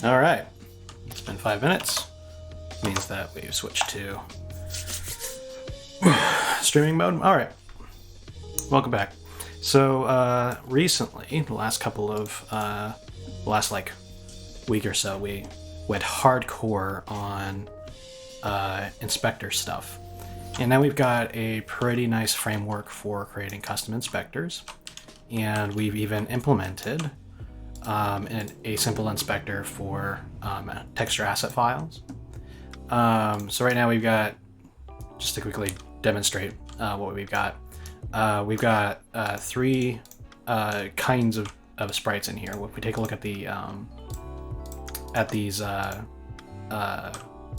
All right, it's been 5 minutes. Means that we've switched to streaming mode. All right, welcome back. So recently, the last couple of last like week or so, we went hardcore on inspector stuff, and now we've got a pretty nice framework for creating custom inspectors. and we've even implemented a simple inspector for texture asset files. So right now we've got, just to quickly demonstrate what we've got three kinds of sprites in here. If we take a look at the these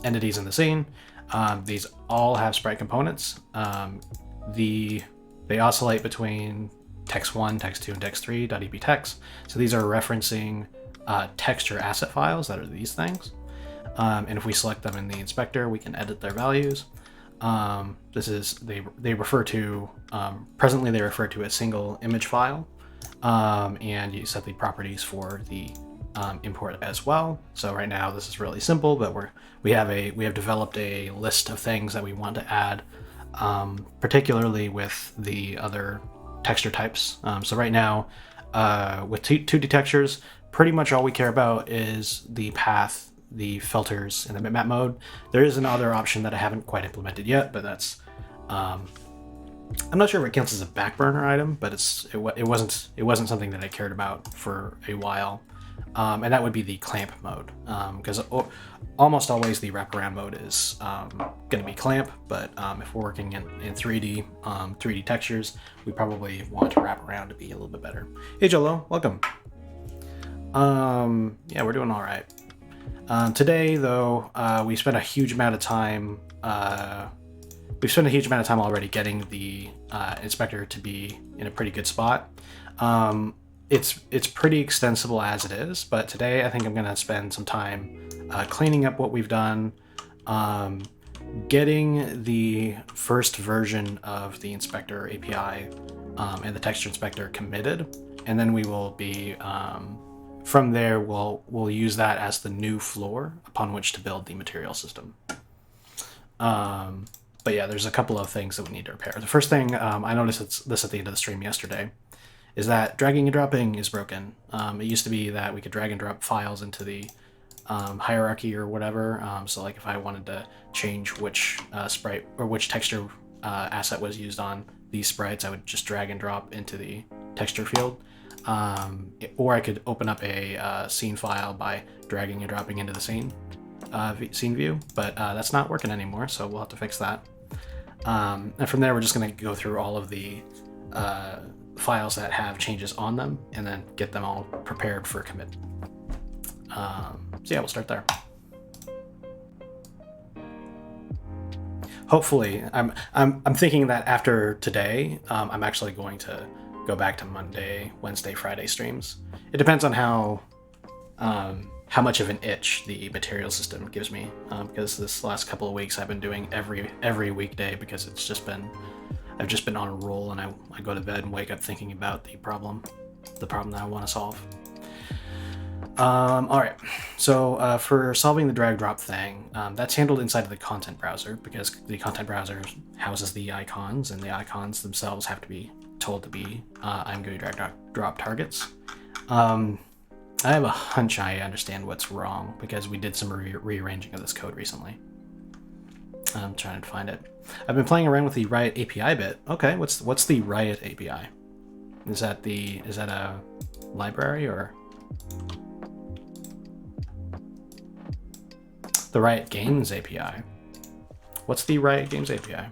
entities in the scene, these all have sprite components. They oscillate between text1, text2, and text3.ebtext. So these are referencing texture asset files that are these things. And if we select them in the inspector, we can edit their values. They refer to, presently they refer to a single image file, and you set the properties for the import as well. So right now this is really simple, but we have developed a list of things that we want to add, particularly with the other texture types. So right now, with 2D textures, pretty much all we care about is the path, the filters, and the bitmap mode. There is another option that I haven't quite implemented yet, but that's I'm not sure if it counts as a back burner item, but it wasn't something that I cared about for a while. And that would be the clamp mode, because almost always the wraparound mode is going to be clamp, but if we're working in 3D textures, we probably want wraparound to be a little bit better. Hey Jolo, welcome. Yeah, we're doing all right. Today, though, we spent a huge amount of time. We've spent a huge amount of time already getting the inspector to be in a pretty good spot. It's pretty extensible as it is, but today I think I'm going to spend some time cleaning up what we've done, getting the first version of the inspector API and the texture inspector committed, and then we will be from there we'll use that as the new floor upon which to build the material system. But yeah, there's a couple of things that we need to repair. The first thing, I noticed this at the end of the stream yesterday, is that dragging and dropping is broken. It used to be that we could drag and drop files into the hierarchy or whatever. So like if I wanted to change which sprite or which texture asset was used on these sprites, I would just drag and drop into the texture field. Or I could open up a scene file by dragging and dropping into the scene view, but that's not working anymore, so we'll have to fix that. And from there, we're just going to go through all of the files that have changes on them and then get them all prepared for commit. So yeah, we'll start there. Hopefully, I'm thinking that after today, I'm actually going to go back to Monday, Wednesday, Friday streams. It depends on how much of an itch the material system gives me, because this last couple of weeks I've been doing every weekday because I've just been on a roll, and I go to bed and wake up thinking about the problem that I want to solve. All right, so for solving the drag drop thing, that's handled inside of the content browser, because the content browser houses the icons, and the icons themselves have to be told to be I'm going to drag drop targets. I have a hunch I understand what's wrong, because we did some rearranging of this code recently. I'm trying to find it. I've been playing around with the Riot API bit. Okay, what's the Riot API? Is that a library or the Riot Games API? What's the Riot Games API?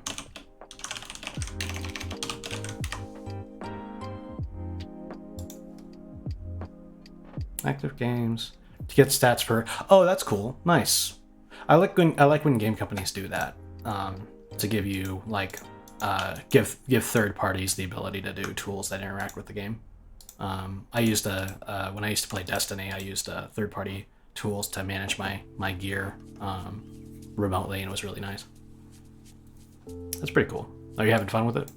Active games to get stats per. Oh, that's cool. Nice. I like when game companies do that, to give you give third parties the ability to do tools that interact with the game. I used when I used to play Destiny, I used third party tools to manage my gear remotely, and it was really nice. That's pretty cool. Are you having fun with it?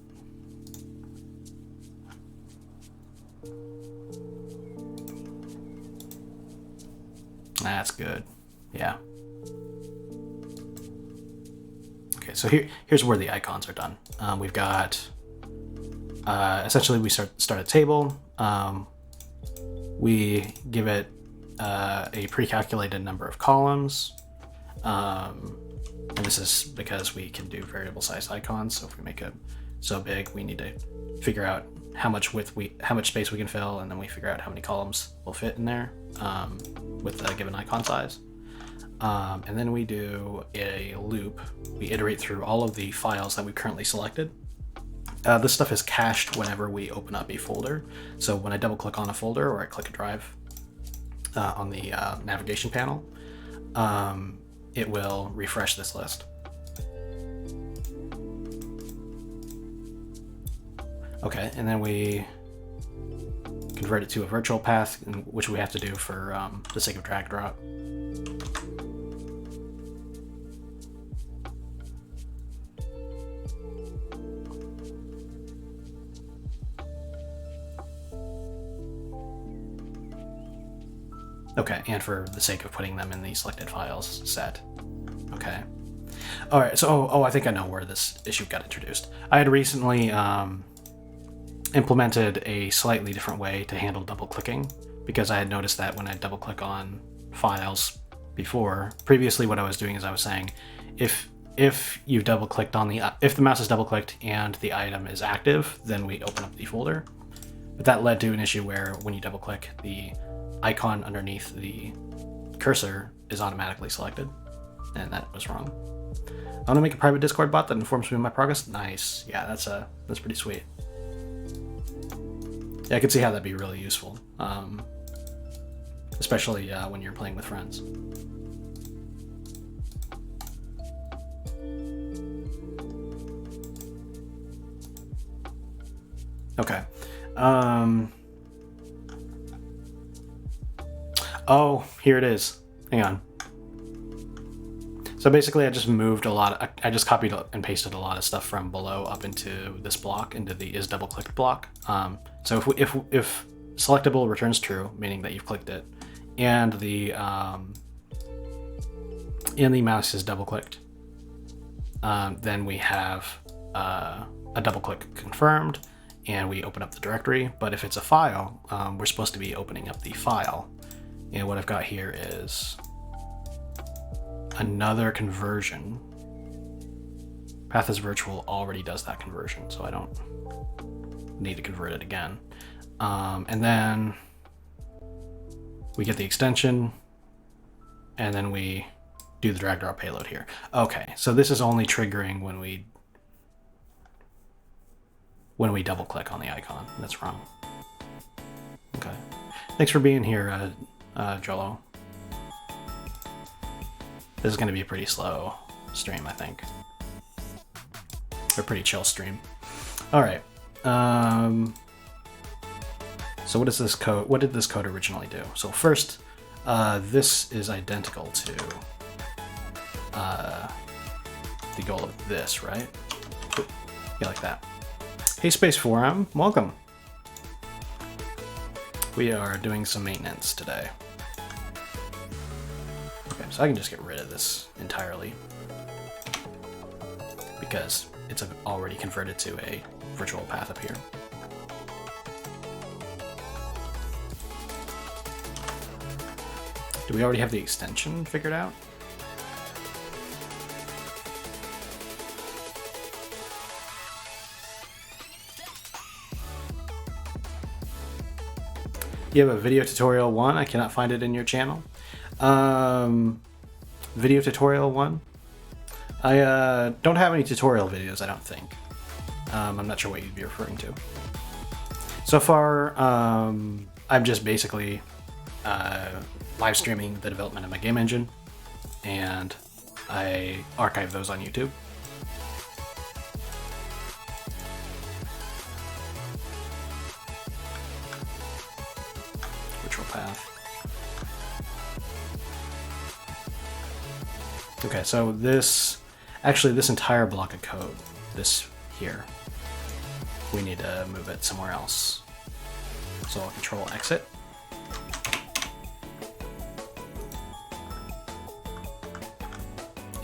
That's good. Yeah. Okay, so here's where the icons are done. We've got essentially we start a table. We give it a pre-calculated number of columns, and this is because we can do variable size icons. So if we make it so big, we need to figure out how much space we can fill, and then we figure out how many columns will fit in there with a given icon size. And then we do a loop. We iterate through all of the files that we've currently selected. This stuff is cached whenever we open up a folder. So when I double click on a folder or I click a drive on the navigation panel, it will refresh this list. Okay, and then we convert it to a virtual path, which we have to do for the sake of drag drop. Okay, and for the sake of putting them in the selected files set. Okay. All right, so I think I know where this issue got introduced. I had recently implemented a slightly different way to handle double clicking, because I had noticed that when I double click on files previously what I was doing is I was saying, if you've double clicked on if the mouse is double clicked and the item is active, then we open up the folder. But that led to an issue where when you double click, the icon underneath the cursor is automatically selected, and that was wrong. I want to make a private Discord bot that informs me of my progress. Nice. Yeah, that's pretty sweet. Yeah, I could see how that'd be really useful, especially when you're playing with friends. Okay. Oh, here it is. Hang on. So basically I just moved I just copied and pasted a lot of stuff from below up into this block, into the is double clicked block. So if selectable returns true, meaning that you've clicked it, and the mouse is double clicked, then we have a double click confirmed, and we open up the directory. But if it's a file, we're supposed to be opening up the file. And what I've got here is another conversion. Path is virtual already does that conversion, so I don't need to convert it again. And then we get the extension, and then we do the drag drop payload here. Okay, so this is only triggering when we double click on the icon. That's wrong. Okay, thanks for being here, Jolo. This is going to be a pretty slow stream, I think. Or pretty chill stream. All right. So what is this code? What did this code originally do? So first, this is identical to the goal of this, right? Yeah, like that. Hey, Space Forum, welcome. We are doing some maintenance today. Okay, so I can just get rid of this entirely because it's already converted to a virtual path up here. Do we already have the extension figured out? You have a video tutorial 1? I cannot find it in your channel. Video tutorial 1? I don't have any tutorial videos, I don't think. I'm not sure what you'd be referring to. So far, I'm just basically live streaming the development of my game engine, and I archive those on YouTube. Virtual path. Okay, so this entire block of code, this here, we need to move it somewhere else. So I'll control exit.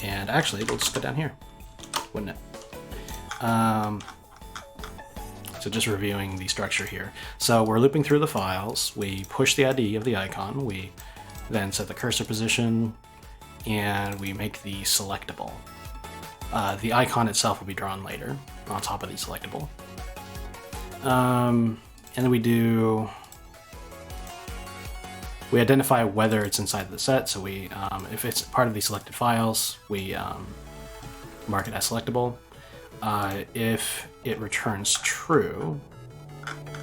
And actually, we'll just go down here, wouldn't it? So just reviewing the structure here. So we're looping through the files. We push the ID of the icon. We then set the cursor position, and we make the selectable. The icon itself will be drawn later on top of the selectable. And then we identify whether it's inside of the set. So we, if it's part of the selected files, we mark it as selectable. If it returns true,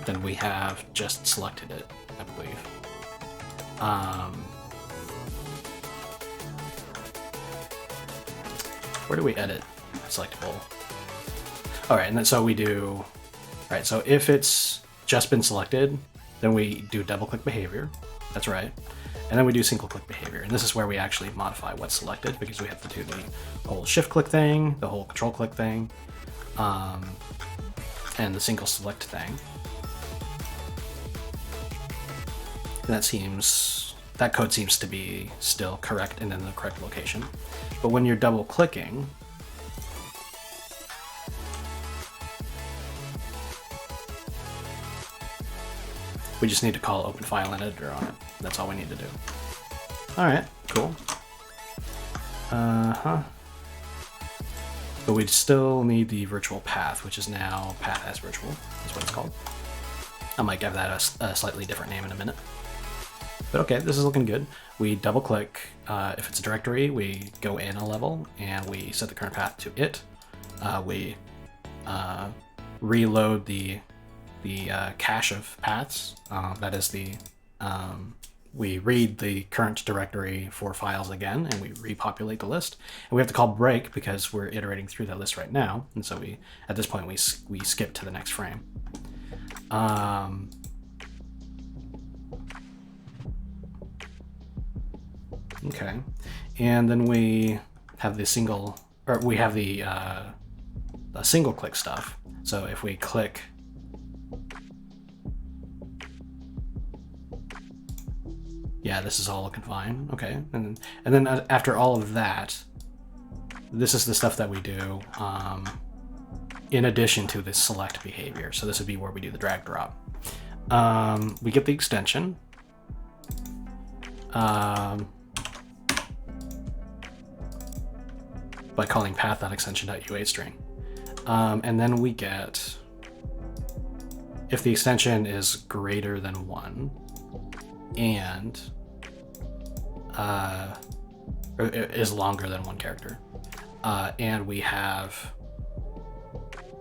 then we have just selected it, I believe. Where do we edit selectable? All right, and then so we do, right, so if it's just been selected, then we do double click behavior. That's right. And then we do single click behavior. And this is where we actually modify what's selected, because we have to do the whole shift click thing, the whole control click thing, and the single select thing. And that code seems to be still correct and in the correct location. But when you're double clicking, we just need to call open file and editor on it. That's all we need to do. All right, cool. But we still need the virtual path, which is now path as virtual, is what it's called. I might give that a slightly different name in a minute. But okay, this is looking good. We double click, if it's a directory, we go in a level and we set the current path to it. We reload the cache of paths. That is we read the current directory for files again, and we repopulate the list. And we have to call break because we're iterating through that list right now. And so at this point, we skip to the next frame. Okay, and then we have the single click stuff. So if we click, yeah, this is all looking fine. Okay, and then after all of that, this is the stuff that we do in addition to this select behavior. So this would be where we do the drag drop. We get the extension. By calling path.extension.u8string. And then we get, if the extension is greater than 1 and or is longer than 1 character, and we have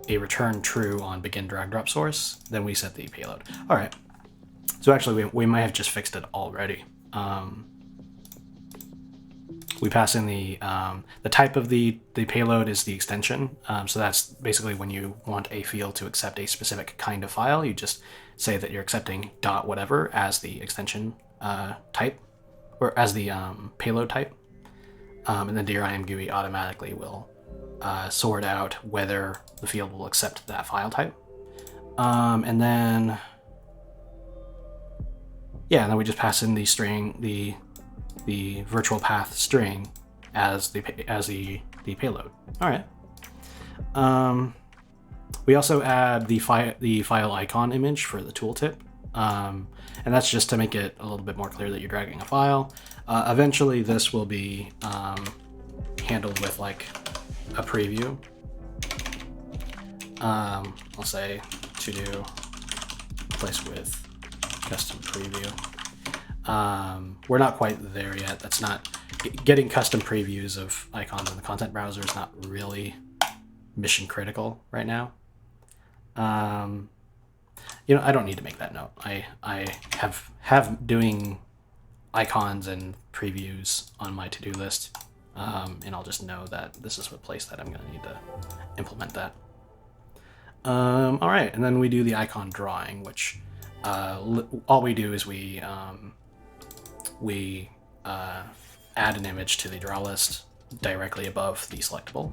a return true on begin drag drop source, then we set the payload. All right, so actually we might have just fixed it already. We pass in the type of the payload is the extension. So that's basically when you want a field to accept a specific kind of file, you just say that you're accepting dot whatever as the extension type, or as the payload type. And then DRIM GUI automatically will sort out whether the field will accept that file type. And then, yeah, and then we just pass in the string, the virtual path string as the payload. All right. We also add the file icon image for the tooltip, and that's just to make it a little bit more clear that you're dragging a file. Eventually, this will be handled with like a preview. I'll say to do replace with custom preview. We're not quite there yet. That's not getting custom previews of icons in the content browser is not really mission critical right now. I don't need to make that note. I have doing icons and previews on my to-do list, and I'll just know that this is a place that I'm going to need to implement that. All right, and then we do the icon drawing, which all we do is we add an image to the draw list directly above the selectable.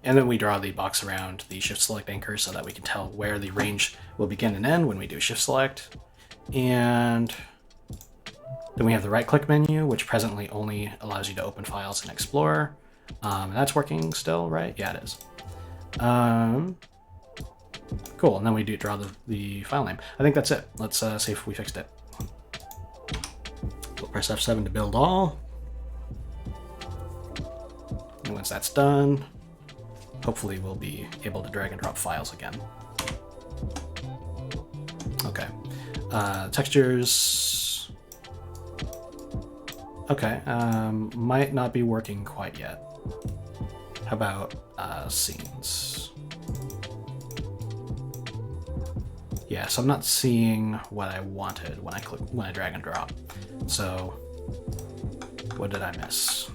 And then we draw the box around the shift select anchor so that we can tell where the range will begin and end when we do shift select. And then we have the right click menu, which presently only allows you to open files in Explorer. And that's working still, right? Yeah, it is. Cool, and then we do draw the file name. I think that's it. Let's see if we fixed it. We'll press F7 to build all. And once that's done, hopefully we'll be able to drag and drop files again. Okay. Textures. Okay. Might not be working quite yet. How about scenes? Yeah, so I'm not seeing what I wanted when I drag and drop. So what did I miss?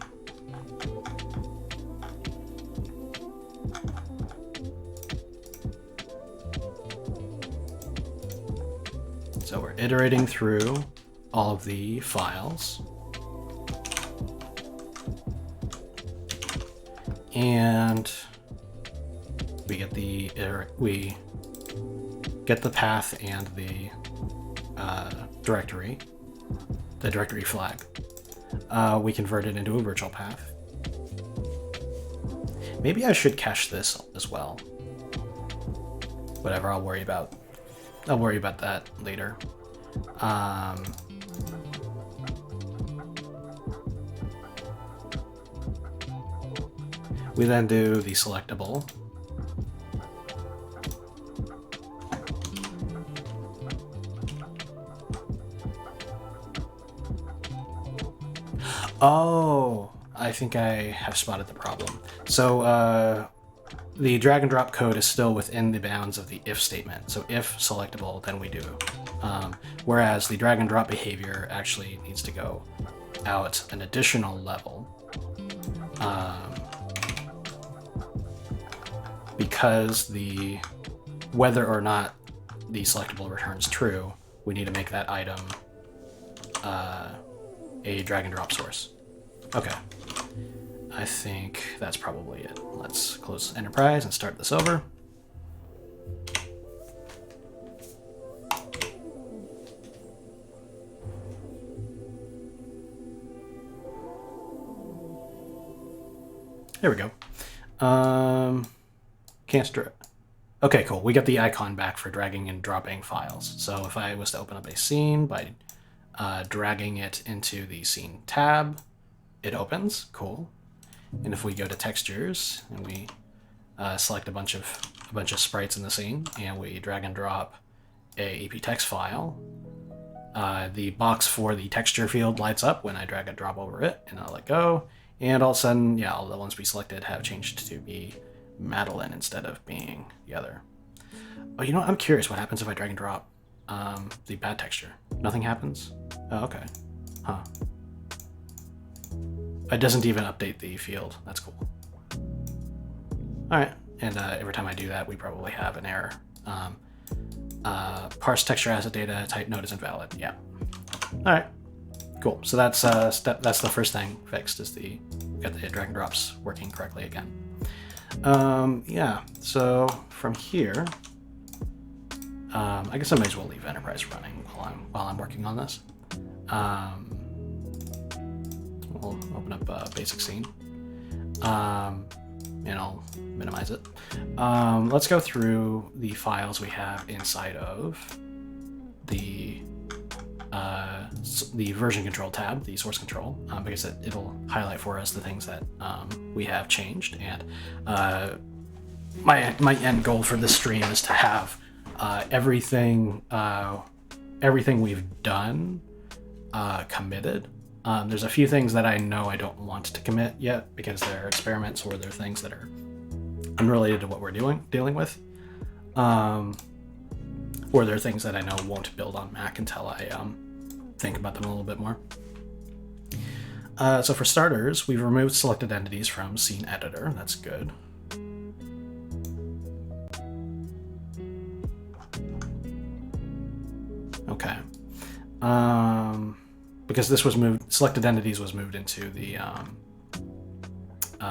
So we're iterating through all of the files. And we get the path and the directory flag. We convert it into a virtual path. Maybe I should cache this as well. Whatever, I'll worry about that later. We then do the selectable. Oh, I think I have spotted the problem. So the drag and drop code is still within the bounds of the if statement. So if selectable, then we do. Whereas the drag and drop behavior actually needs to go out an additional level. Because whether or not the selectable returns true, we need to make that item a drag and drop source. Okay. I think that's probably it. Let's close Enterprise and start this over. There we go. Can't. Okay, cool. We got the icon back for dragging and dropping files. So if I was to open up a scene by dragging it into the scene tab, it opens. Cool. And if we go to textures and we select a bunch of sprites in the scene and we drag and drop a EP text file, the box for the texture field lights up when I drag and drop over it, and I'll let go. And all of a sudden, yeah, all the ones we selected have changed to be Madeline instead of being the other. Oh, you know what? I'm curious what happens if I drag and drop the bad texture. Nothing happens? Oh, okay. Huh. It doesn't even update the field. That's cool. All right. And every time I do that, we probably have an error. Parse texture asset data, type node is invalid. Yeah. All right. Cool. So that's the first thing fixed, is got the drag and drops working correctly again. Yeah. So from here, I guess I may as well leave Enterprise running while I'm working on this. We'll open up a basic scene, and I'll minimize it. Let's go through the files we have inside of the version control tab, the source control, because it'll highlight for us the things that we have changed. And my end goal for this stream is to have everything we've done committed. There's a few things that I know I don't want to commit yet because they're experiments or they're things that are unrelated to what we're dealing with, or they're things that I know won't build on Mac until I think about them a little bit more. So for starters, we've removed selected entities from Scene Editor. That's good. Okay. Because this was moved, selected entities was moved into the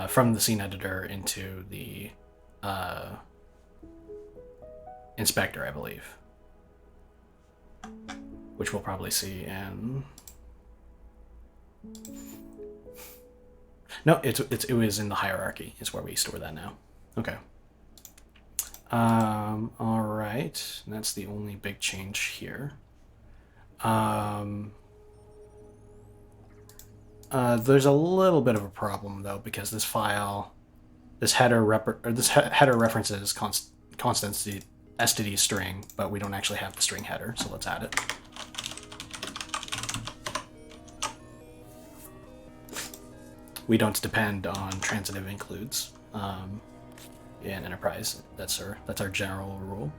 from the scene editor into the inspector, I believe, which we'll probably see in. No, it was in the hierarchy. It's where we store that now. Okay. All right, and that's the only big change here. There's a little bit of a problem though, because this file this header references constant std string, but we don't actually have the string header, so let's add it. We don't depend on transitive includes in Enterprise. That's our general rule.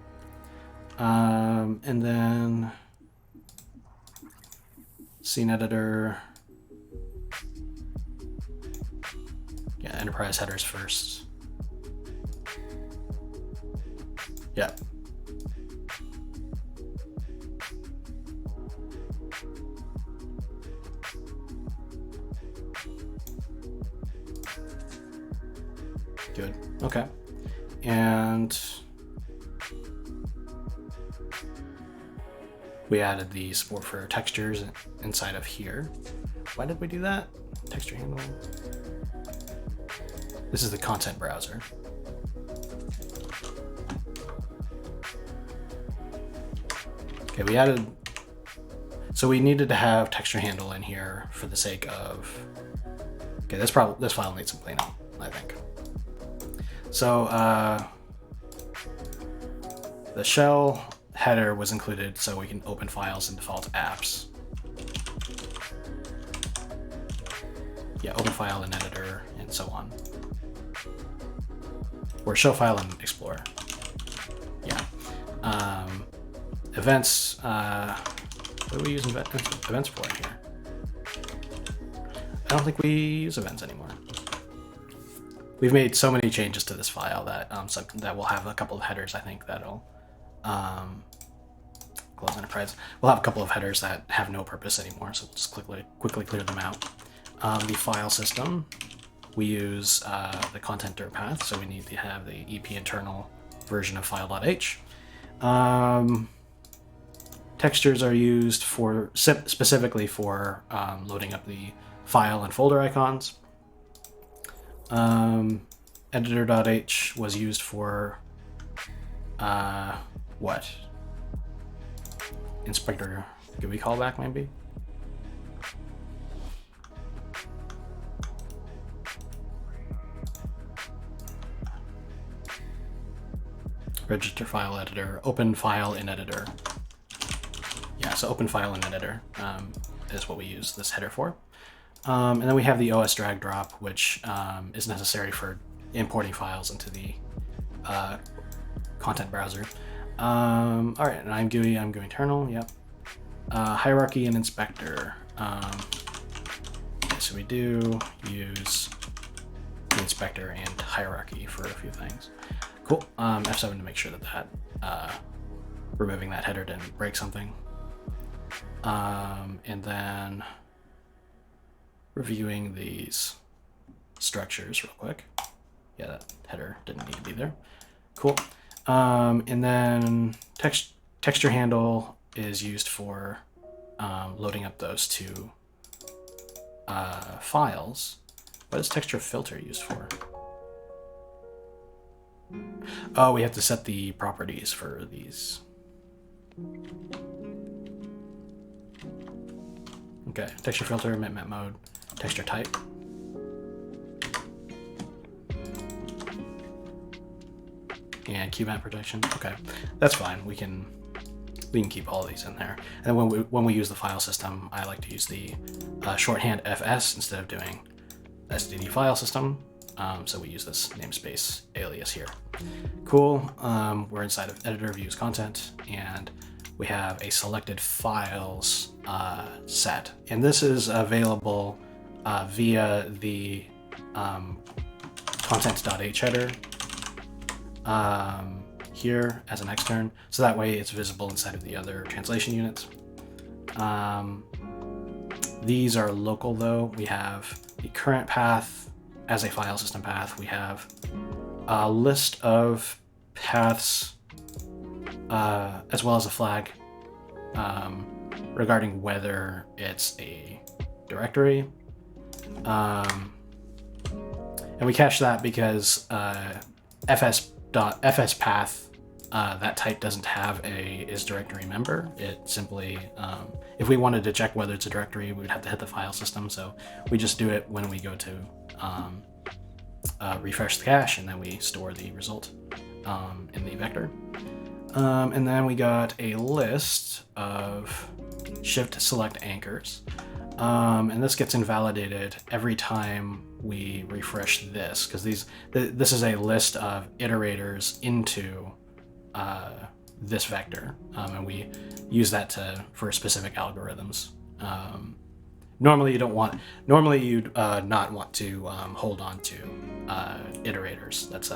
And then scene editor. Yeah, Enterprise headers first. Yeah. Good. Okay. And we added the support for textures inside of here. Why did we do that? Texture handle. This is the content browser. Okay, we added, so we needed to have texture handle in here for the sake of, okay, this file needs some cleanup, I think. So the shell header was included so we can open files in default apps. Yeah, open file in editor and so on. Or show file in Explorer. Yeah. Events, what do we use events for here? I don't think we use events anymore. We've made so many changes to this file that that will have a couple of headers, I think, that'll close Enterprise. We'll have a couple of headers that have no purpose anymore, so we'll just quickly clear them out. The file system, we use the content dir path, so we need to have the EP internal version of file.h. Textures are used for specifically for loading up the file and folder icons. Editor.h was used for what? Inspector, could we call back maybe? Register file editor, open file in editor. Yeah, so open file in editor is what we use this header for. And then we have the OS drag drop, which is necessary for importing files into the content browser. All right, and I'm GUI internal, yep. Hierarchy and inspector. Okay, so we do use the inspector and hierarchy for a few things. Cool, F7 to make sure that removing that header didn't break something. And then reviewing these structures real quick. Yeah, that header didn't need to be there. Cool. And then texture handle is used for loading up those two files. What is texture filter used for? Oh, we have to set the properties for these. Okay, texture filter, map mode, texture type. And QMAP protection. Okay, that's fine. We can keep all of these in there. And when we use the file system, I like to use the shorthand FS instead of doing std file system. So we use this namespace alias here. Cool. We're inside of editor views content, and we have a selected files set, and this is available via the content.h header here as an extern, so that way it's visible inside of the other translation units. These are local though. We have the current path as a file system path. We have a list of paths as well as a flag regarding whether it's a directory. And we cache that because fs path, that type doesn't have a is directory member. It simply, if we wanted to check whether it's a directory, we would have to hit the file system. So we just do it when we go to refresh the cache, and then we store the result in the vector. And then we got a list of shift select anchors. And this gets invalidated every time we refresh this, because this is a list of iterators into this vector, and we use that for specific algorithms. Normally you'd not want to hold on to iterators. That's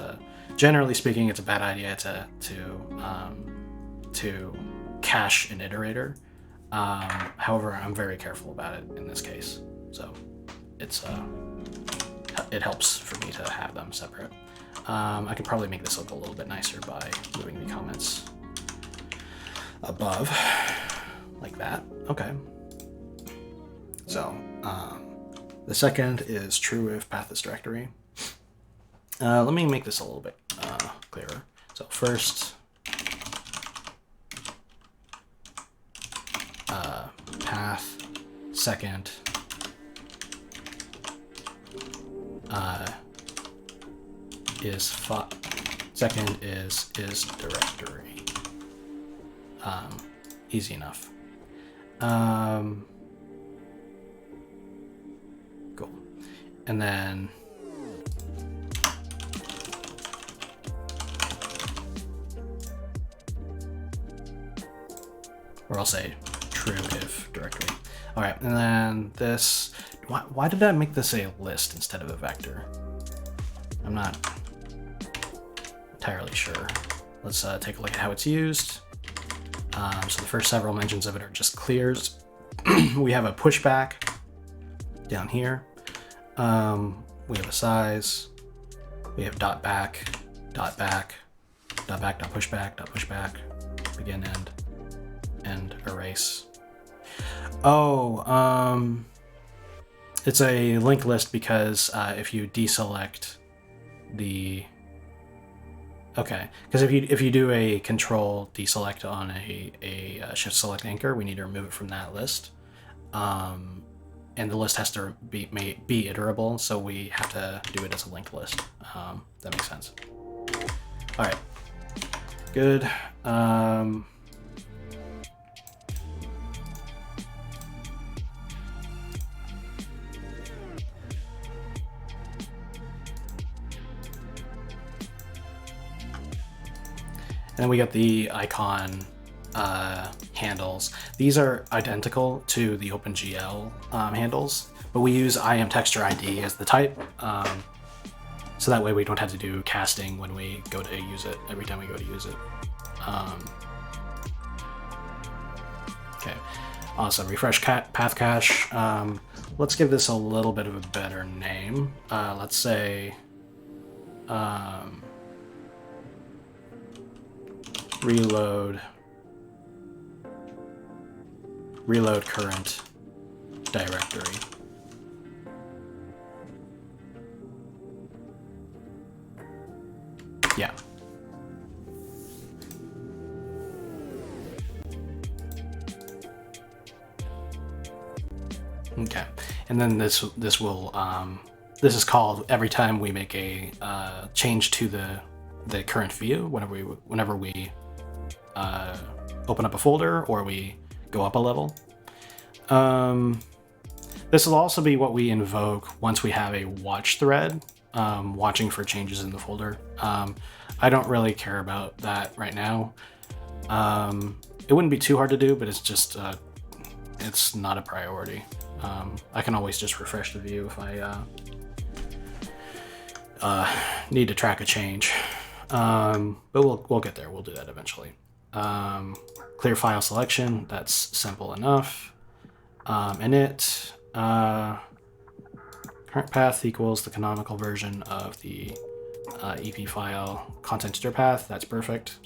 generally speaking, it's a bad idea to cache an iterator. However, I'm very careful about it in this case, so it helps for me to have them separate. I could probably make this look a little bit nicer by moving the comments above, like that. Okay. So the second is true if path is directory. Let me make this a little bit clearer. So first, path. Second, second is directory. Easy enough. Cool. And then or I'll say true if directory. All right, and then this, why did I make this a list instead of a vector? I'm not entirely sure. Let's take a look at how it's used. So the first several mentions of it are just clears. We have a pushback down here. We have a size. We have dot back, dot back, dot back, dot pushback, dot pushback, begin, end, erase. Oh, it's a linked list because if you deselect the, okay, because if you do a control deselect on a shift select anchor, we need to remove it from that list, and the list has to be iterable, so we have to do it as a linked list. That makes sense. All right, good. And then we got the icon handles. These are identical to the OpenGL handles, but we use IAmTextureID as the type, so that way we don't have to do casting when we go to use it, every time we go to use it. Okay, awesome. Refresh path cache. Let's give this a little bit of a better name. Let's say reload current directory. Yeah. Okay, and then this will this is called every time we make a change to the current view, whenever we open up a folder or we go up a level. This will also be what we invoke once we have a watch thread watching for changes in the folder. I don't really care about that right now. It wouldn't be too hard to do, but it's just it's not a priority. I can always just refresh the view if I need to track a change. But we'll get there. We'll do that eventually. Clear file selection, that's simple enough. Init current path equals the canonical version of the EP file content to path. That's perfect.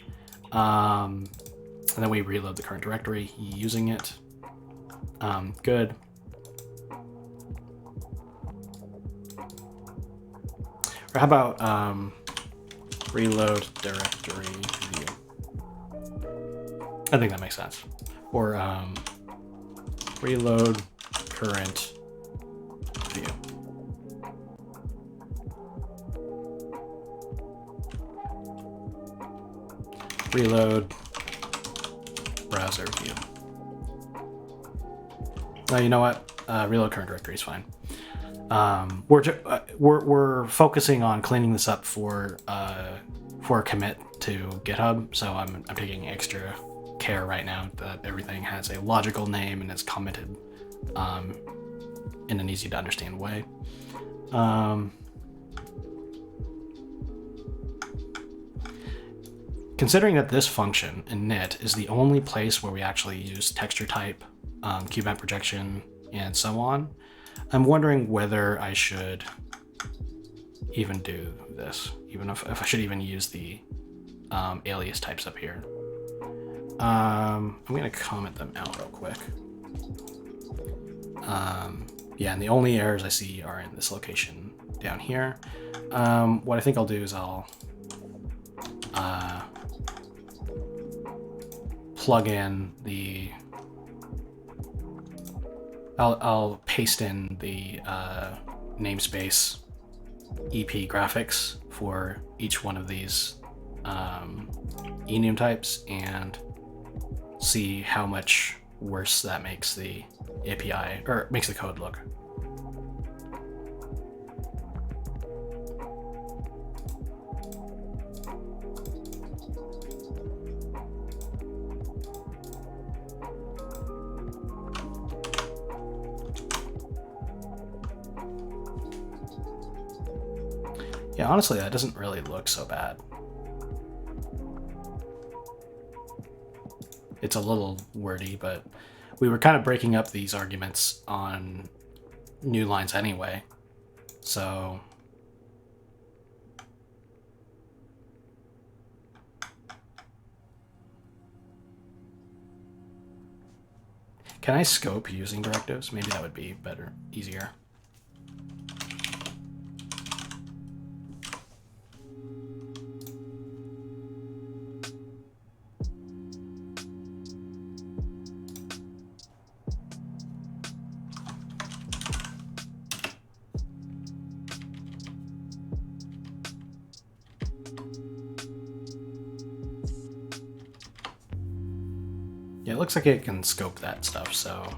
And then we reload the current directory using it. Good. Or how about reload directory view? I think that makes sense. Or reload current view. reload browser view. Oh, you know what? Reload current directory is fine. We're focusing on cleaning this up for a commit to GitHub, so I'm taking extra care right now that everything has a logical name and is commented in an easy to understand way. Considering that this function in init is the only place where we actually use texture type, cube map projection, and so on, I'm wondering whether I should even do this, even if I should even use the alias types up here. I'm gonna comment them out real quick. Yeah, and the only errors I see are in this location down here. What I think I'll do is I'll plug in the, I'll paste in the namespace EP graphics for each one of these enum types and see how much worse that makes the API, or makes the code look. Yeah, honestly, that doesn't really look so bad. It's a little wordy, but we were kind of breaking up these arguments on new lines anyway. So can I scope using directives? Maybe that would be better, easier. Yeah, it looks like it can scope that stuff, so.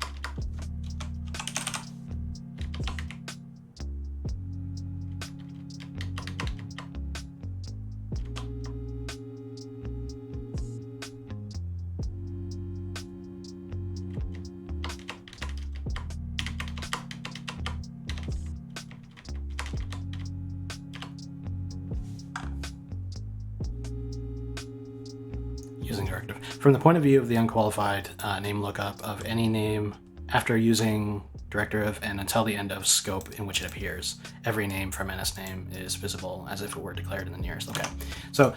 Using directive. From the point of view of the unqualified name lookup of any name after using directive and until the end of scope in which it appears, every name from NSName is visible as if it were declared in the nearest. Okay, so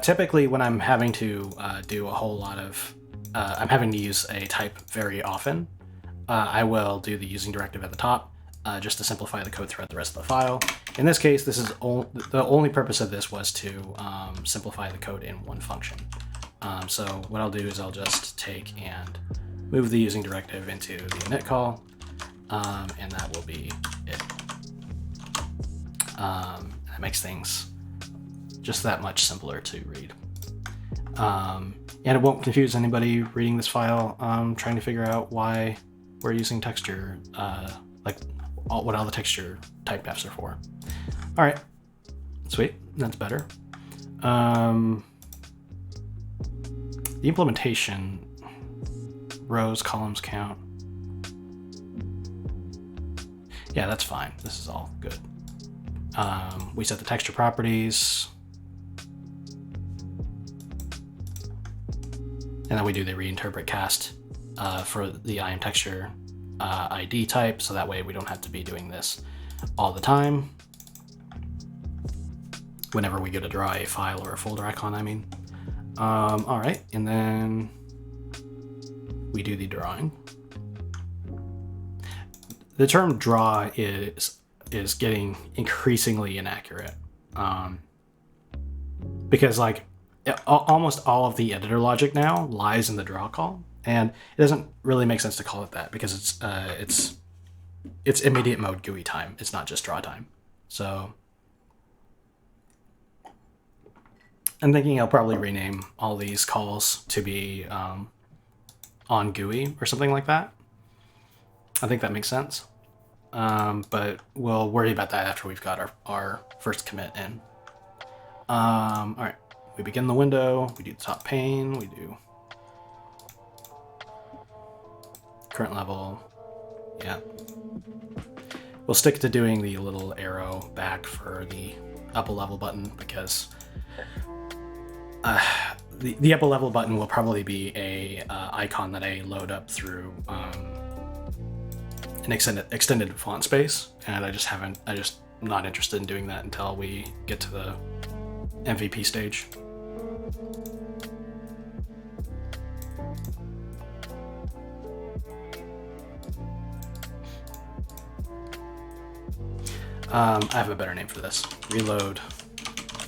typically when I'm having to do a whole lot of, I'm having to use a type very often, I will do the using directive at the top just to simplify the code throughout the rest of the file. In this case, this is the only purpose of this was to simplify the code in one function. So what I'll do is I'll just take and move the using directive into the init call, and that will be it. That makes things just that much simpler to read. And it won't confuse anybody reading this file trying to figure out why we're using texture, like what all the texture type defs are for. All right, sweet, that's better. The implementation, rows, columns count. Yeah, that's fine. This is all good. We set the texture properties. And then we do the reinterpret cast for the IM texture ID type. So that way we don't have to be doing this all the time. Whenever we go to draw a file or a folder icon, I mean. All right, and then we do the drawing. The term draw is getting increasingly inaccurate because like almost all of the editor logic now lies in the draw call, and it doesn't really make sense to call it that because it's immediate mode GUI time. It's not just draw time. So I'm thinking I'll probably rename all these calls to be on GUI or something like that. I think that makes sense. But we'll worry about that after we've got our first commit in. All right, we begin the window, we do the top pane, we do current level, yeah. We'll stick to doing the little arrow back for the upper level button because the upper level button will probably be a icon that I load up through an extended font space, and I just not interested in doing that until we get to the MVP stage. I have a better name for this. Reload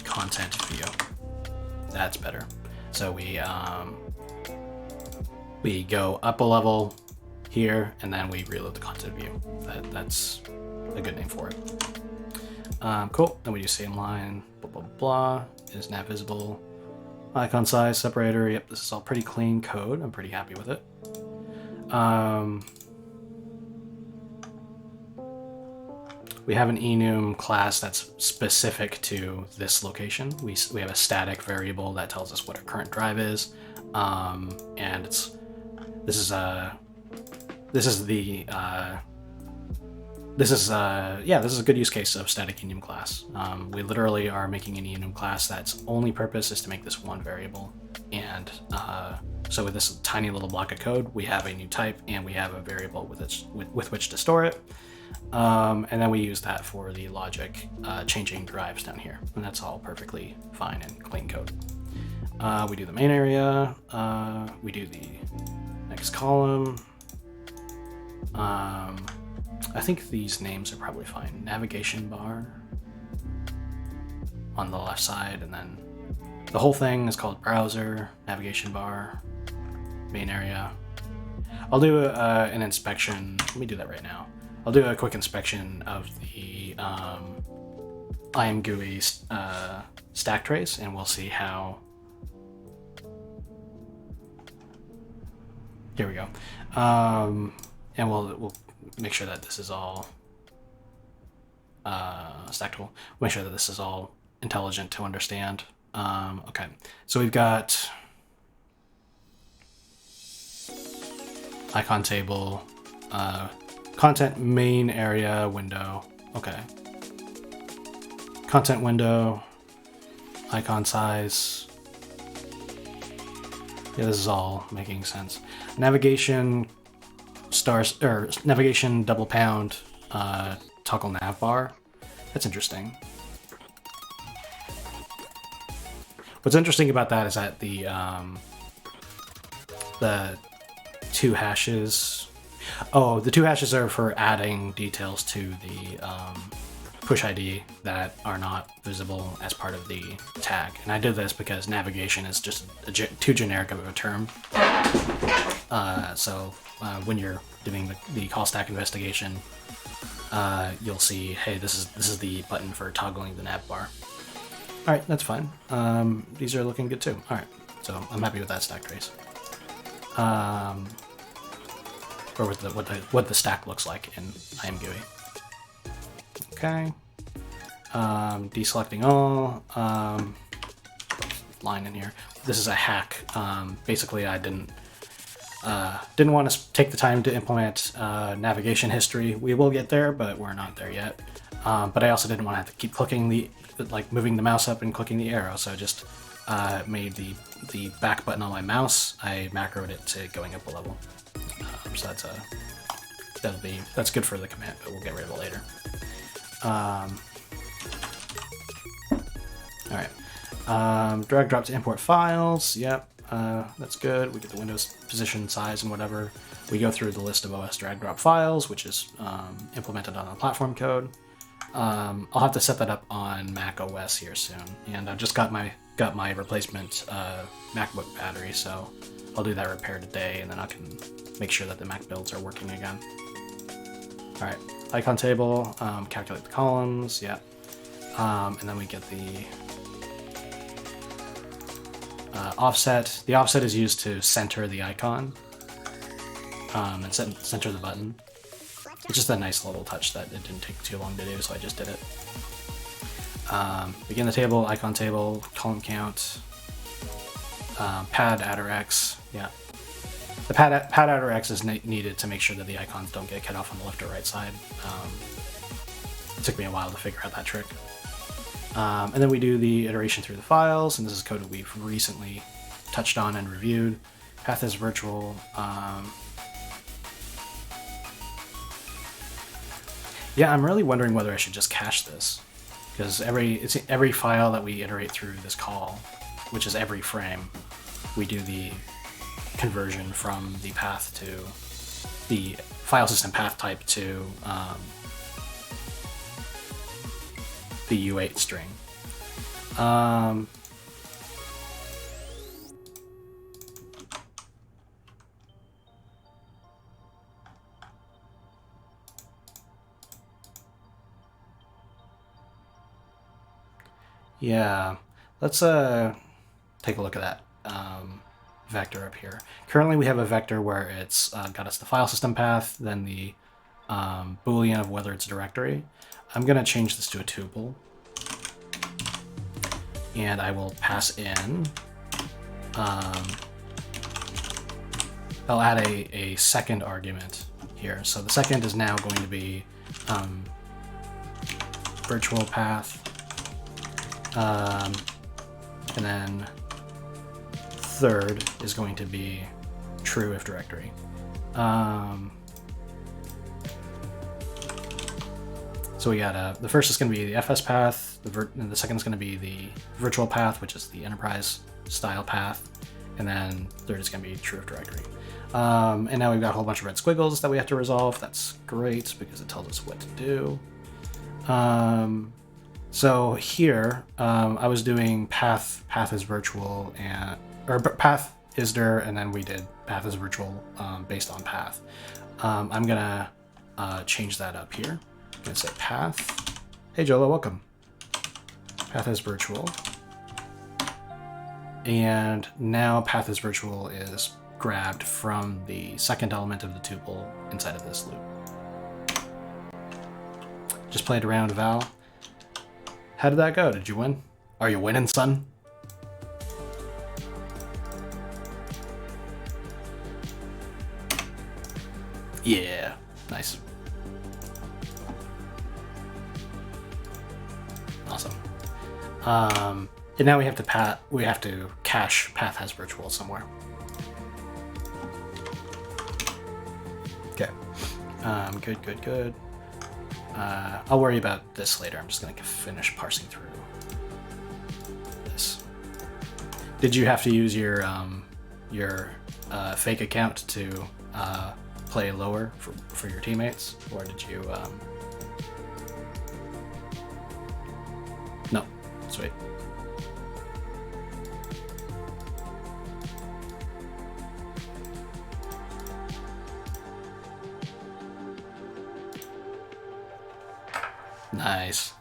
content view. That's better. So we go up a level here, and then we reload the content view. That's a good name for it. Cool. Then we do same line. Blah blah blah. Is nav visible. Icon size separator. Yep, this is all pretty clean code. I'm pretty happy with it. We have an enum class that's specific to this location. We have a static variable that tells us what our current drive is, and this is a good use case of static enum class. We literally are making an enum class that's only purpose is to make this one variable, and so with this tiny little block of code, we have a new type and we have a variable with which to store it. And then we use that for the logic changing drives down here, and that's all perfectly fine and clean code. We do the main area, we do the next column. I think these names are probably fine. Navigation bar on the left side, and then the whole thing is called browser, navigation bar, main area. I'll do an inspection. Let me do that right now. I'll do a quick inspection of the IMGUI stack trace, and we'll see how. Here we go. And we'll make sure that this is all stackable. Make sure that this is all intelligent to understand. Okay, so we've got icon table, content main area window. Okay. Content window, icon size. Yeah, this is all making sense. Navigation stars or navigation double pound toggle nav bar. That's interesting. What's interesting about that is that the two hashes. Oh, the two hashes are for adding details to the push ID that are not visible as part of the tag. And I did this because navigation is just too generic of a term. So when you're doing the call stack investigation, you'll see, hey, this is the button for toggling the nav bar. All right, that's fine. These are looking good too. All right, so I'm happy with that stack trace. Or with what the stack looks like in IMGUI. Okay. Deselecting all. Line in here. This is a hack. Basically, I didn't want to take the time to implement navigation history. We will get there, but we're not there yet. But I also didn't want to have to keep clicking moving the mouse up and clicking the arrow. So I just made the back button on my mouse. I macroed it to going up a level. So that's good for the command, but we'll get rid of it later. All right. Drag drop to import files. Yep, that's good. We get the Windows position, size, and whatever. We go through the list of OS drag drop files, which is implemented on the platform code. I'll have to set that up on Mac OS here soon, and I've just got my replacement MacBook battery, so I'll do that repair today, and then I can make sure that the Mac builds are working again. All right, icon table, calculate the columns, yeah, and then we get offset. The offset is used to center the icon and center the button. It's just a nice little touch that it didn't take too long to do, so I just did it. Begin the table, icon table, column count, pad adder X. Yeah, the pad adder X is needed to make sure that the icons don't get cut off on the left or right side. It took me a while to figure out that trick. And then we do the iteration through the files, and this is code that we've recently touched on and reviewed. Path is virtual. Yeah, I'm really wondering whether I should just cache this, because every file that we iterate through this call, which is every frame, we do the conversion from the path to the file system path type to the U8 string. Yeah, let's take a look at that vector up here. Currently we have a vector where it's got us the file system path, then the boolean of whether it's a directory. I'm going to change this to a tuple, and I will pass in, I'll add a second argument here. So the second is now going to be virtual path, and then third is going to be true if directory. So we got the first is going to be the FS path, and the second is going to be the virtual path, which is the enterprise style path, and then third is going to be true if directory. And now we've got a whole bunch of red squiggles that we have to resolve. That's great because it tells us what to do. So here I was doing path is virtual, or path is dir, and then we did path is virtual based on path. I'm gonna change that up here. I'm gonna say path. Hey Jolo, welcome. Path is virtual, and now path is virtual is grabbed from the second element of the tuple inside of this loop. Just played around, Val. How did that go? Did you win? Are you winning, son? Yeah, nice. Awesome. And now we have to cache path has virtual somewhere. Okay. Good. I'll worry about this later. I'm just going to finish parsing through this. Did you have to use your fake account to play lower for your teammates, or did you? No, sweet. Nice.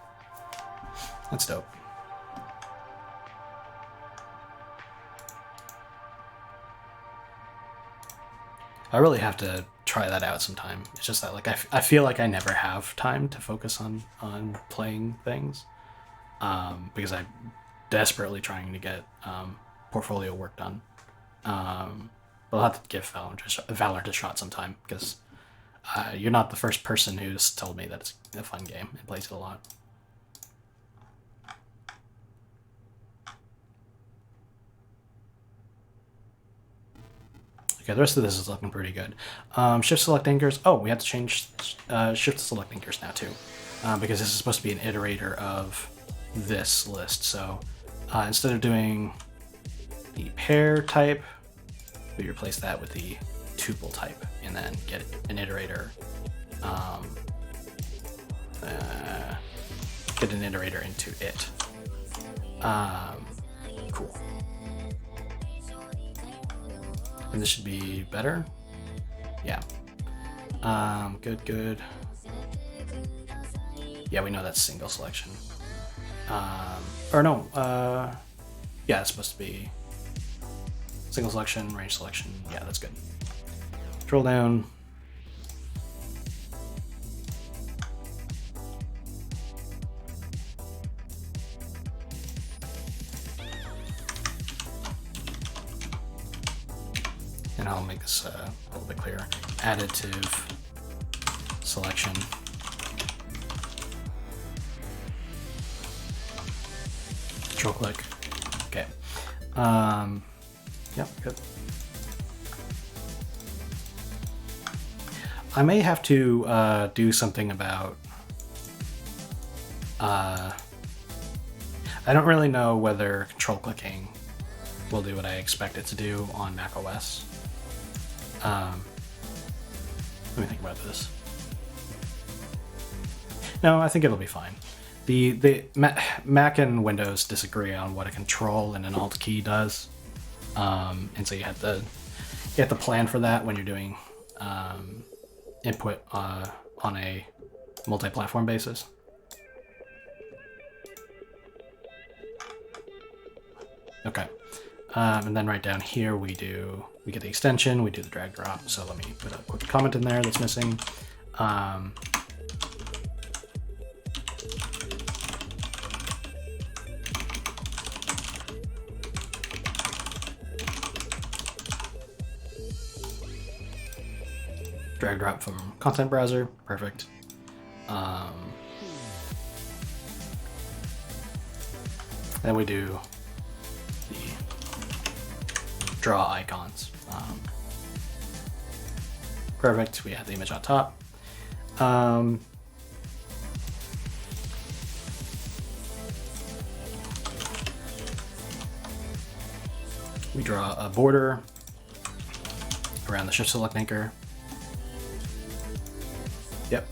That's dope. I really have to try that out sometime. It's just that, like, I feel like I never have time to focus on playing things because I'm desperately trying to get portfolio work done. But I'll have to give Valorant a shot sometime, because you're not the first person who's told me that it's a fun game and plays it a lot. Okay, the rest of this is looking pretty good. Shift select anchors. Oh, we have to change shift select anchors now too, because this is supposed to be an iterator of this list. So instead of doing the pair type, we replace that with the tuple type, and then get an iterator. Get an iterator into it. Cool. And this should be better. Yeah. Good. Yeah, we know that's single selection. Or no. Yeah, it's supposed to be single selection, range selection. Yeah, that's good. Scroll down. And I'll make this a little bit clearer. Additive selection. Control click. Okay. Yep, good. I may have to do something about. I don't really know whether control clicking will do what I expect it to do on macOS. Let me think about this. No, I think it'll be fine. The Mac and Windows disagree on what a control and an alt key does, and so you have to plan for that when you're doing input on a multi-platform basis. Okay, and then right down here we get the extension, we do the drag drop. So let me put a quick comment in there that's missing. Drag drop from content browser, perfect. Then we do the draw icons. Perfect, we have the image on top. We draw a border around the shift select anchor. Yep.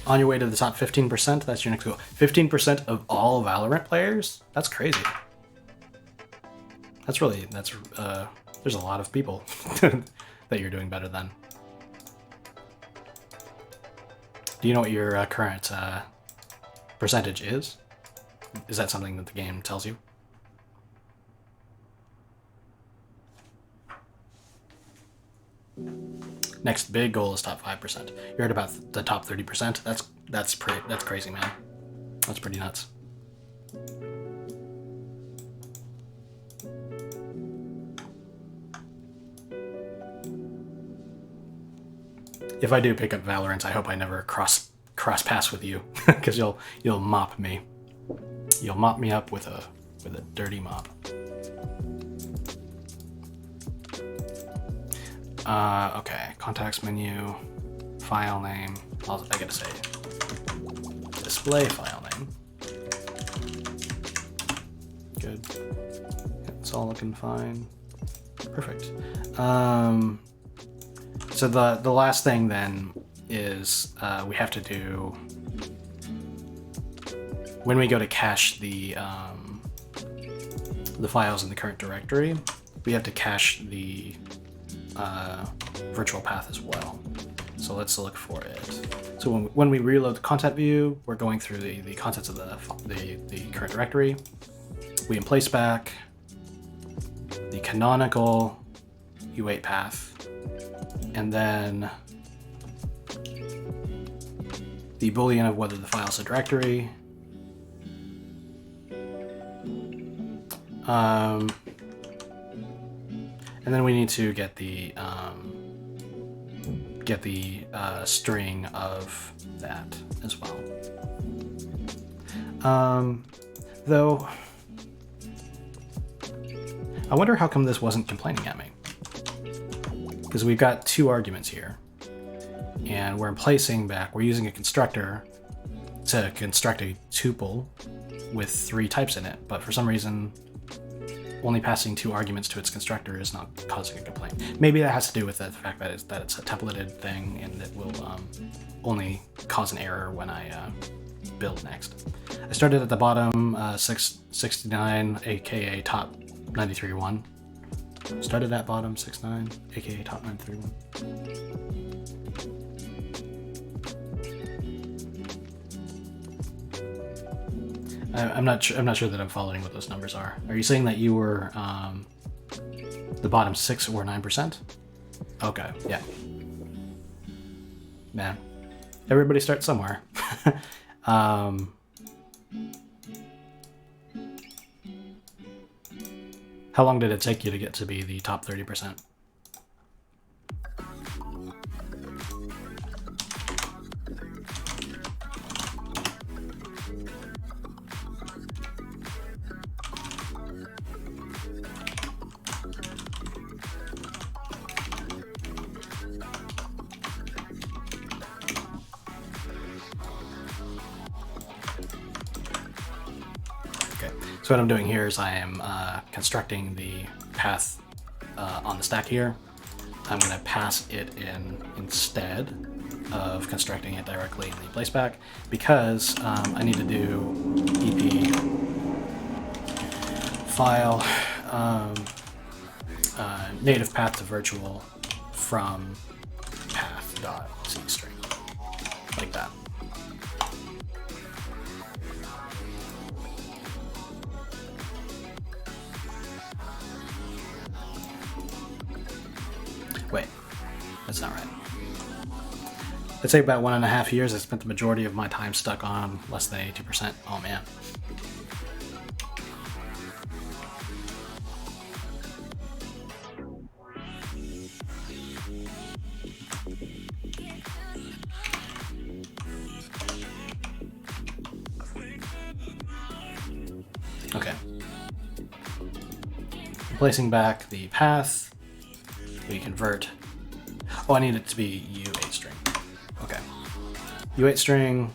On your way to the top 15%, that's your next goal. 15% of all Valorant players? That's crazy. There's a lot of people that you're doing better than. Do you know what your current percentage is? Is that something that the game tells you? Next big goal is top 5%. You're at about the top 30%. That's crazy, man. That's pretty nuts. If I do pick up Valorant, I hope I never cross paths with you, because you'll mop me. You'll mop me up with a dirty mop. Okay, contacts menu, file name. I gotta say, display file name. Good. It's all looking fine. Perfect. So the last thing then is we have to do, when we go to cache the files in the current directory, we have to cache the virtual path as well. So let's look for it. So when we reload the content view, we're going through the contents of the current directory. We emplace back the canonical U8 path, and then the boolean of whether the file is a directory. And then we need to get the string of that as well. Though, I wonder how come this wasn't complaining at me. Because we've got two arguments here, and we're emplacing back. We're using a constructor to construct a tuple with 3 types in it, but for some reason, only passing 2 arguments to its constructor is not causing a complaint. Maybe that has to do with the fact that it's a templated thing, and it will only cause an error when I build next. I started at the bottom 669, aka top 93.1. Started at bottom 69, aka top 93.1. I'm not sure. I'm not sure that I'm following what those numbers are. Are you saying that you were the bottom 6 or 9%? Okay, yeah. Man, everybody starts somewhere. How long did it take you to get to be the top 30%? So what I'm doing here is I am constructing the path on the stack here. I'm going to pass it in instead of constructing it directly in the placeback because I need to do EP file native path to virtual from path.cstring, like that. Wait, that's not right. I'd say about 1.5 years. I spent the majority of my time stuck on less than 82%. Oh man. Okay. Replacing back the path. We convert. Oh, I need it to be U8 string. Okay. U8 string,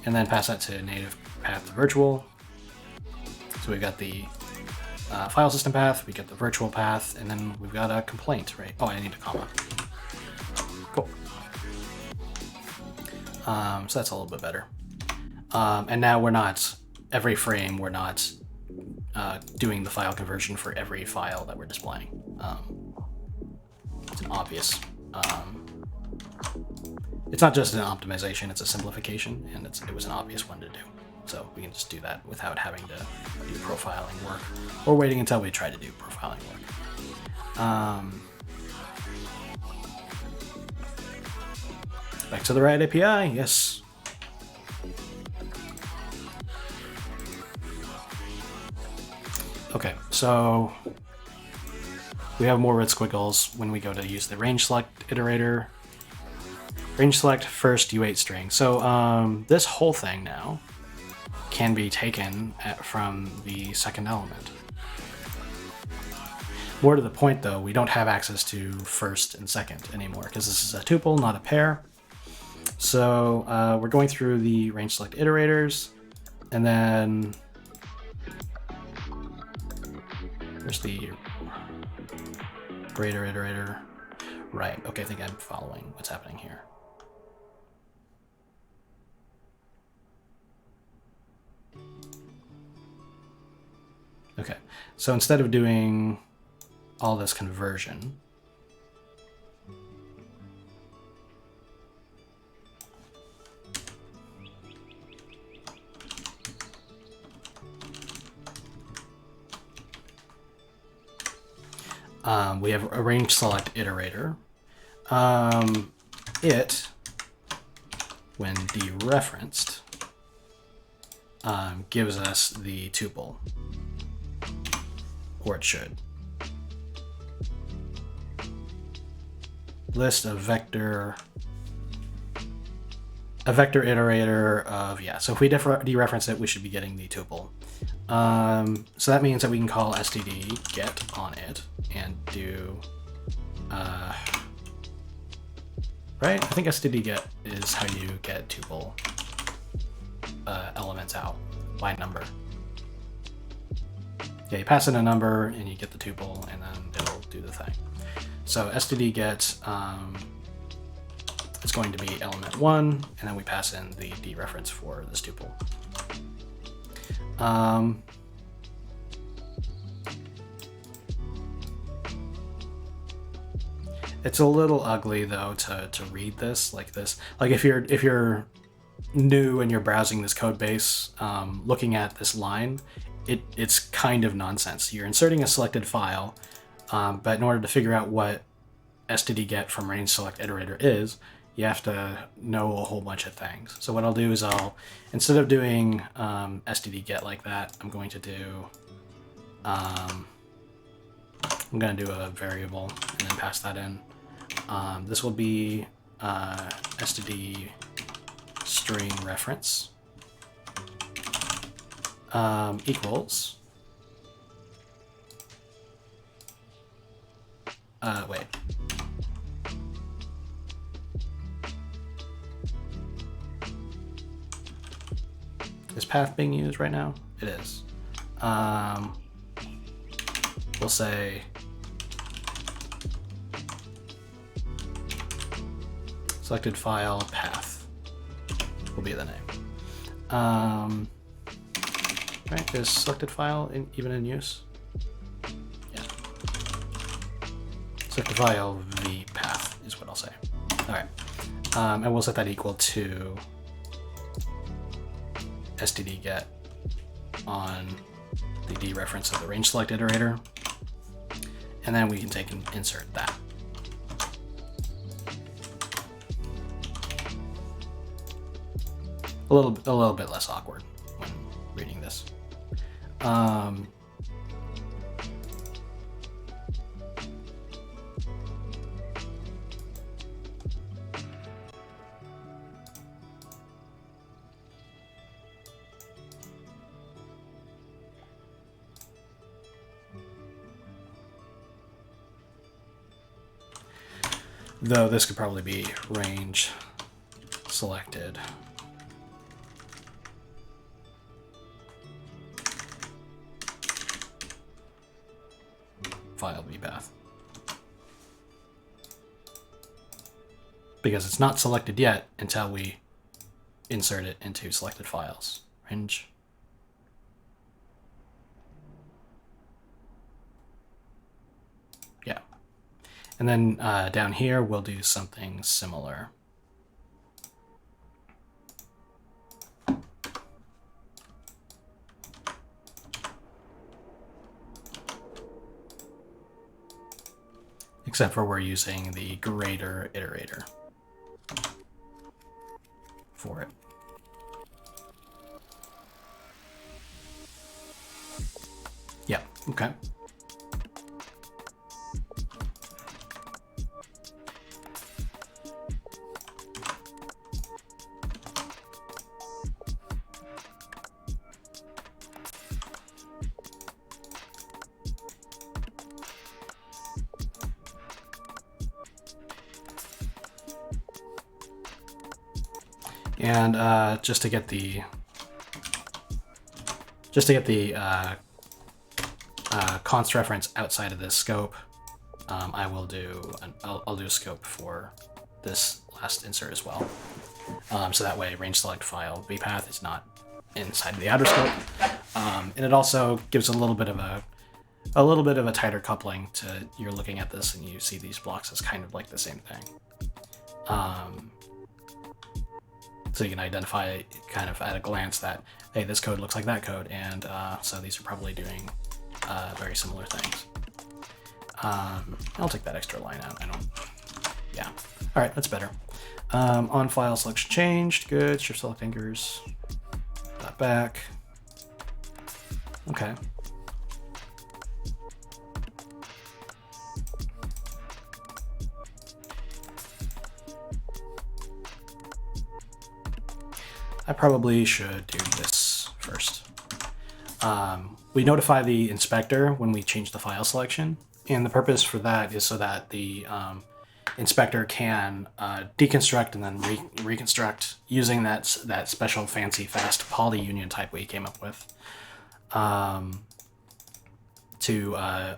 and then pass that to native path to virtual. So we've got the file system path, we get the virtual path, and then we've got a complaint, right? Oh, I need a comma. Cool. So that's a little bit better. And now we're not, every frame, we're not doing the file conversion for every file that we're displaying. It's an obvious, it's not just an optimization, it's a simplification, and it was an obvious one to do. So we can just do that without having to do profiling work, or waiting until we try to do profiling work. Back to the right API, yes. Okay, so we have more red squiggles when we go to use the range select iterator. Range select first U8 string. So this whole thing now can be taken from the second element. More to the point though, we don't have access to first and second anymore because this is a tuple, not a pair. So we're going through the range select iterators, and then where's the greater iterator? Right, okay, I think I'm following what's happening here. Okay, so instead of doing all this conversion, we have a range select iterator. It, when dereferenced, gives us the tuple, or it should. List of vector, a vector iterator of, yeah, so if we dereference it, we should be getting the tuple. So that means that we can call std get on it and do, right? I think std get is how you get tuple elements out by number. Yeah, you pass in a number and you get the tuple, and then it'll do the thing. So std get is going to be element 1, and then we pass in the dereference for this tuple. It's a little ugly though to read this like this. Like if you're new and you're browsing this code base, looking at this line, it's kind of nonsense. You're inserting a selected file, but in order to figure out what std_get from range select iterator is, you have to know a whole bunch of things. So what I'll do is instead of doing std_get like that, I'm going to do a variable and then pass that in. This will be std string reference equals wait. Is path being used right now? It is. We'll say selected file path will be the name. Right, is selected file even in use? Yeah. Selected file v path is what I'll say. All right, and we'll set that equal to std_get on the dereference of the range select iterator, and then we can take and insert that. A little bit less awkward when reading this. Though this could probably be range selected file vpath, because it's not selected yet until we insert it into selected files. Range. Yeah. And then down here, we'll do something similar. Except for we're using the greater iterator for it. Yeah, okay. And just to get the const reference outside of this scope, I'll do a scope for this last insert as well. So that way, range select file vpath is not inside of the outer scope, and it also gives a little bit of a tighter coupling to you're looking at this and you see these blocks as kind of like the same thing. So you can identify kind of at a glance that, hey, this code looks like that code, and so these are probably doing very similar things. I'll take that extra line out. Yeah. All right, that's better. On file selection changed, good. Shift select anchors, that back. Okay. I probably should do this first. We notify the inspector when we change the file selection, and the purpose for that is so that the inspector can deconstruct and then reconstruct using that special fancy fast poly union type we came up with to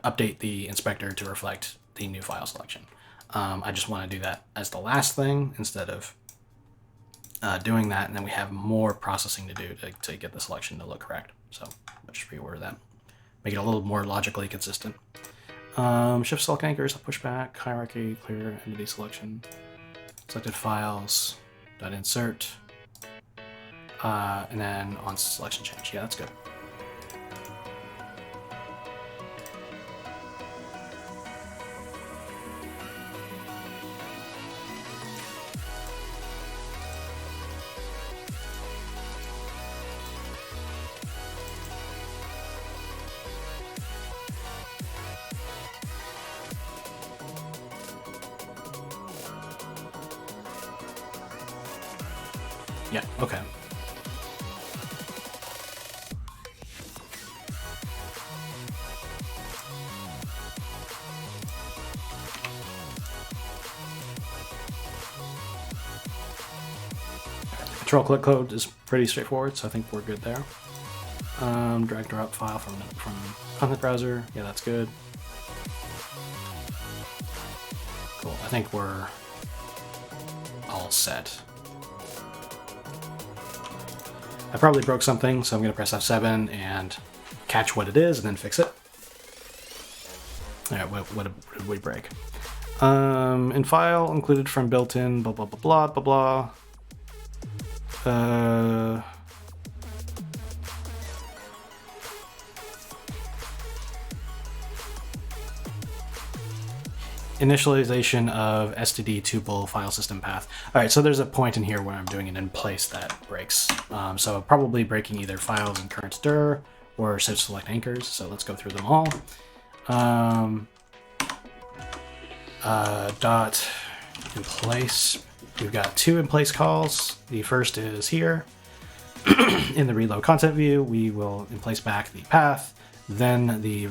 update the inspector to reflect the new file selection. I just want to do that as the last thing instead of doing that, and then we have more processing to do to get the selection to look correct. So I'll just reorder that, make it a little more logically consistent. Shift select anchors, push back, hierarchy, clear, entity selection, selected files, dot insert, And then on selection change. Yeah, that's good. Yeah, okay. Control click code is pretty straightforward, so I think we're good there. Drag drop file from content browser. Yeah, that's good. Cool. I think we're all set. I probably broke something, so I'm going to press F7 and catch what it is and then fix it. All right, what did we break? In file included from built-in, blah, blah, blah, blah, blah, blah. Initialization of std tuple file system path. All right, so there's a point in here where I'm doing an in place that breaks. So probably breaking either files in current dir or search select anchors. So let's go through them all. Dot in place. We've got two in place calls. The first is here. In the reload content view, we will in place back the path. Then the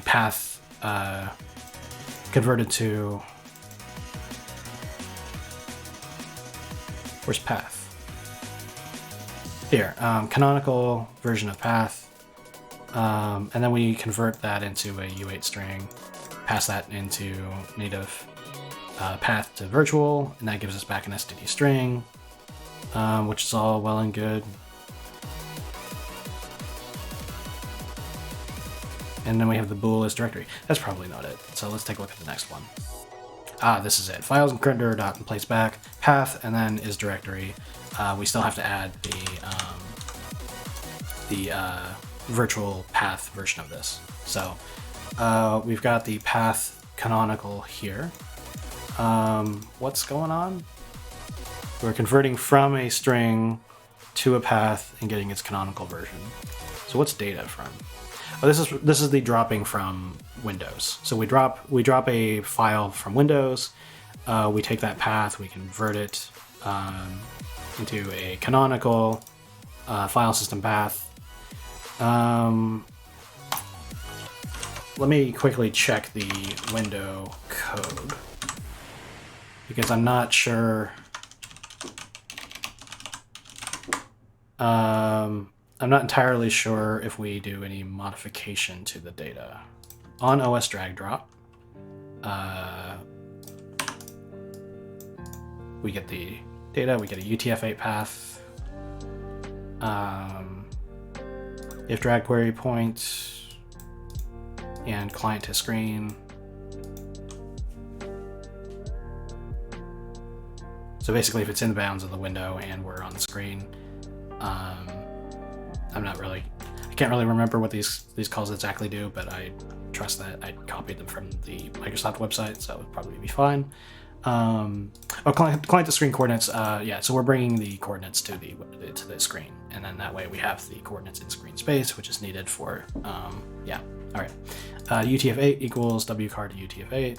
path converted to, where's path? Here, canonical version of path. And then we convert that into a U8 string, pass that into native path to virtual, and that gives us back an std string, which is all well and good. And then we have the bool as directory. That's probably not it. So let's take a look at the next one. This is it. Files and current dir dot in place back path, and then is directory. We still have to add the virtual path version of this. So we've got the path canonical here. What's going on? We're converting from a string to a path and getting its canonical version. So what's data from? Oh, this is the dropping from Windows. So we drop a file from Windows. We take that path, we convert it into a canonical file system path. Let me quickly check the window code because I'm not sure. I'm not entirely sure if we do any modification to the data. On OS drag drop, we get the data, we get a UTF-8 path. If drag query point and client to screen. So basically if it's in the bounds of the window and we're on the screen, I can't really remember what these calls exactly do, but I trust that I copied them from the Microsoft website, so it would probably be fine. Client to screen coordinates. Yeah, so we're bringing the coordinates to the screen, and then that way we have the coordinates in screen space, which is needed for yeah. All right. UTF-8 equals wcar to UTF-8,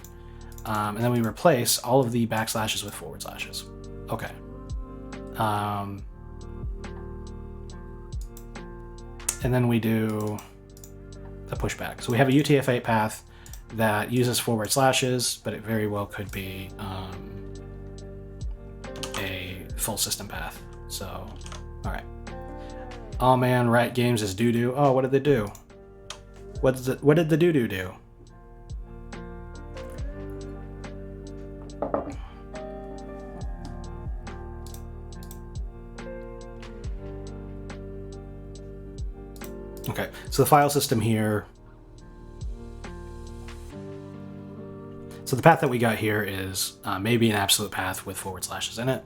and then we replace all of the backslashes with forward slashes. Okay. And then we do the pushback. So we have a UTF-8 path that uses forward slashes, but it very well could be a full system path. So, all right. Oh man, Riot Games is doo-doo. Oh, what did they do? What did the doo-doo do? Okay, so the file system here. So the path that we got here is maybe an absolute path with forward slashes in it.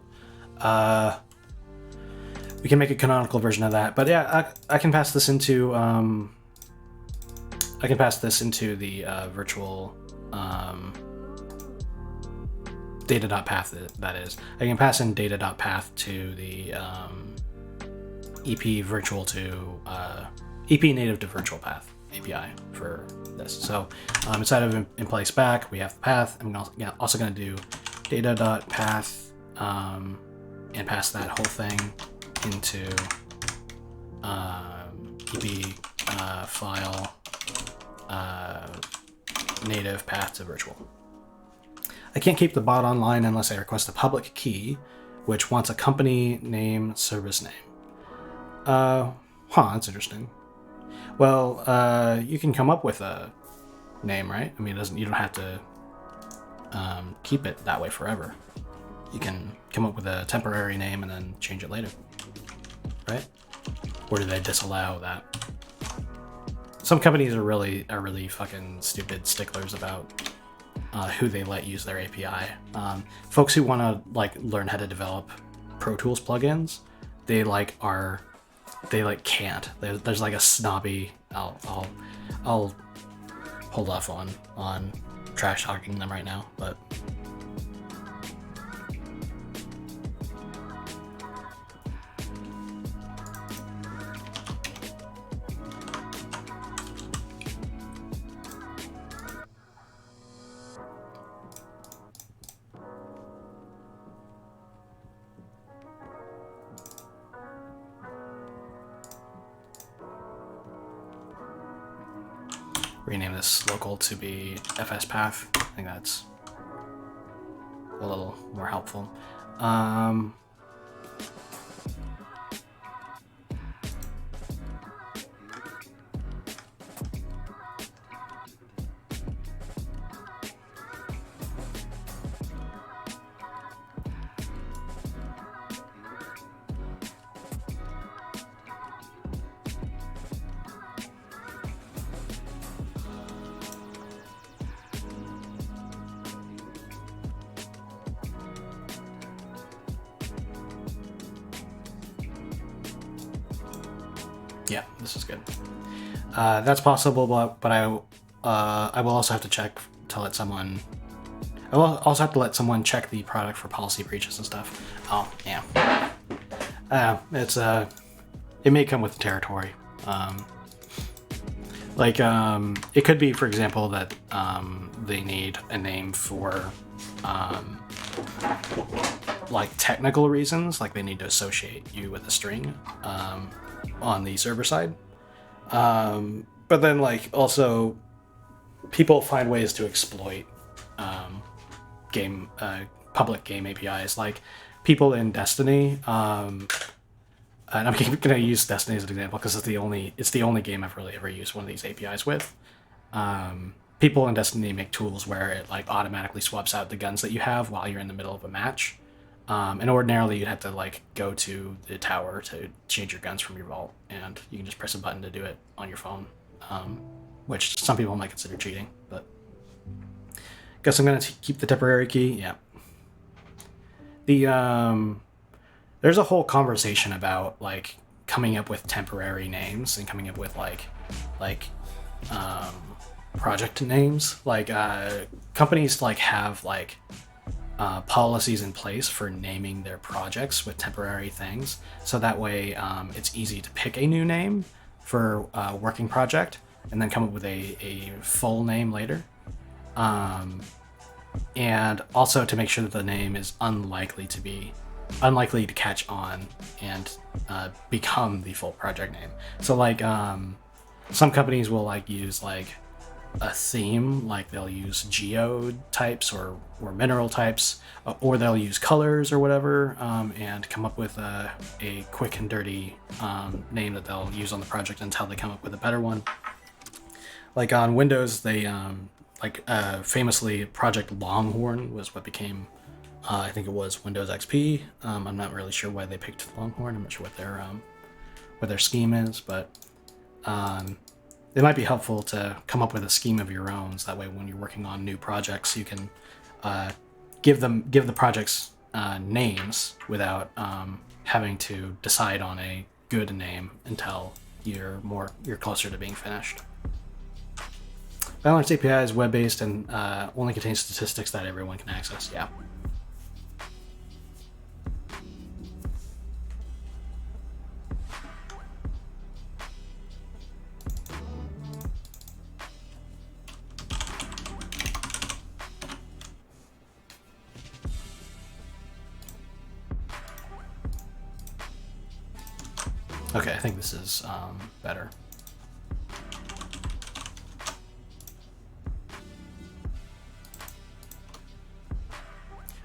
we can make a canonical version of that. But yeah, I can pass this into the virtual data.path. That is, I can pass in data.path to the EP virtual to EP native to virtual path API for this. So inside of in place back, we have the path. I'm also going to do data.path and pass that whole thing into EP file native path to virtual. I can't keep the bot online unless I request a public key, which wants a company name, service name. That's interesting. Well, you can come up with a name, right? I mean, you don't have to keep it that way forever. You can come up with a temporary name and then change it later, right? Or do they disallow that? Some companies are really fucking stupid sticklers about who they let use their API. Folks who want to learn how to develop Pro Tools plugins, they can't. There's like a snobby. I'll hold off on trash talking them right now, but. Rename this local to be FS path. I think that's a little more helpful. Yeah, this is good. That's possible, but I will also have to check to let someone. I will also have to let someone check the product for policy breaches and stuff. Oh, yeah. It may come with the territory. It could be, for example, that they need a name for technical reasons, like they need to associate you with a string on the server side. But then also people find ways to exploit public game APIs, like people in Destiny. And I'm gonna use Destiny as an example because it's the only game I've really ever used one of these APIs with. People in Destiny make tools where it automatically swaps out the guns that you have while you're in the middle of a match. And ordinarily you'd have to go to the tower to change your guns from your vault, and you can just press a button to do it on your phone, which some people might consider cheating, but guess I'm going to keep the temporary key. Yeah. There's a whole conversation about coming up with temporary names and coming up with project names. Companies have policies in place for naming their projects with temporary things, so that way it's easy to pick a new name for a working project and then come up with a full name later, and also to make sure that the name is unlikely to catch on and become the full project name. So some companies will use a theme, they'll use geode types or mineral types, or they'll use colors or whatever, and come up with a quick and dirty name that they'll use on the project until they come up with a better one. On Windows, they famously Project Longhorn was what became I think it was Windows XP. I'm not really sure why they picked Longhorn. I'm not sure what their scheme is, but it might be helpful to come up with a scheme of your own, so that way when you're working on new projects, you can give the projects names without having to decide on a good name until you're closer to being finished. Balance API is web-based and only contains statistics that everyone can access. Yeah. Okay, I think this is better.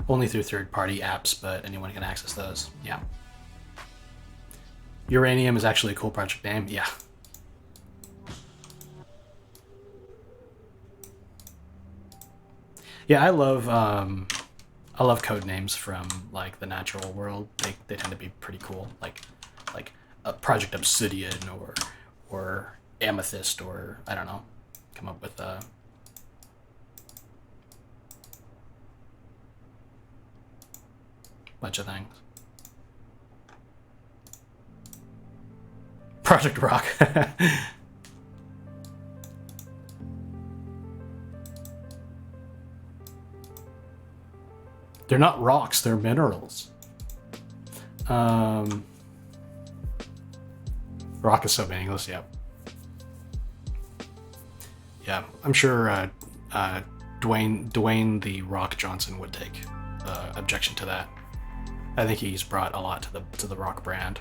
Only through third-party apps, but anyone can access those. Yeah. Uranium is actually a cool project name. Yeah. Yeah, I love code names from like the natural world. They tend to be pretty cool. Like Project Obsidian or Amethyst, or I don't know. Come up with a bunch of things. Project Rock. They're not rocks, they're minerals. Rock is so meaningless, yeah. Yeah, I'm sure Dwayne the Rock Johnson would take objection to that. I think he's brought a lot to the Rock brand.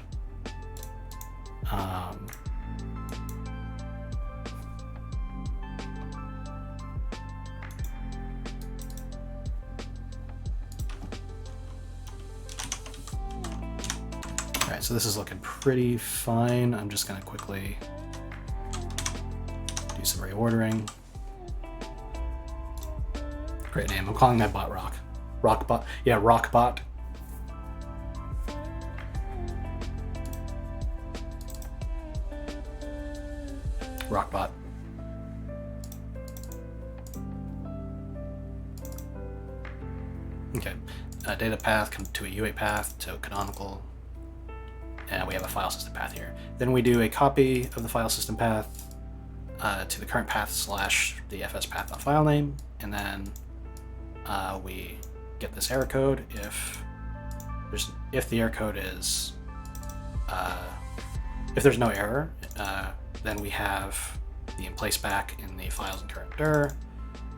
Alright, so this is looking pretty fine. I'm just going to quickly do some reordering. Great name. I'm calling my bot Rock. Rockbot. Yeah, Rockbot. Rockbot. Okay. Data path to a U8 path to canonical. And we have a file system path here. Then we do a copy of the file system path to the current path / the fs path on file name, and then we get this error code. If the error code is if there's no error, then we have the in place back in the files and current dir,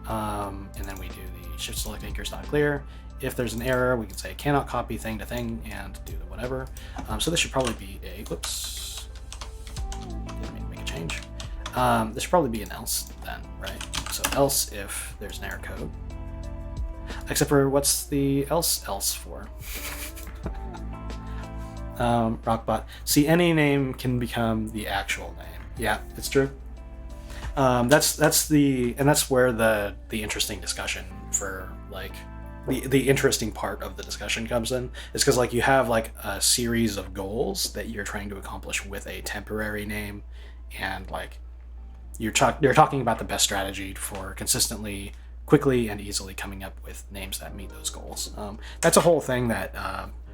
and then we do the shift select anchors.clear. If there's an error, we can say cannot copy thing to thing and do the whatever. So this should probably be a, whoops, didn't mean to make a change. This should probably be an else then, right? So else if there's an error code. Except for what's the else for? Rockbot. See, any name can become the actual name. Yeah, it's true. That's where the interesting discussion for like the interesting part of the discussion comes in, is because like you have like a series of goals that you're trying to accomplish with a temporary name, and like you're talking about the best strategy for consistently, quickly, and easily coming up with names that meet those goals. That's a whole thing that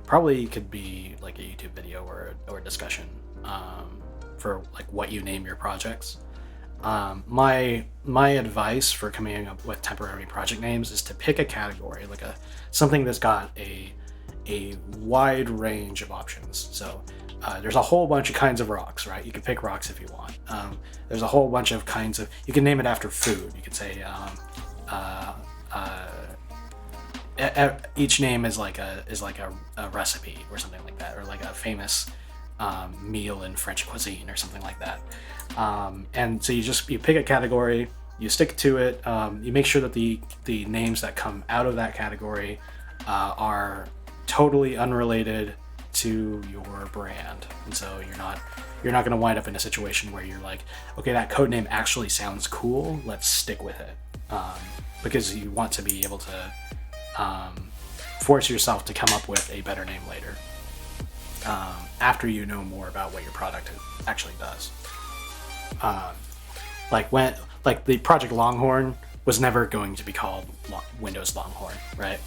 probably could be like a YouTube video or a discussion for like what you name your projects. My advice for coming up with temporary project names is to pick a category, like something that's got a wide range of options. So there's a whole bunch of kinds of rocks, right? You can pick rocks if you want. There's a whole bunch of kinds of, you can name it after food. You could say each name is like a recipe or something like that, or like a famous meal in French cuisine or something like that. And so you pick a category, you stick to it, you make sure that the names that come out of that category are totally unrelated to your brand. And so you're not going to wind up in a situation where you're like, okay, that code name actually sounds cool, let's stick with it, because you want to be able to force yourself to come up with a better name later, after you know more about what your product actually does. Like the Project Longhorn was never going to be called Windows Longhorn, right?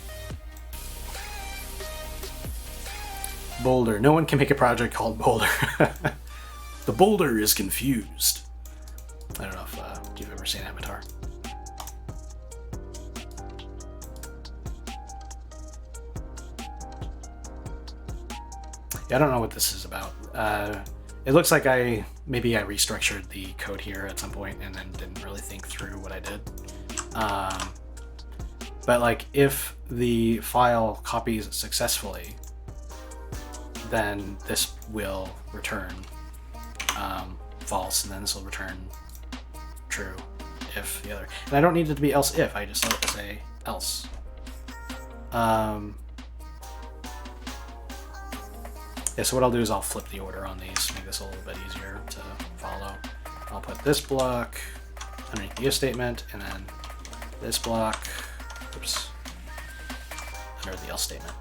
Boulder. No one can make a project called Boulder. The boulder is confused. I don't know if you've ever seen Avatar. Yeah, I don't know what this is about. It looks like maybe I restructured the code here at some point and then didn't really think through what I did. But like if the file copies successfully, then this will return false, and then this will return true if the other. And I don't need it to be else if, I just like to say else. Yeah, so what I'll do is I'll flip the order on these, make this a little bit easier to follow. I'll put this block underneath the if statement, and then this block, oops, under the else statement.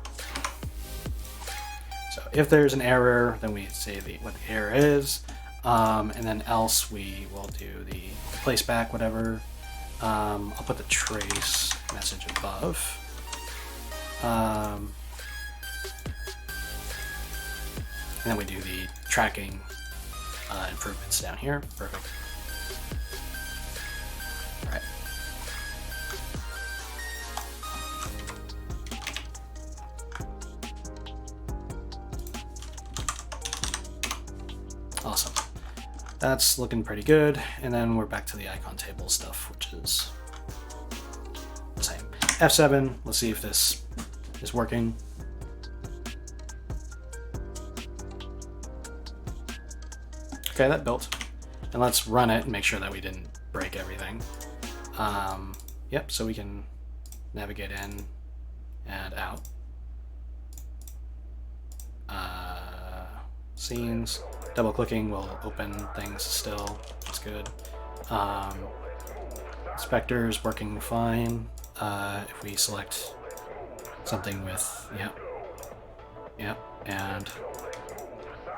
So if there's an error, then we say what the error is, and then else we will do the place back whatever. I'll put the trace message above. And then we do the tracking improvements down here. Perfect. All right. Awesome. That's looking pretty good. And then we're back to the icon table stuff, which is the same. F7, let's see if this is working. Okay, that built. And let's run it and make sure that we didn't break everything. Yep, so we can navigate in and out. Scenes. Double clicking will open things still. That's good. Inspector's working fine. If we select something with, yep, and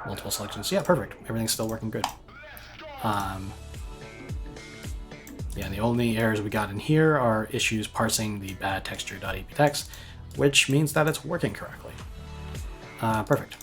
multiple selections. Yeah, perfect. Everything's still working good. Yeah, and the only errors we got in here are issues parsing the bad texture.ep text, which means that it's working correctly. Perfect.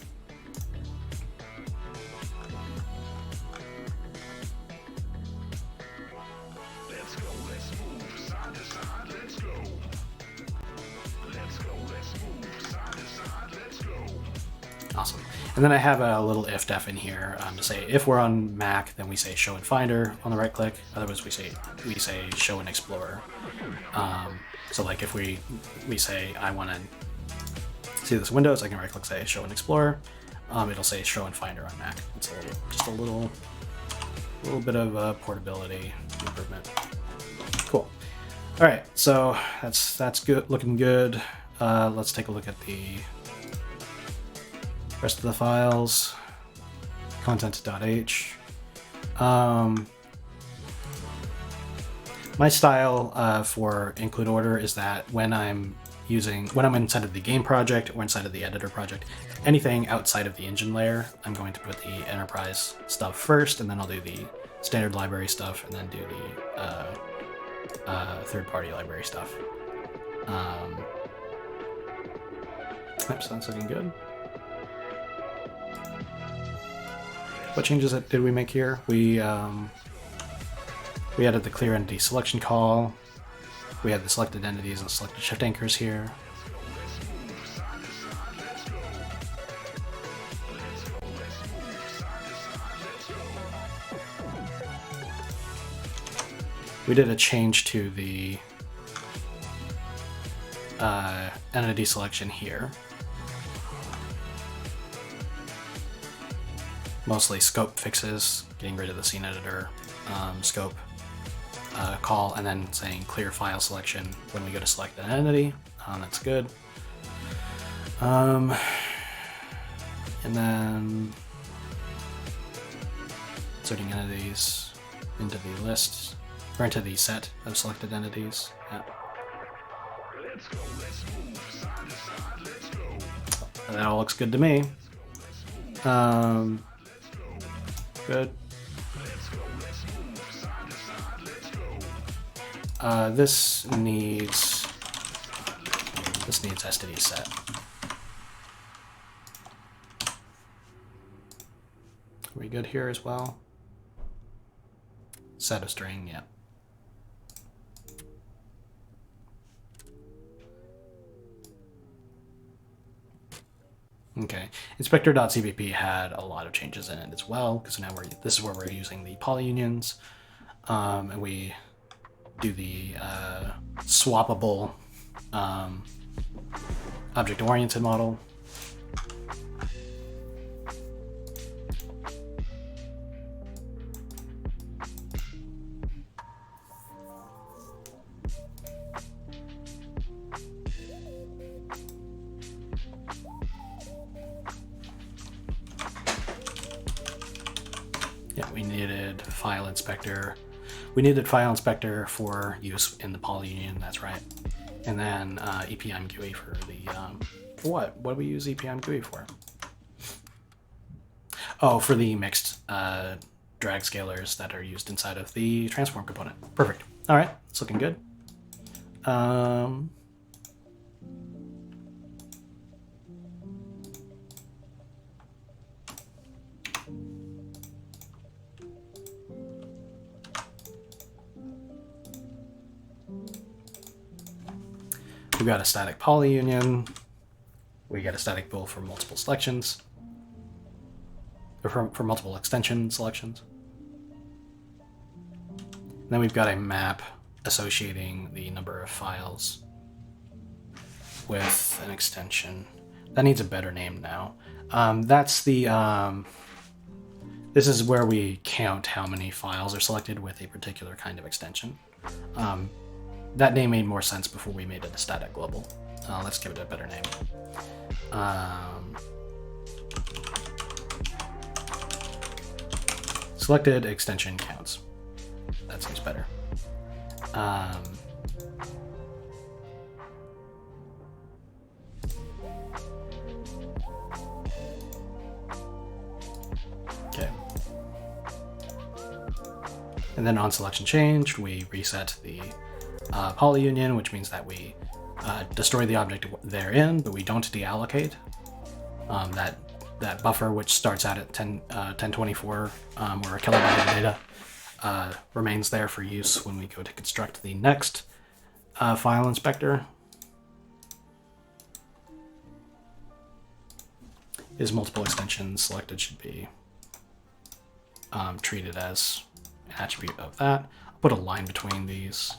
Awesome. And then I have a little if def in here to say if we're on Mac, then we say show in Finder on the right click. Otherwise, we say show in Explorer. So like if we say I want to see this Windows, I can right click, say show in Explorer. It'll say show in Finder on Mac. It's just a little bit of portability improvement. Cool. All right, so that's good, looking good. Let's take a look at the rest of the files. Content.h. My style for include order is that when I'm inside of the game project or inside of the editor project, anything outside of the engine layer, I'm going to put the enterprise stuff first, and then I'll do the standard library stuff, and then do the third-party library stuff. Yep, so that's looking good. What changes did we make here? We added the clear entity selection call. We had the selected entities and selected shift anchors here. We did a change to the entity selection here. Mostly scope fixes, getting rid of the scene editor scope call, and then saying clear file selection when we go to select an entity. That's good. And then inserting entities into the list, or into the set of selected entities. Yeah. That all looks good to me. Good. This needs std set. Are we good here as well? Set of string, yeah. Okay, inspector.cpp had a lot of changes in it as well, because now this is where we're using the polyunions, and we do the swappable object-oriented model. Yeah, we needed file inspector. We needed file inspector for use in the polyunion, that's right. And then EPM GUI for the, what? What do we use EPM GUI for? Oh, for the mixed drag scalars that are used inside of the transform component. Perfect. All right, it's looking good. We've got a static polyunion. We get a static bool for multiple selections, or for multiple extension selections. And then we've got a map associating the number of files with an extension. That needs a better name now. That's the, this is where we count how many files are selected with a particular kind of extension. That name made more sense before we made it a static global. Let's give it a better name. Selected extension counts. That seems better. Okay. And then on selection changed, we reset the polyunion, which means that we destroy the object therein, but we don't deallocate. That buffer, which starts out at 1024 or a kilobyte of data, remains there for use when we go to construct the next file inspector. Is multiple extensions selected should be treated as an attribute of that. I'll put a line between these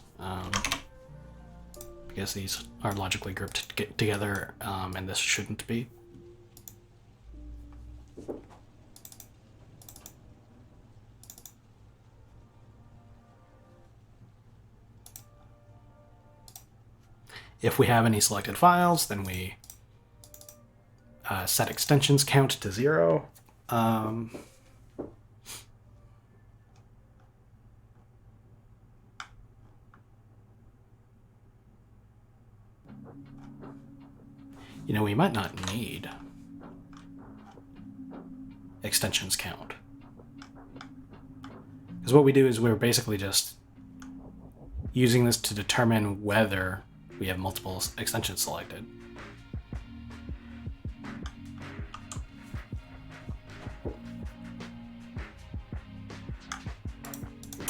because these are logically grouped together, and this shouldn't be. If we have any selected files, then we set extensions count to 0. You know, we might not need extensions count. Because what we do is we're basically just using this to determine whether we have multiple extensions selected.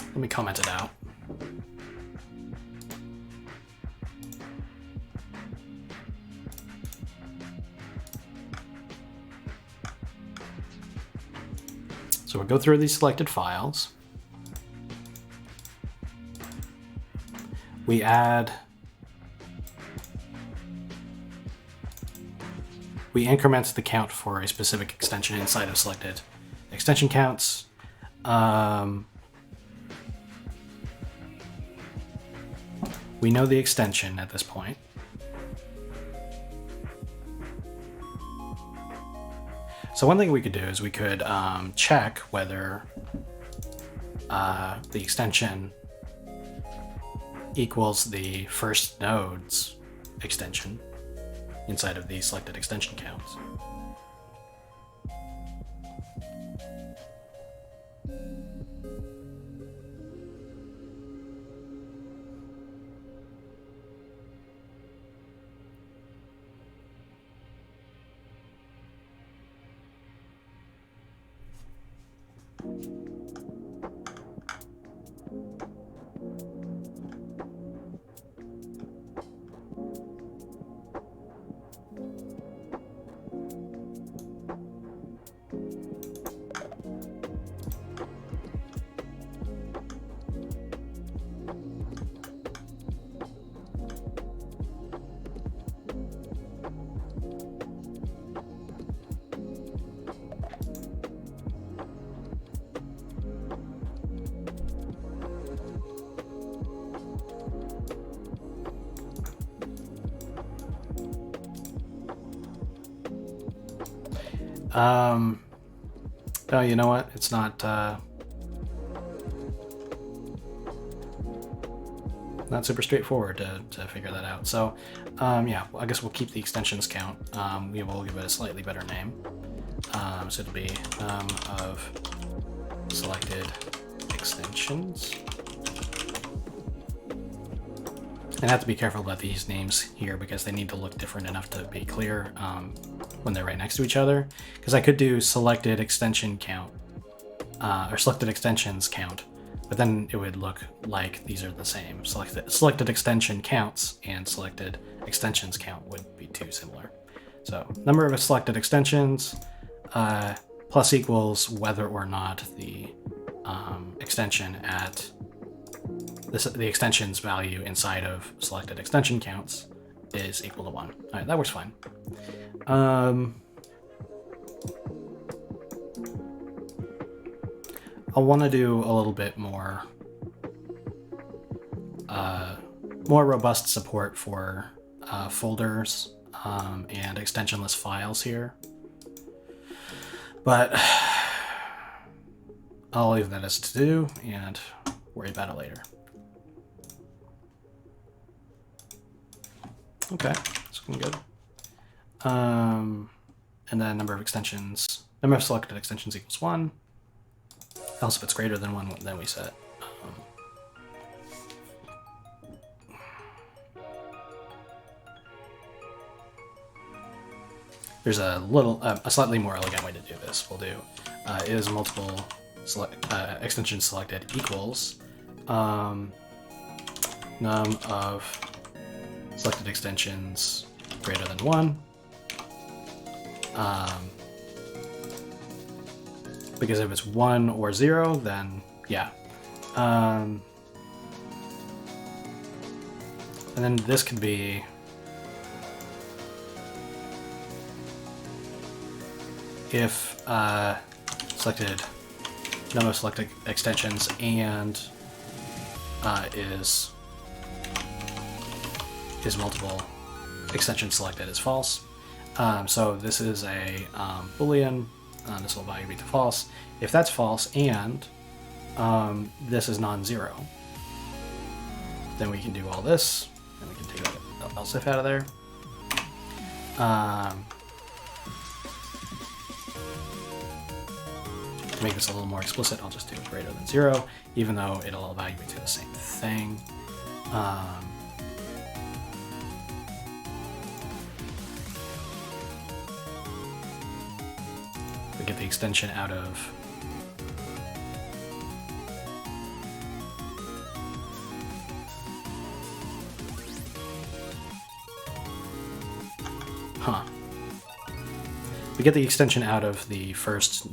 Let me comment it out. So we'll go through these selected files. We increment the count for a specific extension inside of selected extension counts. We know the extension at this point. So one thing we could do is we could check whether the extension equals the first node's extension inside of the selected extension counts. Oh, you know what? It's not super straightforward to figure that out. So, yeah, I guess we'll keep the extensions count. We will give it a slightly better name. So it'll be of selected extensions. And I have to be careful about these names here because they need to look different enough to be clear when they're right next to each other. Because I could do selected extension count or selected extensions count, but then it would look like these are the same. Selected extension counts and selected extensions count would be too similar. So number of selected extensions plus equals whether or not the extension at the extension's value inside of selected extension counts is equal to 1. All right, that works fine. I'll want to do a little bit more robust support for folders and extensionless files here, but I'll leave that as to do and worry about it later. Okay, it's looking good. And then number of selected extensions equals 1. Else if it's greater than 1, then we set. There's a slightly more elegant way to do this. We'll do is multiple extensions selected equals num of selected extensions greater than 1. Because if it's 1 or 0, then yeah. And then this could be if selected num of selected extensions and is multiple extension selected is false. So this is a Boolean. This will value be to false. If that's false and this is non-zero, then we can do all this, and we can take else if out of there. To make this a little more explicit, I'll just do greater than 0, even though it'll all value me to the same thing. We get the extension out of we get the extension out of the first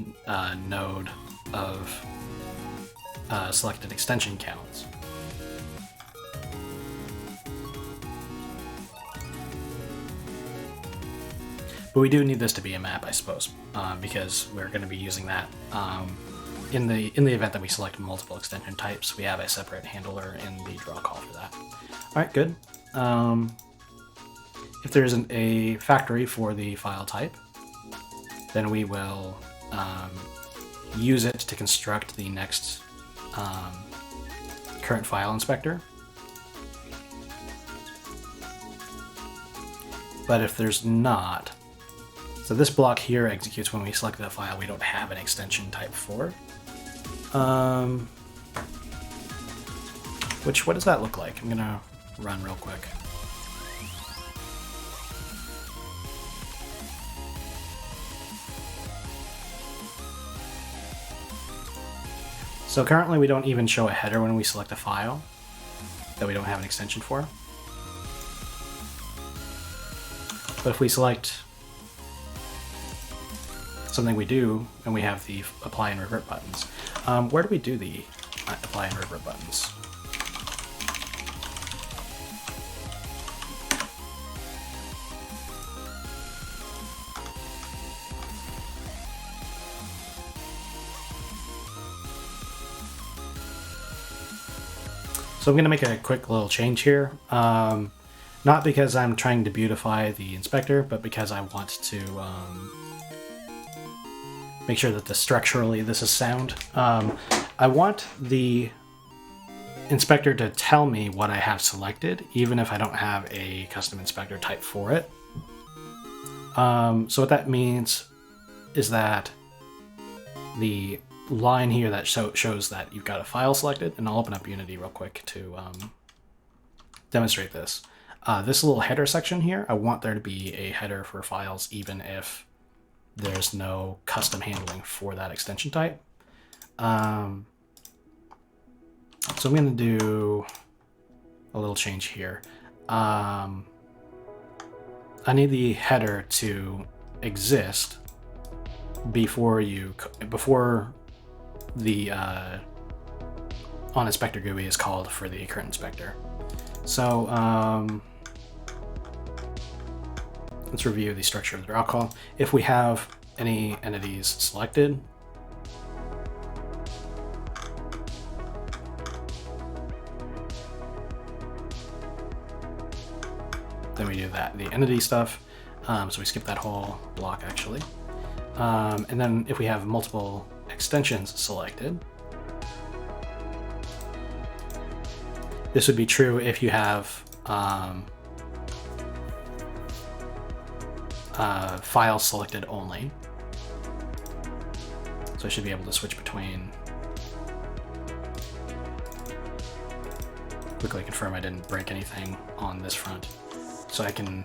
node of selected extension counts. But we do need this to be a map, I suppose, because we're going to be using that in the event that we select multiple extension types. We have a separate handler in the draw call for that. All right, good. If there isn't a factory for the file type, then we will use it to construct the next current file inspector. But if there's not, so this block here executes when we select the file we don't have an extension type for. What does that look like? I'm gonna run real quick. So currently we don't even show a header when we select a file that we don't have an extension for. But if we select something we do, and we have the apply and revert buttons, where do we do the apply and revert buttons? So I'm going to make a quick little change here, not because I'm trying to beautify the inspector, but because I want to make sure that structurally this is sound. I want the inspector to tell me what I have selected, even if I don't have a custom inspector type for it. So what that means is that the line here that shows that you've got a file selected, and I'll open up Unity real quick to demonstrate this. This little header section here, I want there to be a header for files even if there's no custom handling for that extension type. So I'm going to do a little change here. I need the header to exist before the onInspector GUI is called for the current inspector. So let's review the structure of the draw call. If we have any entities selected, then we do the entity stuff. So we skip that whole block actually. And then if we have multiple extensions selected, this would be true if you have files selected only. So I should be able to switch between. Quickly confirm I didn't break anything on this front. So I can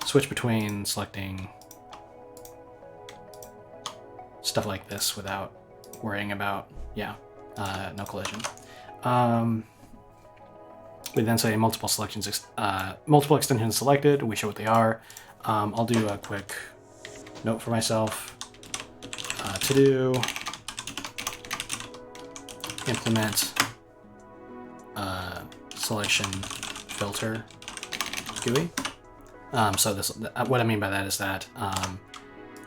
switch between selecting stuff like this without worrying about, no collision. We then say multiple extensions selected. We show what they are. I'll do a quick note for myself. To do implement selection filter GUI. So this, what I mean by that is that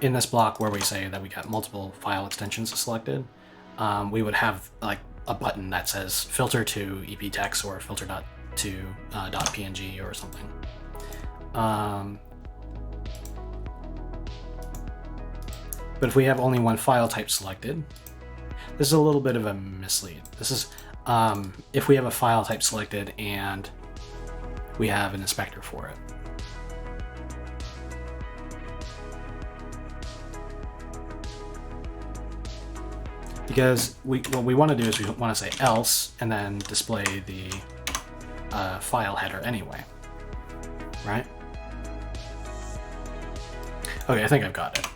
in this block where we say that we got multiple file extensions selected, we would have like a button that says filter to eptext or filter to .png or something. But if we have only one file type selected, this is a little bit of a mislead. This is if we have a file type selected and we have an inspector for it. Because what we want to do is we want to say else and then display the file header anyway, right? Okay, I think I've got it.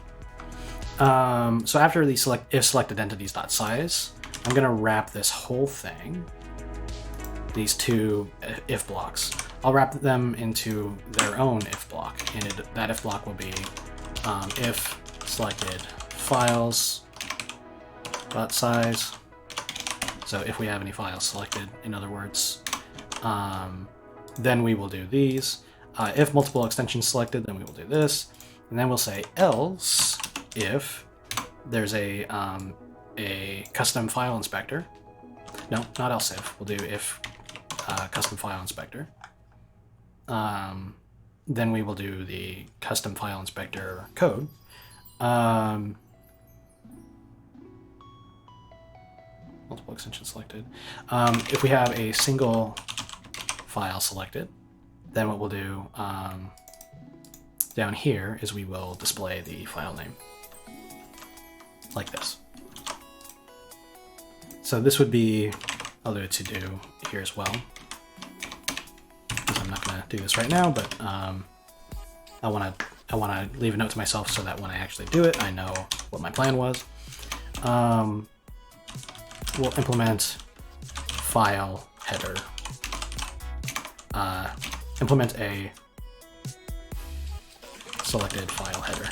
So after the if selected entities.size, I'm going to wrap this whole thing, these two if blocks. I'll wrap them into their own if block, and that if block will be if selected files dot size. So if we have any files selected, in other words, then we will do these. If multiple extensions selected, then we will do this, and then we'll say else if there's a custom file inspector. No, not else if. We'll do if custom file inspector. Then we will do the custom file inspector code. Multiple extensions selected. If we have a single file selected, then what we'll do down here is we will display the file name like this. So this would be, I'll do a to do here as well, because I'm not going to do this right now, but I want to leave a note to myself so that when I actually do it, I know what my plan was. We'll implement file header. Implement a selected file header.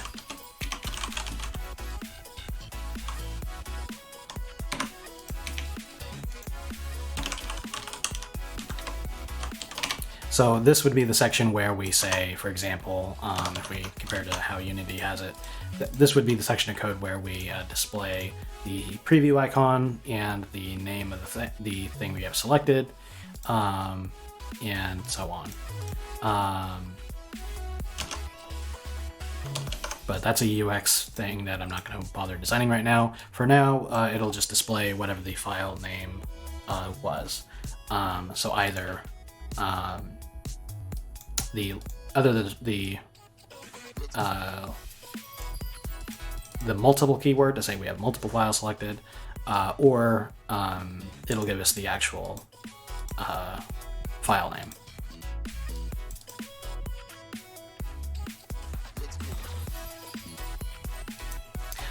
So this would be the section where we say, for example, if we compare to how Unity has it, this would be the section of code where we display the preview icon and the name of the thing we have selected, and so on. but that's a UX thing that I'm not going to bother designing right now. For now, it'll just display whatever the file name was. So either the multiple keyword to say we have multiple files selected, or it'll give us the actual file name.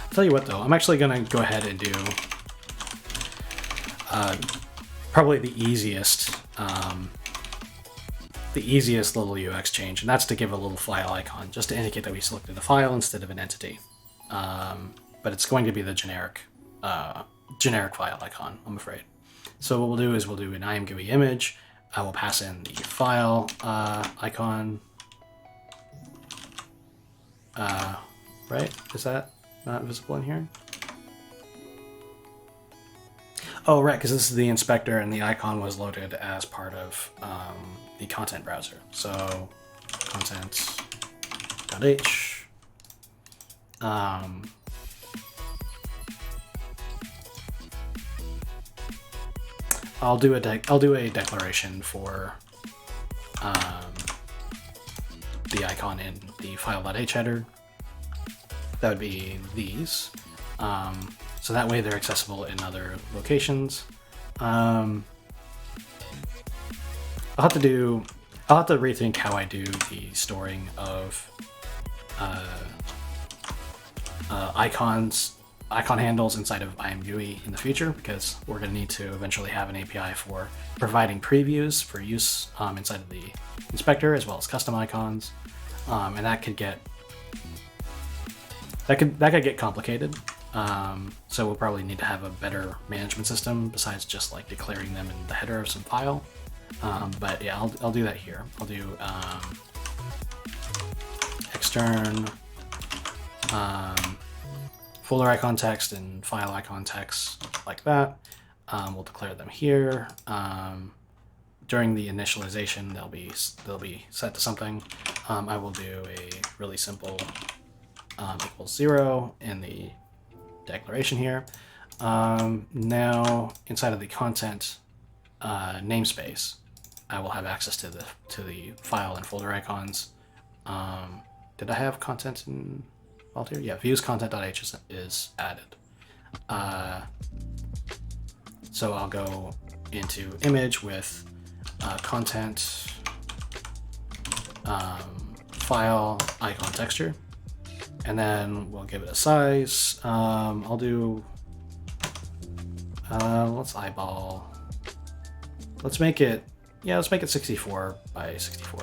I'll tell you what though, I'm actually going to go ahead and do probably the easiest little UX change, and that's to give a little file icon just to indicate that we selected a file instead of an entity. But it's going to be the generic file icon, I'm afraid. So what we'll do is we'll do an IMGUI image. I will pass in the file icon. Right? Is that not visible in here? Oh, right, because this is the inspector and the icon was loaded as part of the content browser. So content.h. I'll do a declaration for the icon in the file.h header. That would be these. So that way they're accessible in other locations. I'll have to rethink how I do the storing of icon handles inside of IMGUI in the future, because we're going to need to eventually have an API for providing previews for use inside of the inspector, as well as custom icons, and that could get complicated. So we'll probably need to have a better management system besides just like declaring them in the header of some file. But yeah, I'll do that here. I'll do extern folder icon text and file icon text like that. We'll declare them here. During the initialization, they'll be set to something. I will do a really simple equals 0 in the declaration here. Now inside of the content namespace, I will have access to the file and folder icons. Did I have content in alt here? Yeah, views content.h is added. So I'll go into image with content file icon texture, and then we'll give it a size. I'll do let's eyeball. Let's make it 64 by 64.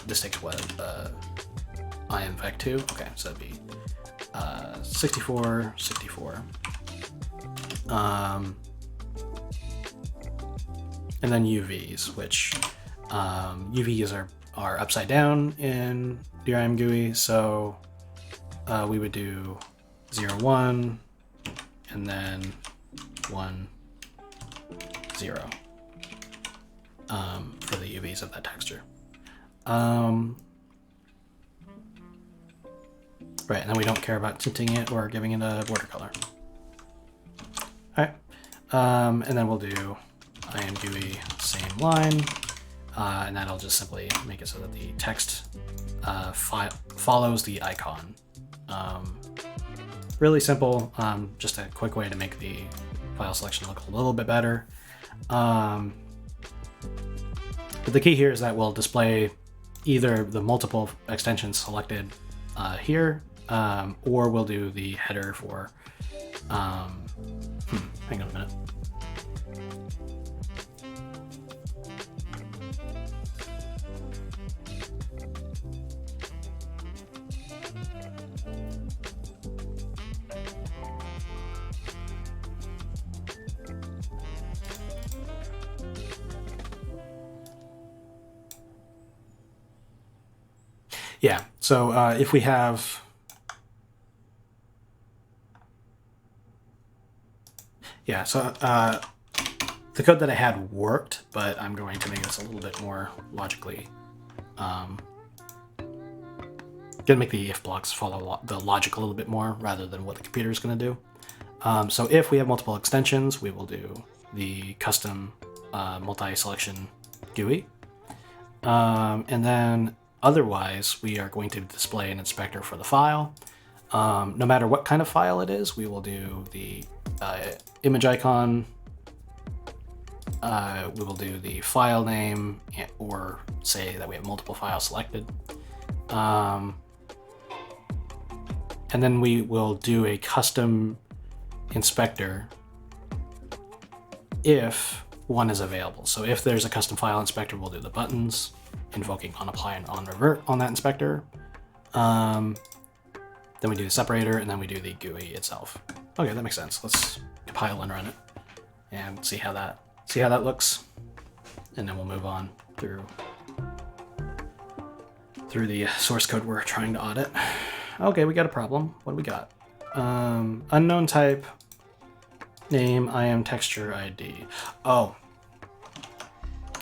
This takes what IMVec2. Okay, so that'd be 64. And then UVs, which UVs are upside down in the IMGUI, so we would do 0, 1, and then 1, 0 for the UVs of that texture. Right, and then we don't care about tinting it or giving it a border color. All right, and then we'll do IMGUI same line, and that'll just simply make it so that the text follows the icon. Really simple, just a quick way to make the file selection look a little bit better. But the key here is that we'll display either the multiple extensions selected here, or we'll do the header for, hang on a minute. Yeah, so if we have, yeah, so the code that I had worked, but I'm going to make this a little bit more logically gonna make the if blocks follow the logic a little bit more rather than what the computer is gonna do. So if we have multiple extensions, we will do the custom multi-selection GUI. And then otherwise, we are going to display an inspector for the file. No matter what kind of file it is, we will do the image icon. We will do the file name, or say that we have multiple files selected. And then we will do a custom inspector if one is available. So if there's a custom file inspector, we'll do the buttons, invoking on apply and on revert on that inspector. Then we do the separator, and then we do the GUI itself. Okay, that makes sense. Let's compile and run it and see how that looks. And then we'll move on through the source code we're trying to audit. Okay, we got a problem. What do we got? Unknown type, name, IAM texture ID. Oh,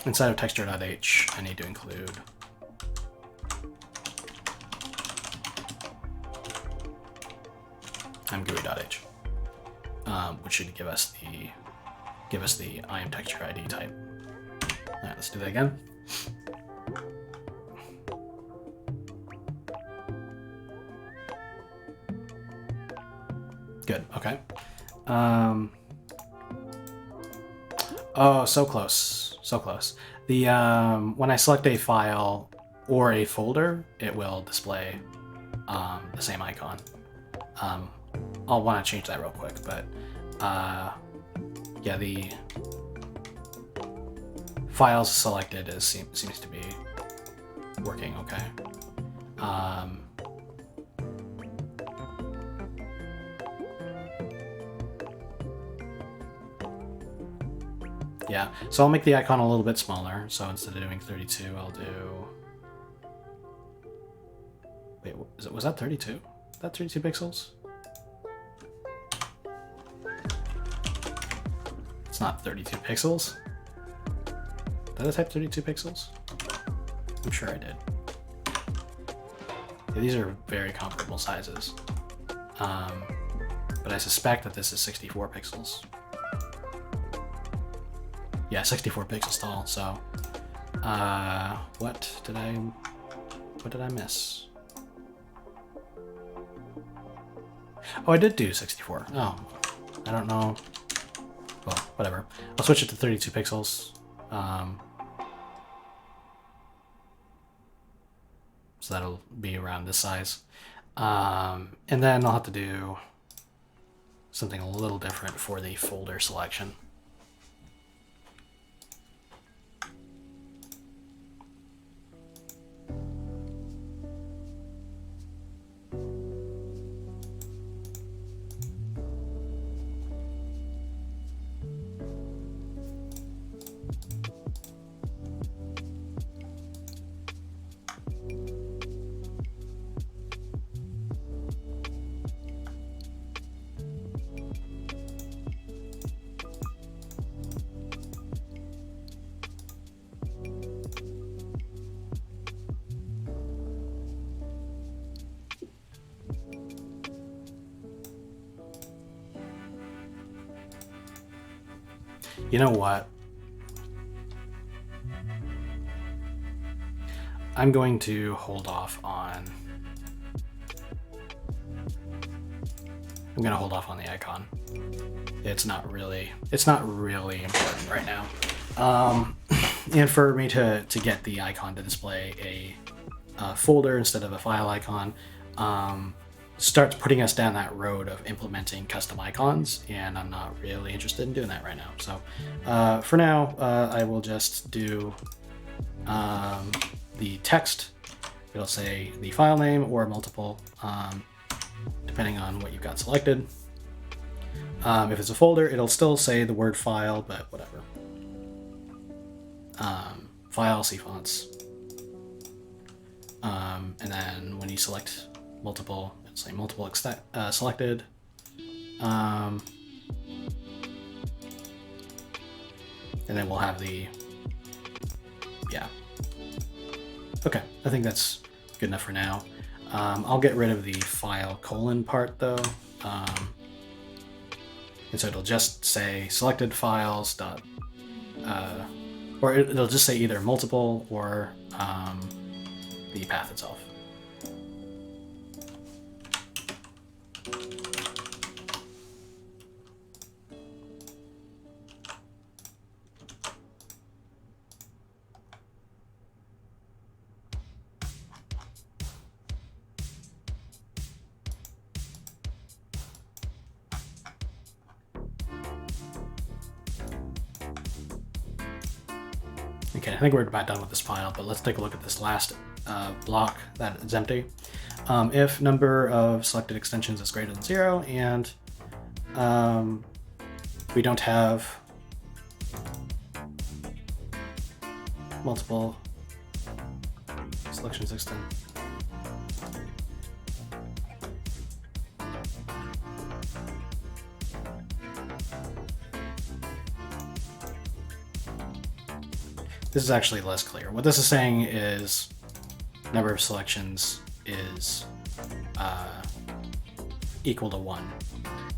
inside of texture.h, I need to include GUI.h, which should give us the IAM texture ID type. All right, let's do that again. Good. Okay. Oh, so close. So close. The when I select a file or a folder, it will display the same icon. I'll want to change that real quick, but yeah, the files selected seems to be working okay. Yeah, so I'll make the icon a little bit smaller. So instead of doing 32, I'll do... Wait, was that 32? Is that 32 pixels? It's not 32 pixels. Did I type 32 pixels? I'm sure I did. Yeah, these are very comparable sizes. But I suspect that this is 64 pixels. Yeah, 64 pixels tall, so what did I miss? Oh, I did do 64. Oh, I don't know. Well, whatever. I'll switch it to 32 pixels. So that'll be around this size. And then I'll have to do something a little different for the folder selection. You know what? I'm going to hold off on... I'm going to hold off on the icon. It's not really important right now. And for me to get the icon to display a folder instead of a file icon, starts putting us down that road of implementing custom icons, and I'm not really interested in doing that right now. So for now, I will just do the text. It'll say the file name or multiple, depending on what you've got selected. If it's a folder, it'll still say the word file, but whatever. File, C fonts. And then when you select multiple, it's like multiple selected. And then we'll have the, yeah. Okay, I think that's good enough for now. I'll get rid of the file colon part though. And so it'll just say selected files dot, or it'll just say either multiple or the path itself. Okay, I think we're about done with this file, but let's take a look at this last block that is empty. If number of selected extensions is greater than 0 and we don't have multiple selections extend. This is actually less clear. What this is saying is number of selections is equal to 1.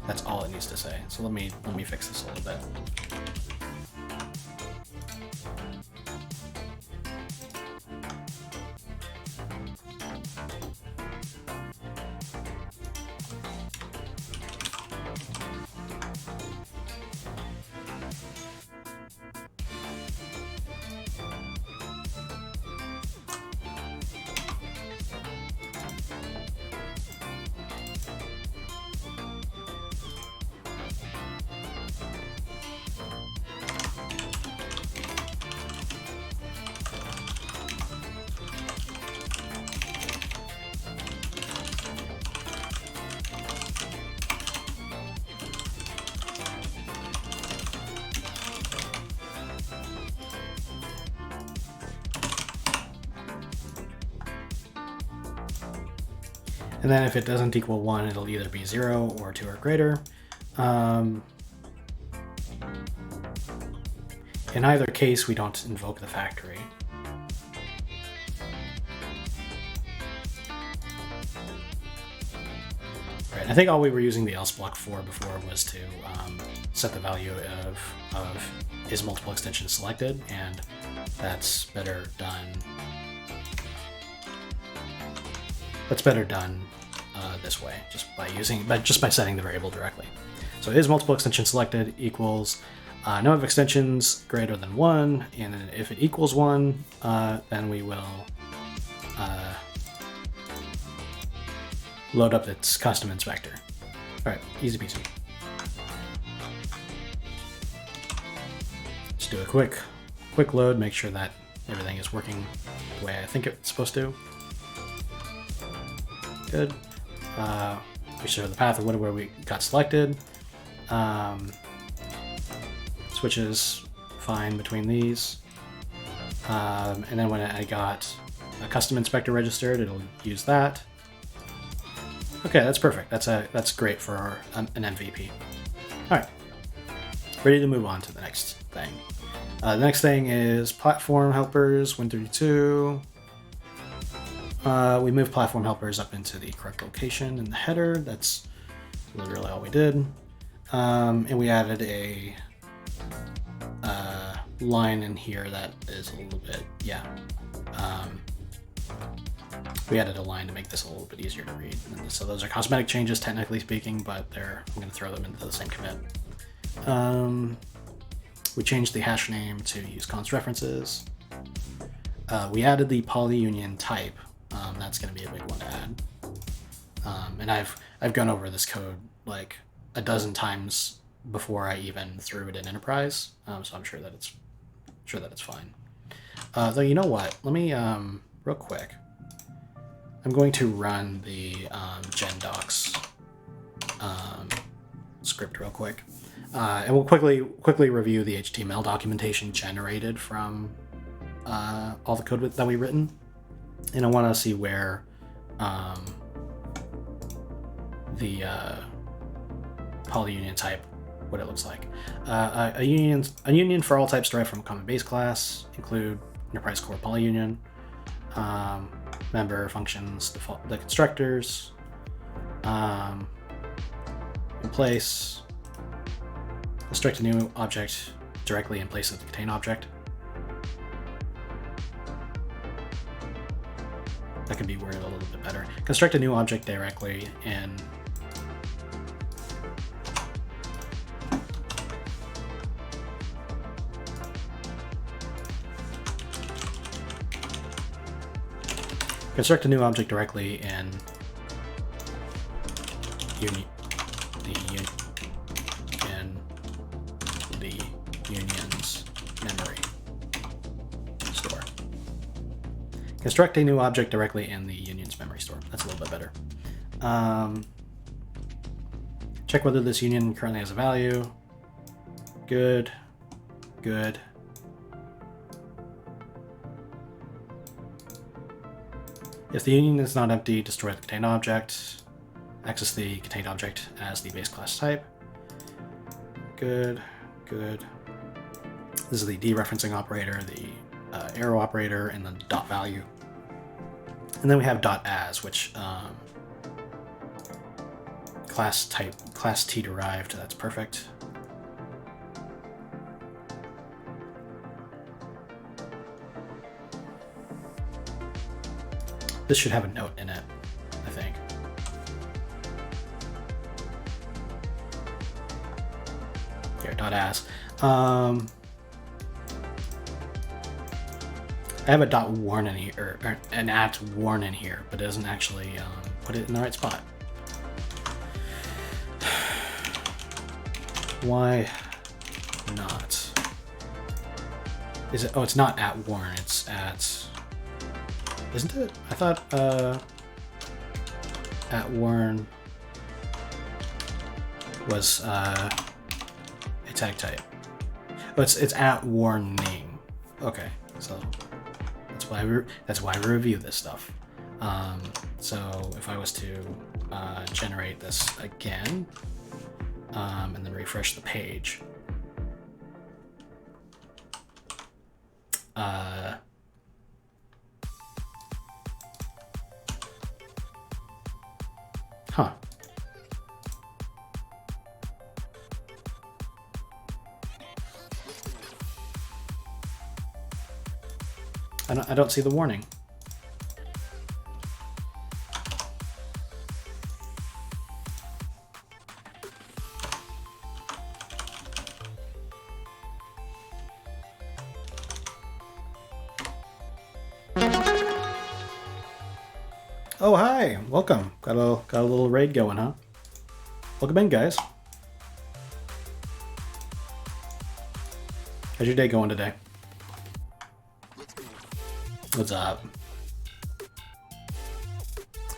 That's all it needs to say. So let me fix this a little bit. And then if it doesn't equal 1, it'll either be 0 or 2 or greater. In either case, we don't invoke the factory. Right, I think all we were using the else block for before was to set the value of is multiple extensions selected, and that's better done. That's better done this way, just by setting the variable directly. So is multiple extensions selected equals number of extensions greater than 1, and then if it equals 1, then we will load up its custom inspector. All right, easy peasy. Just do a quick load, make sure that everything is working the way I think it's supposed to. Good. We show the path of where we got selected. Switches fine between these. And then when I got a custom inspector registered, it'll use that. Okay, that's perfect. That's great for an MVP. All right, ready to move on to the next thing. The next thing is platform helpers, Win32. We moved platform helpers up into the correct location in the header. That's literally all we did. And we added a line in here that is a little bit, we added a line to make this a little bit easier to read. And so those are cosmetic changes, technically speaking, but I'm going to throw them into the same commit. We changed the hash name to use const references. We added the polyunion type. That's going to be a big one to add. And I've gone over this code like a dozen times before I even threw it in enterprise, so I'm sure that it's fine. Though you know what? Let me real quick. I'm going to run the gendocs script real quick, and we'll quickly review the HTML documentation generated from all the code that we've written. And I want to see where the polyunion type, what it looks like. A union for all types derived from a common base class include enterprise core polyunion. member functions, default, the constructors, in place, construct a new object directly in place of the contain object. That could be worded a little bit better. Construct a new object directly in construct a new object directly in the union's memory store. Construct a new object directly in the union's memory store. That's a little bit better. Check whether this union currently has a value. Good. Good. If the union is not empty, destroy the contained object. Access the contained object as the base class type. Good, good. This is the dereferencing operator, the arrow operator, and the dot value. And then we have dot as, which class type, class T derived. That's perfect. This should have a note in it, I think. Here, dot as. I have a dot warn in here, or an at warn in here, but it doesn't actually put it in the right spot. Why not? Is it? Oh, it's not at warn. It's at. Isn't it? I thought at warn was a tag type. Oh, it's at warning. Okay, so that's why we review this stuff. So if I was to generate this again and then refresh the page. Huh. I don't see the warning. Oh, hi, welcome. Got a little raid going, huh? Welcome in, guys. How's your day going today? What's up?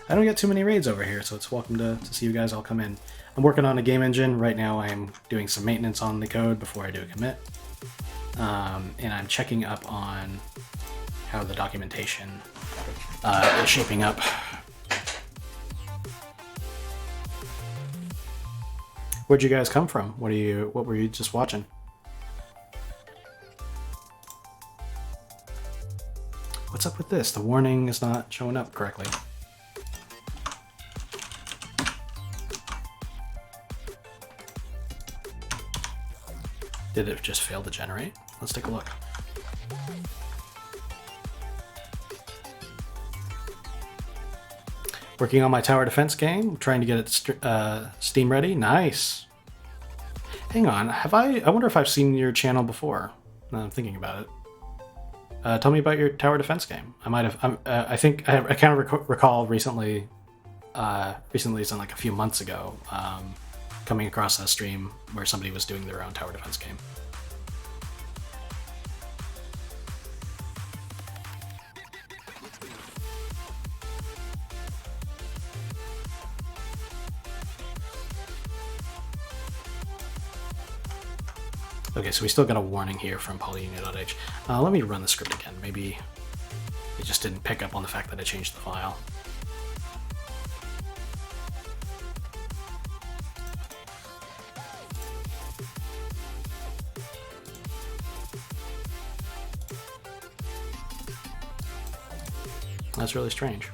I don't get too many raids over here, so it's welcome to see you guys all come in. I'm working on a game engine. Right now I'm doing some maintenance on the code before I do a commit. And I'm checking up on how the documentation is shaping up. Where'd you guys come from? What were you just watching? What's up with this? The warning is not showing up correctly. Did it just fail to generate? Let's take a look. Working on my tower defense game, trying to get it Steam ready. Nice. Hang on, I wonder if I've seen your channel before. Now I'm thinking about it. Tell me about your tower defense game. I might have. I think I kind of recall recently. Recently, it's like a few months ago, coming across a stream where somebody was doing their own tower defense game. Okay, so we still got a warning here from polyunion.h. Let me run the script again. Maybe it just didn't pick up on the fact that I changed the file. That's really strange.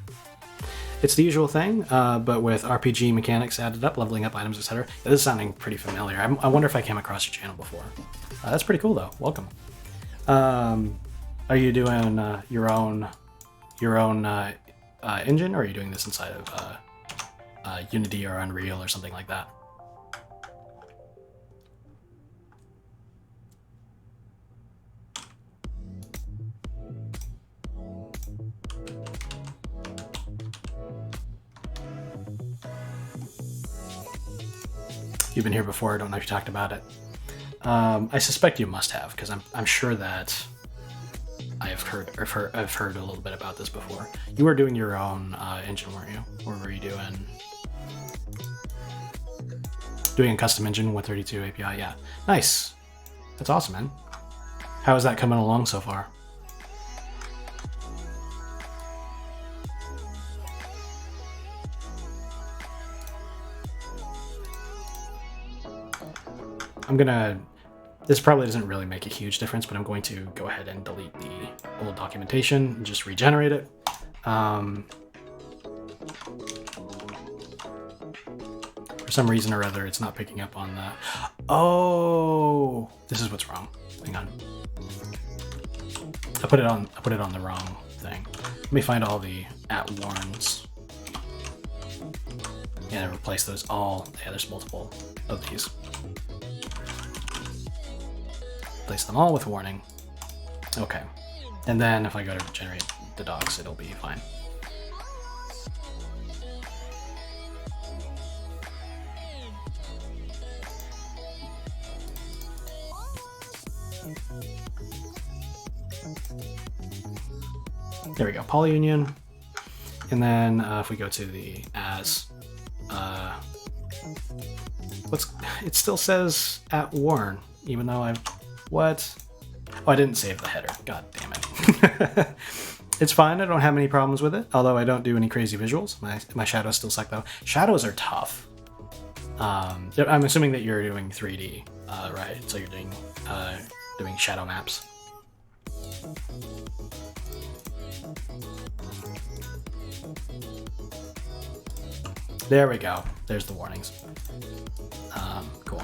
It's the usual thing, but with RPG mechanics added up, leveling up items, etc. This is sounding pretty familiar. I wonder if I came across your channel before. That's pretty cool, though. Welcome. Are you doing your own engine, or are you doing this inside of Unity or Unreal or something like that? You've been here before. I don't know if you talked about it. I suspect you must have, because I'm sure that I've heard a little bit about this before. You were doing your own engine, weren't you? Or were you doing a custom engine with 32 API? Yeah, nice. That's awesome, man. How is that coming along so far? This probably doesn't really make a huge difference, but I'm going to go ahead and delete the old documentation and just regenerate it. For some reason or other, it's not picking up on the... Oh, this is what's wrong. Hang on. I put it on the wrong thing. Let me find all the @warns. And replace those all. Yeah, there's multiple of these. Replace them all with warning. Okay. And then if I go to generate the docs, it'll be fine. There we go, polyunion. And then if we go to the it still says @warn, even though what? Oh, I didn't save the header. God damn it. It's fine. I don't have any problems with it, although I don't do any crazy visuals. My shadows still suck, though. Shadows are tough. I'm assuming that you're doing 3D, right? So you're doing shadow maps. There we go. There's the warnings. Cool.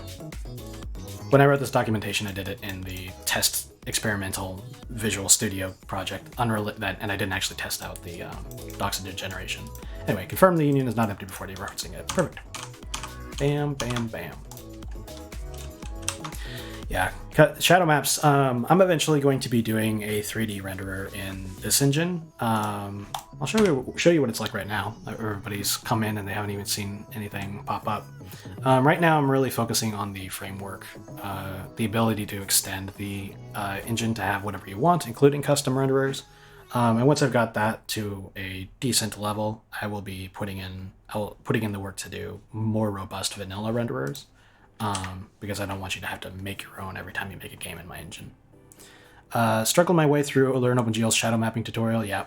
When I wrote this documentation, I did it in the test experimental Visual Studio project, and I didn't actually test out the docs and generation. Anyway, confirm the union is not empty before dereferencing it. Perfect. Bam, bam, bam. Yeah, shadow maps. I'm eventually going to be doing a 3D renderer in this engine. I'll show you what it's like right now. Everybody's come in and they haven't even seen anything pop up. Right now, I'm really focusing on the framework, the ability to extend the engine to have whatever you want, including custom renderers. And once I've got that to a decent level, I will be putting in the work to do more robust vanilla renderers. Because I don't want you to have to make your own every time you make a game in my engine. Struggled my way through Learn OpenGL's shadow mapping tutorial. Yeah,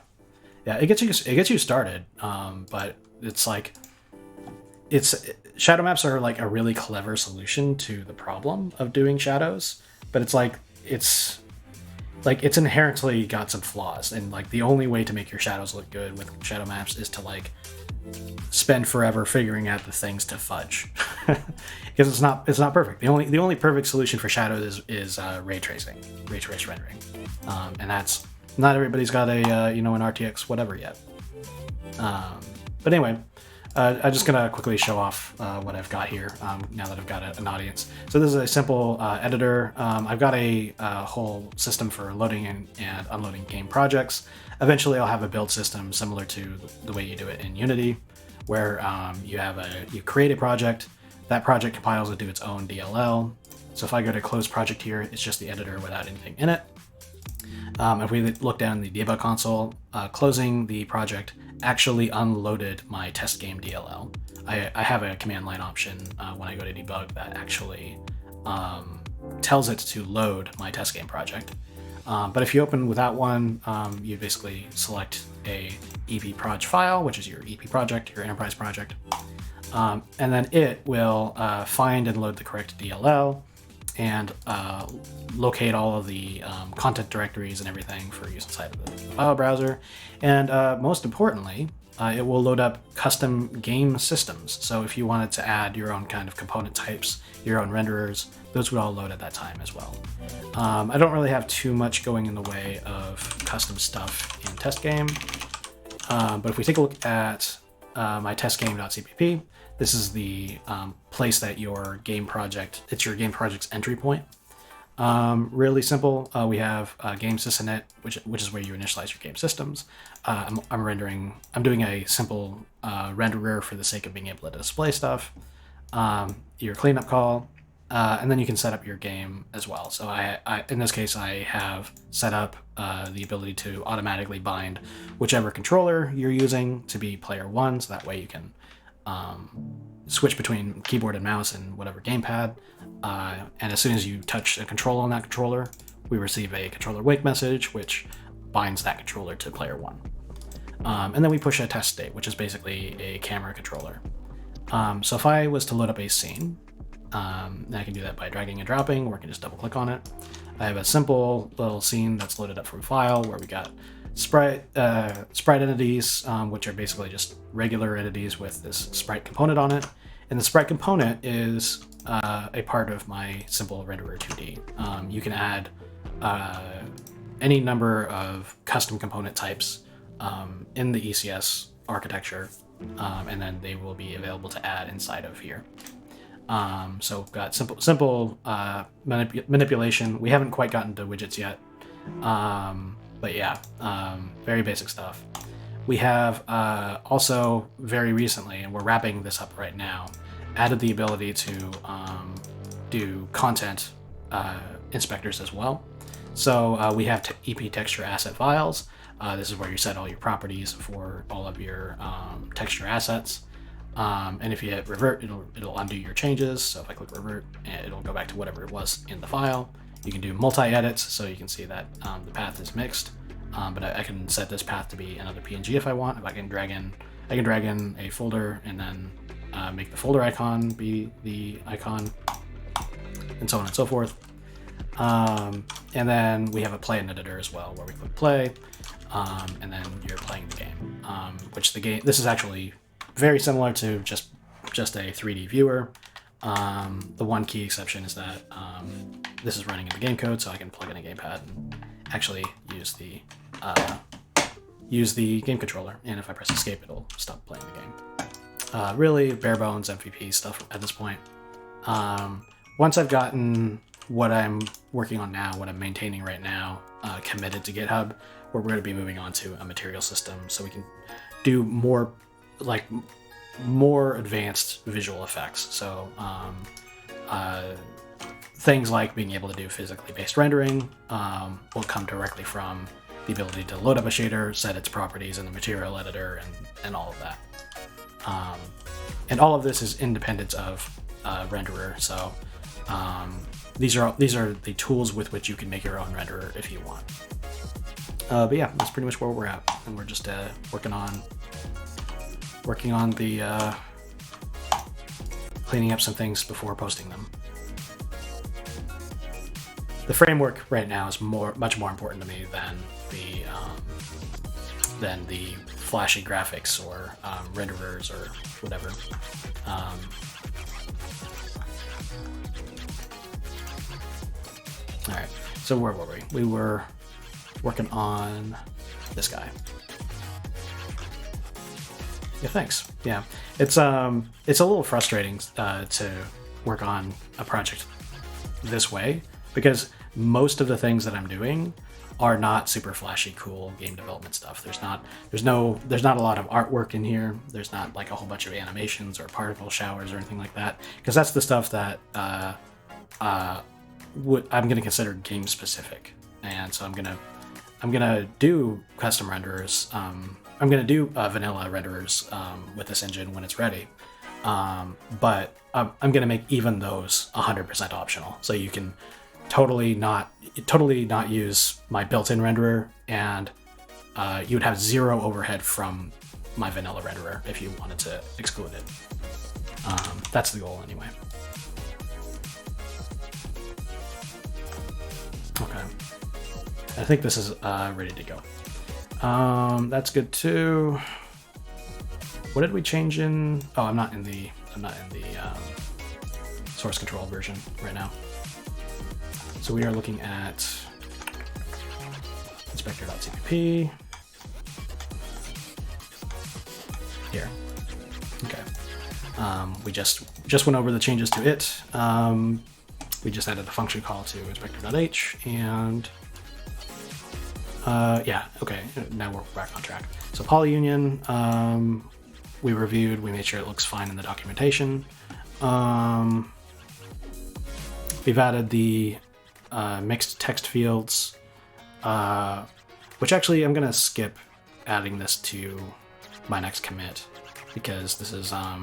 it gets you started, but it's like shadow maps are like a really clever solution to the problem of doing shadows, but it's inherently got some flaws, and like the only way to make your shadows look good with shadow maps is to like spend forever figuring out the things to fudge, because it's not perfect. The only perfect solution for shadows is ray trace rendering, and that's not everybody's got a an RTX whatever yet. But anyway, I'm just gonna quickly show off what I've got here now that I've got an audience. So this is a simple editor. I've got a whole system for loading and unloading game projects. Eventually, I'll have a build system similar to the way you do it in Unity, where you create a project. That project compiles into its own DLL. So if I go to close project here, it's just the editor without anything in it. If we look down the debug console, closing the project actually unloaded my test game DLL. I have a command line option when I go to debug that actually tells it to load my test game project. But if you open without one, you basically select a EP-proj file, which is your EP project, your enterprise project. And then it will find and load the correct DLL and locate all of the content directories and everything for use inside of the file browser, and most importantly, it will load up custom game systems. So if you wanted to add your own kind of component types, your own renderers, those would all load at that time as well. I don't really have too much going in the way of custom stuff in test game, but if we take a look at my testgame.cpp, this is the place that your game project, it's your game project's entry point. Really simple. We have game sysinit, which is where you initialize your game systems. I'm doing a simple renderer for the sake of being able to display stuff. Your cleanup call, and then you can set up your game as well. So I in this case, I have set up the ability to automatically bind whichever controller you're using to be player one, so that way you can switch between keyboard and mouse and whatever gamepad. And as soon as you touch a control on that controller, we receive a controller wake message, which binds that controller to player one. And then we push a test state, which is basically a camera controller. So if I was to load up a scene, I can do that by dragging and dropping, or I can just double click on it. I have a simple little scene that's loaded up from file where we got sprite entities, which are basically just regular entities with this sprite component on it. And the sprite component is a part of my simple renderer 2D. You can add any number of custom component types in the ECS architecture, and then they will be available to add inside of here. So we've got simple manipulation. We haven't quite gotten to widgets yet, but yeah, very basic stuff. We have also very recently, and we're wrapping this up right now, added the ability to do content inspectors as well. So we have EP texture asset files. This is where you set all your properties for all of your texture assets. And if you hit revert, it'll undo your changes. So if I click revert, it'll go back to whatever it was in the file. You can do multi-edits, so you can see that the path is mixed. But I can set this path to be another PNG if I want. If I can drag in a folder and then make the folder icon be the icon, and so on and so forth. And then we have a play in editor as well, where we click play, and then you're playing the game. This is actually very similar to just a 3D viewer. The one key exception is that this is running in the game code, so I can plug in a gamepad and actually use the game controller. And if I press escape, it'll stop playing the game. Really bare bones MVP stuff at this point. Once I've gotten what I'm working on now, what I'm maintaining right now, committed to GitHub, where we're going to be moving on to a material system, so we can do more advanced visual effects. So things like being able to do physically based rendering will come directly from the ability to load up a shader, set its properties in the material editor, and all of that. And all of this is independent of renderer. So these are the tools with which you can make your own renderer if you want. But yeah, that's pretty much where we're at, and we're just working on the cleaning up some things before posting them. The framework right now is much more important to me than the flashy graphics or renderers or whatever. All right, so where were we? We were working on this guy. Yeah, thanks. Yeah, it's a little frustrating to work on a project this way, because most of the things that I'm doing are not super flashy, cool game development stuff. There's not a lot of artwork in here. There's not like a whole bunch of animations or particle showers or anything like that, because that's the stuff that I'm going to consider game specific. And so I'm gonna do custom renderers. I'm going to do vanilla renderers with this engine when it's ready. But I'm going to make even those 100% optional, so you can totally not use my built-in renderer, and you would have zero overhead from my vanilla renderer if you wanted to exclude it. That's the goal anyway. Okay, I think this is ready to go. That's good too. What did we change in? Oh, I'm not in the source control version right now. So we are looking at inspector.cpp here. Okay. We just went over the changes to it. We just added a function call to inspector.h, and yeah, okay, now we're back on track. So polyunion, we reviewed, we made sure it looks fine in the documentation. We've added the mixed text fields, which actually I'm gonna skip adding this to my next commit because this is, I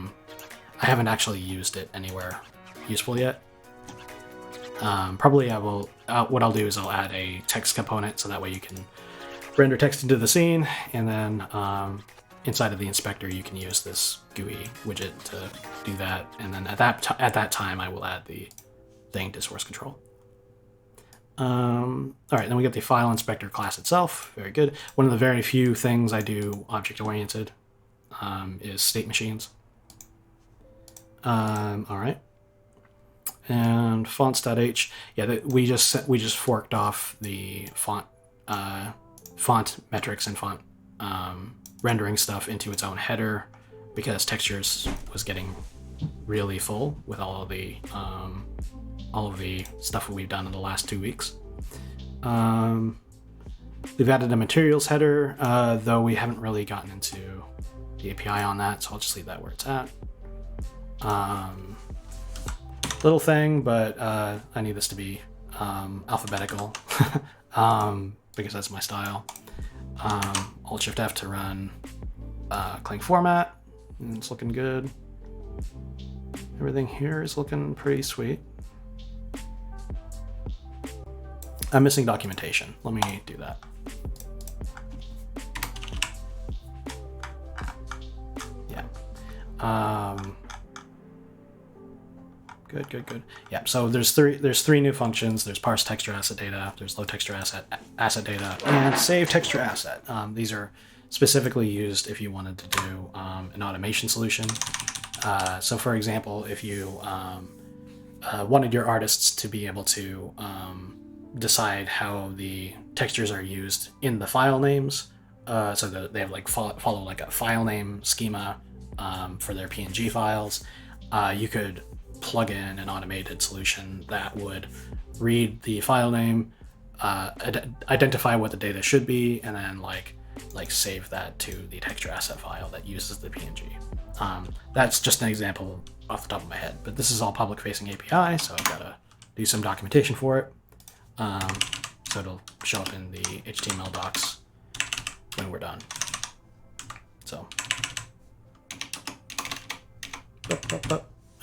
haven't actually used it anywhere useful yet. Probably I will, what I'll do is I'll add a text component so that way you can render text into the scene, and then inside of the inspector you can use this GUI widget to do that, and then at that time I will add the thing to source control. All right, then we get the file inspector class itself. Very good. One of the very few things I do object-oriented is state machines. All right. And fonts.h, yeah, we just forked off the font metrics and font rendering stuff into its own header because textures was getting really full with all of the stuff we've done in the last 2 weeks. We've added a materials header, though we haven't really gotten into the API on that, so I'll just leave that where it's at. Little thing, but I need this to be alphabetical because that's my style. Alt-Shift-F to run cling format, and it's looking good. Everything here is looking pretty sweet. I'm missing documentation. Let me do that. Yeah. Good. Yeah, so there's three new functions. There's parse texture asset data, there's load texture asset data, and save texture asset. These are specifically used if you wanted to do an automation solution. So for example, if you wanted your artists to be able to decide how the textures are used in the file names, so that they have like follow like a file name schema for their PNG files, you could plug in an automated solution that would read the file name, identify what the data should be, and then like save that to the texture asset file that uses the PNG. That's just an example off the top of my head, but this is all public facing API, so I've got to do some documentation for it. So it'll show up in the HTML docs when we're done. So,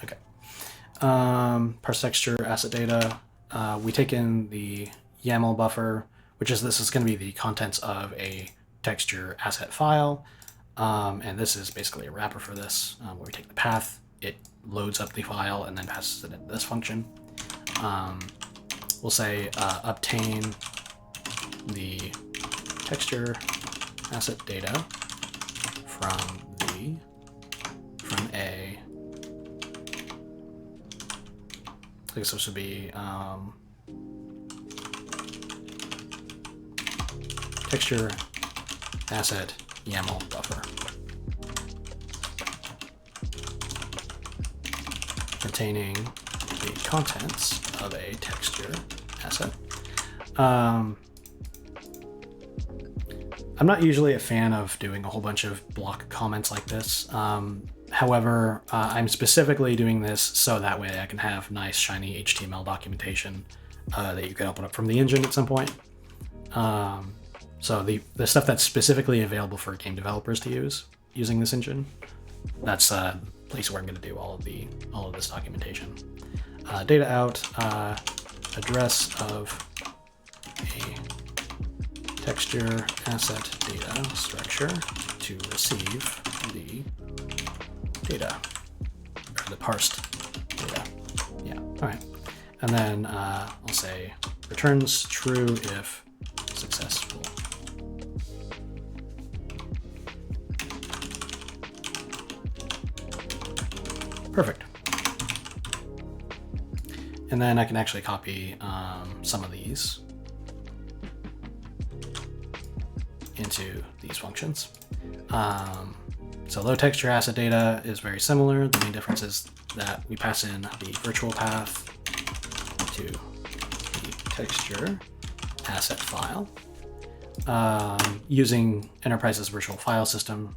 okay. Parse texture asset data. We take in the YAML buffer, this is going to be the contents of a texture asset file. And this is basically a wrapper for this, where we take the path, it loads up the file, and then passes it into this function. We'll say obtain the texture asset data from a, I guess this would be texture asset YAML buffer containing the contents of a texture asset. I'm not usually a fan of doing a whole bunch of block comments like this. However, I'm specifically doing this so that way I can have nice shiny HTML documentation that you can open up from the engine at some point. So the stuff that's specifically available for game developers to use using this engine, that's a place where I'm going to do all of this documentation. Data out, address of a texture asset data structure to receive the data, or the parsed data. Yeah, all right. And then I'll say returns true if successful. Perfect. And then I can actually copy some of these into these functions. So load texture asset data is very similar. The main difference is that we pass in the virtual path to the texture asset file. Using Enterprise's virtual file system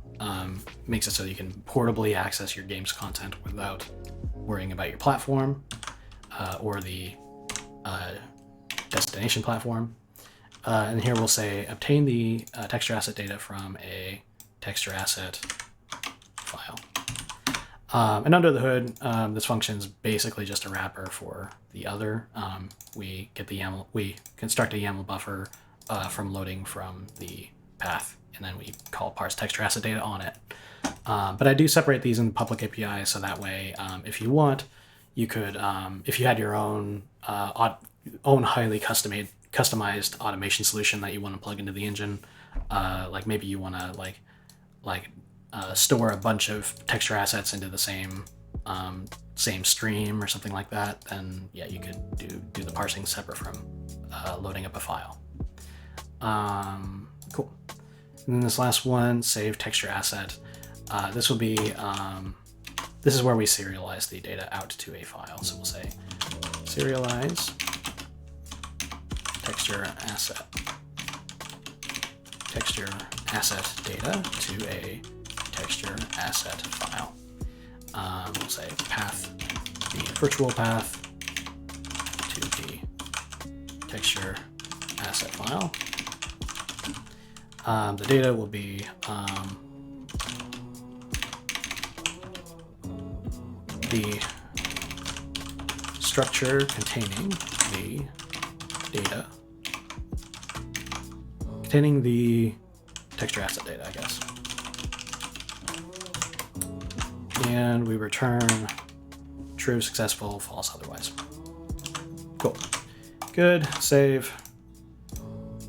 makes it so you can portably access your game's content without worrying about your platform or the destination platform. And here we'll say obtain the texture asset data from a texture asset file. And under the hood, this function is basically just a wrapper for the other. We get the YAML, we construct a YAML buffer from loading from the path, and then we call parse texture asset data on it. But I do separate these in the public API, so that way, if you want, you could, if you had your own highly customized automation solution that you want to plug into the engine, like maybe you want to store a bunch of texture assets into the same stream or something like that, then yeah, you could do the parsing separate from loading up a file. Cool. And then this last one, save texture asset. This will be this is where we serialize the data out to a file. So we'll say serialize texture asset data to a texture asset file. We'll say path the virtual path to the texture asset file. The data will be the structure containing the data, containing the texture asset data, I guess. And we return true, successful, false, otherwise. Cool. Good, save.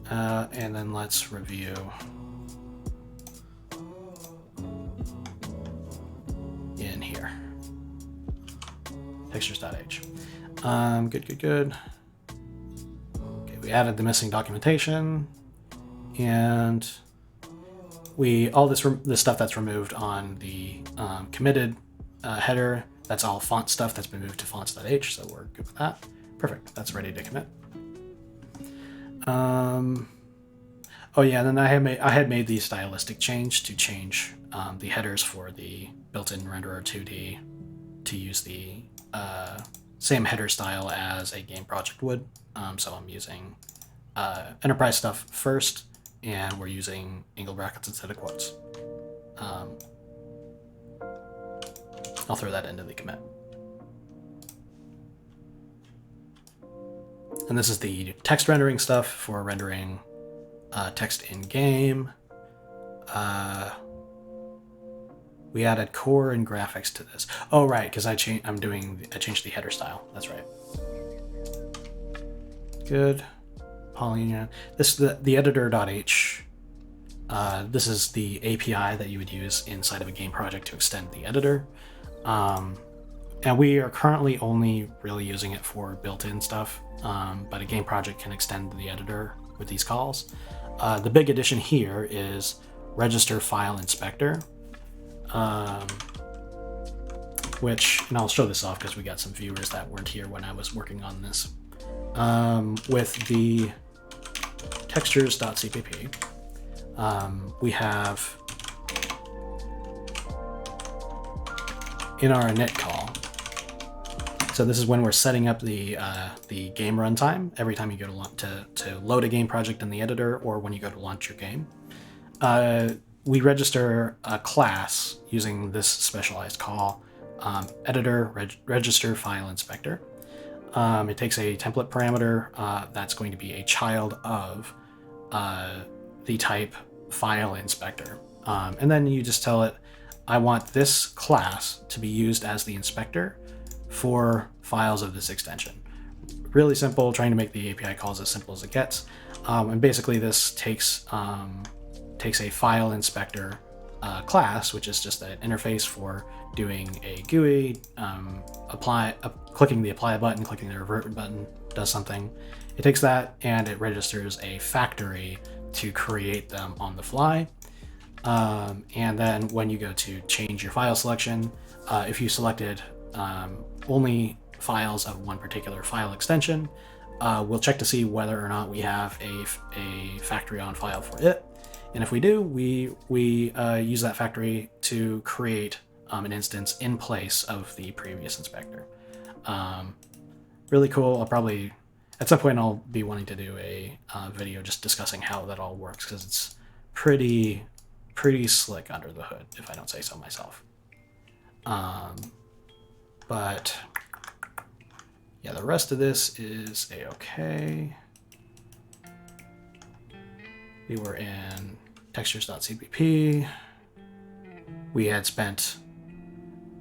And then let's review. In here. Textures.h. Good. Okay, we added the missing documentation, and all this stuff that's removed on the committed header, that's all font stuff that's been moved to fonts.h, so we're good with that. Perfect, that's ready to commit. Oh yeah, then I had made the stylistic change to change the headers for the built-in renderer 2D to use the same header style as a game project would. So I'm using enterprise stuff first, and we're using angle brackets instead of quotes. I'll throw that into the commit. And this is the text rendering stuff for rendering text in game. We added core and graphics to this. Oh right, because I changed the header style. That's right. Good. Polyunion. This the editor.h. This is the API that you would use inside of a game project to extend the editor. And we are currently only really using it for built-in stuff, but a game project can extend the editor with these calls. The big addition here is register file inspector, which, and I'll show this off because we got some viewers that weren't here when I was working on this. With the textures.cpp, we have in our init call. So this is when we're setting up the game runtime every time you go to load a game project in the editor, or when you go to launch your game. We register a class using this specialized call, editor register file inspector. It takes a template parameter that's going to be a child of the type file inspector. And then you just tell it, I want this class to be used as the inspector for files of this extension. Really simple, trying to make the API calls as simple as it gets. And basically this takes a file inspector class, which is just an interface for doing a GUI, clicking the apply button, clicking the revert button does something. It takes that and it registers a factory to create them on the fly. And then when you go to change your file selection, if you selected only files of one particular file extension, we'll check to see whether or not we have a factory on file for it. And if we do, we use that factory to create an instance in place of the previous inspector. Really cool. I'll probably, at some point, I'll be wanting to do a video just discussing how that all works, because it's pretty slick under the hood, if I don't say so myself. But yeah, the rest of this is a-okay. We were in textures.cpp. We had spent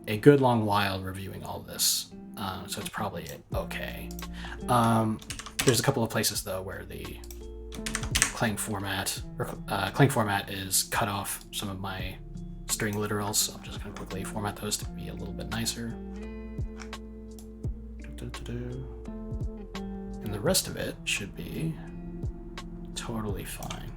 a good long while reviewing all this, so it's probably okay. There's a couple of places though where the Clang format is cut off some of my string literals, so I'm just going to quickly format those to be a little bit nicer. And the rest of it should be totally fine.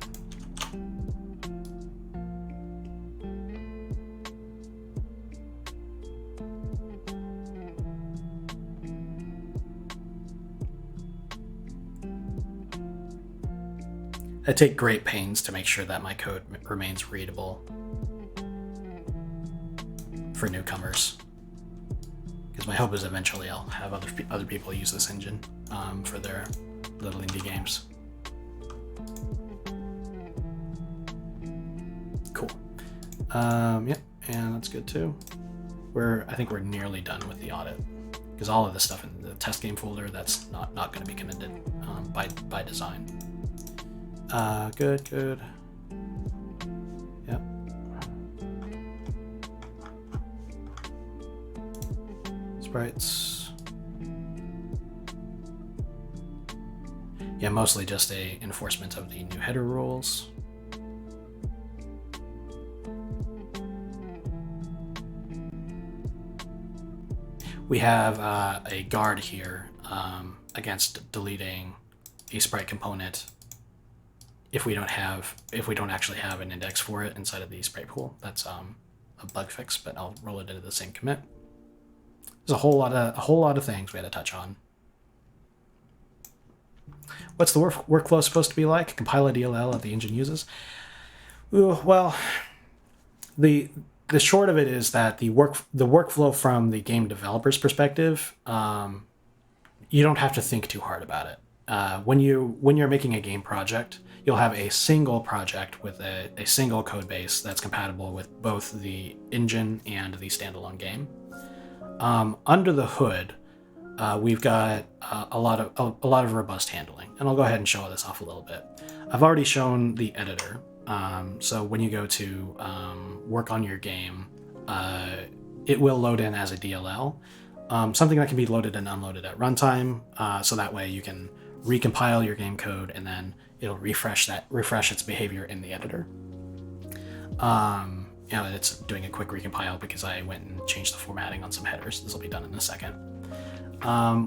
I take great pains to make sure that my code remains readable for newcomers, because my hope is eventually I'll have other people use this engine for their little indie games. Cool. Yeah, and that's good too. I think we're nearly done with the audit, because all of the stuff in the test game folder, that's not going to be committed by design. Good. Yep. Sprites. Yeah, mostly just a enforcement of the new header rules. We have a guard here against deleting a sprite component if we don't actually have an index for it inside of the sprite pool. That's a bug fix, but I'll roll it into the same commit. There's a whole lot of things we had to touch on. What's the workflow supposed to be like? Compile a DLL that the engine uses. Ooh, well, the short of it is that the workflow from the game developer's perspective, you don't have to think too hard about it. When you're making a game project, you'll have a single project with a single code base that's compatible with both the engine and the standalone game. Under the hood, we've got a lot of robust handling, and I'll go ahead and show this off a little bit. I've already shown the editor, so when you go to work on your game, it will load in as a DLL, something that can be loaded and unloaded at runtime, so that way you can recompile your game code and then it'll refresh its behavior in the editor. It's doing a quick recompile because I went and changed the formatting on some headers. This will be done in a second.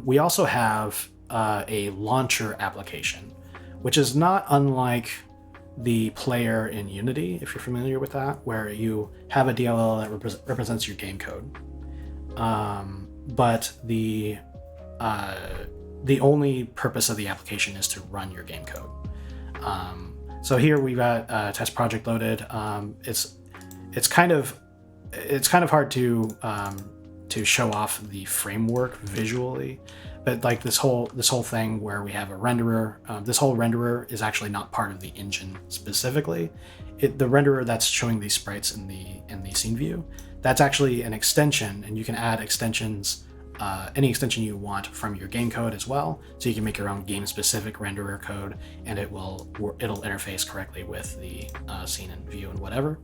We also have a launcher application, which is not unlike the player in Unity, if you're familiar with that, where you have a DLL that represents your game code. But the only purpose of the application is to run your game code. So here we've got a test project loaded. It's kind of hard to show off the framework visually, but like this whole thing where we have a renderer, this whole renderer is actually not part of the engine specifically. The renderer that's showing these sprites in the scene view, that's actually an extension, and you can add extensions, any extension you want from your game code as well. So you can make your own game-specific renderer code, and it'll interface correctly with the scene and view and whatever.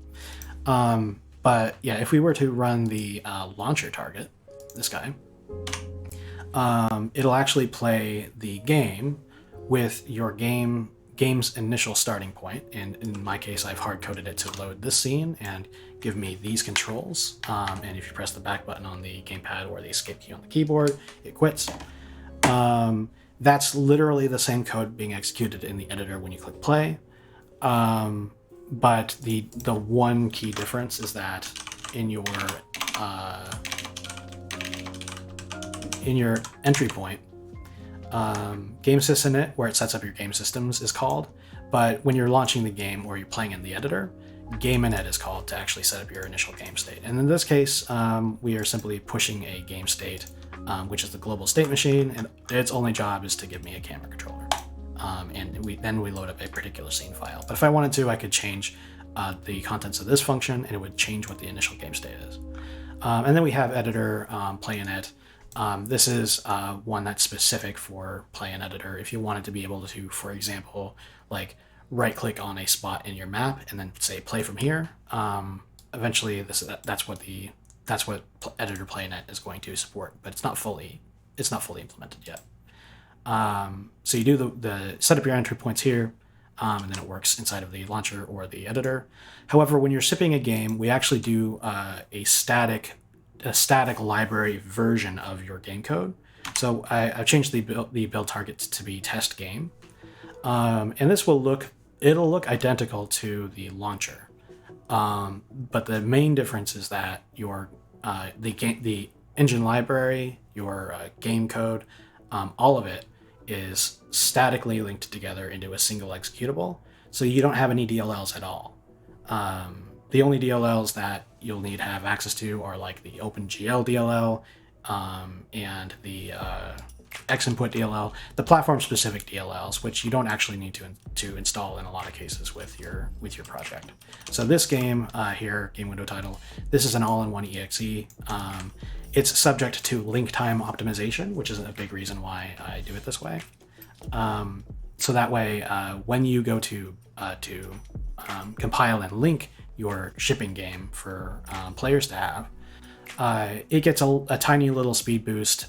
But yeah, if we were to run the launcher target, this guy, it'll actually play the game with your game game's initial starting point, and in my case, I've hard-coded it to load this scene and give me these controls. And if you press the back button on the gamepad or the escape key on the keyboard, it quits. That's literally the same code being executed in the editor when you click play. But the one key difference is that in your entry point, game sysinit, where it sets up your game systems, is called. But when you're launching the game or you're playing in the editor, game init is called to actually set up your initial game state. And in this case, we are simply pushing a game state, which is the global state machine, and its only job is to give me a camera controller. And we load up a particular scene file. But if I wanted to, I could change the contents of this function, and it would change what the initial game state is. And then we have editor, play init. This is one that's specific for play in editor. If you wanted to be able to, for example, like right click on a spot in your map and then say play from here, eventually that's what editor play init is going to support, but it's not fully implemented yet. So you do the set up your entry points here, and then it works inside of the launcher or the editor. However, when you're shipping a game, we actually do a static library version of your game code. So I've changed the build targets to be test game, and this will look identical to the launcher, but the main difference is that your the engine library, your game code, all of it is statically linked together into a single executable, so you don't have any DLLs at all. The only DLLs that you'll need to have access to are like the OpenGL DLL and the Xinput DLL, the platform-specific DLLs, which you don't actually need to install in a lot of cases with your project. So this game here, game window title, this is an all-in-one exe. It's subject to link time optimization, which is a big reason why I do it this way. So that way, when you go to compile and link your shipping game for players to have, it gets a tiny little speed boost.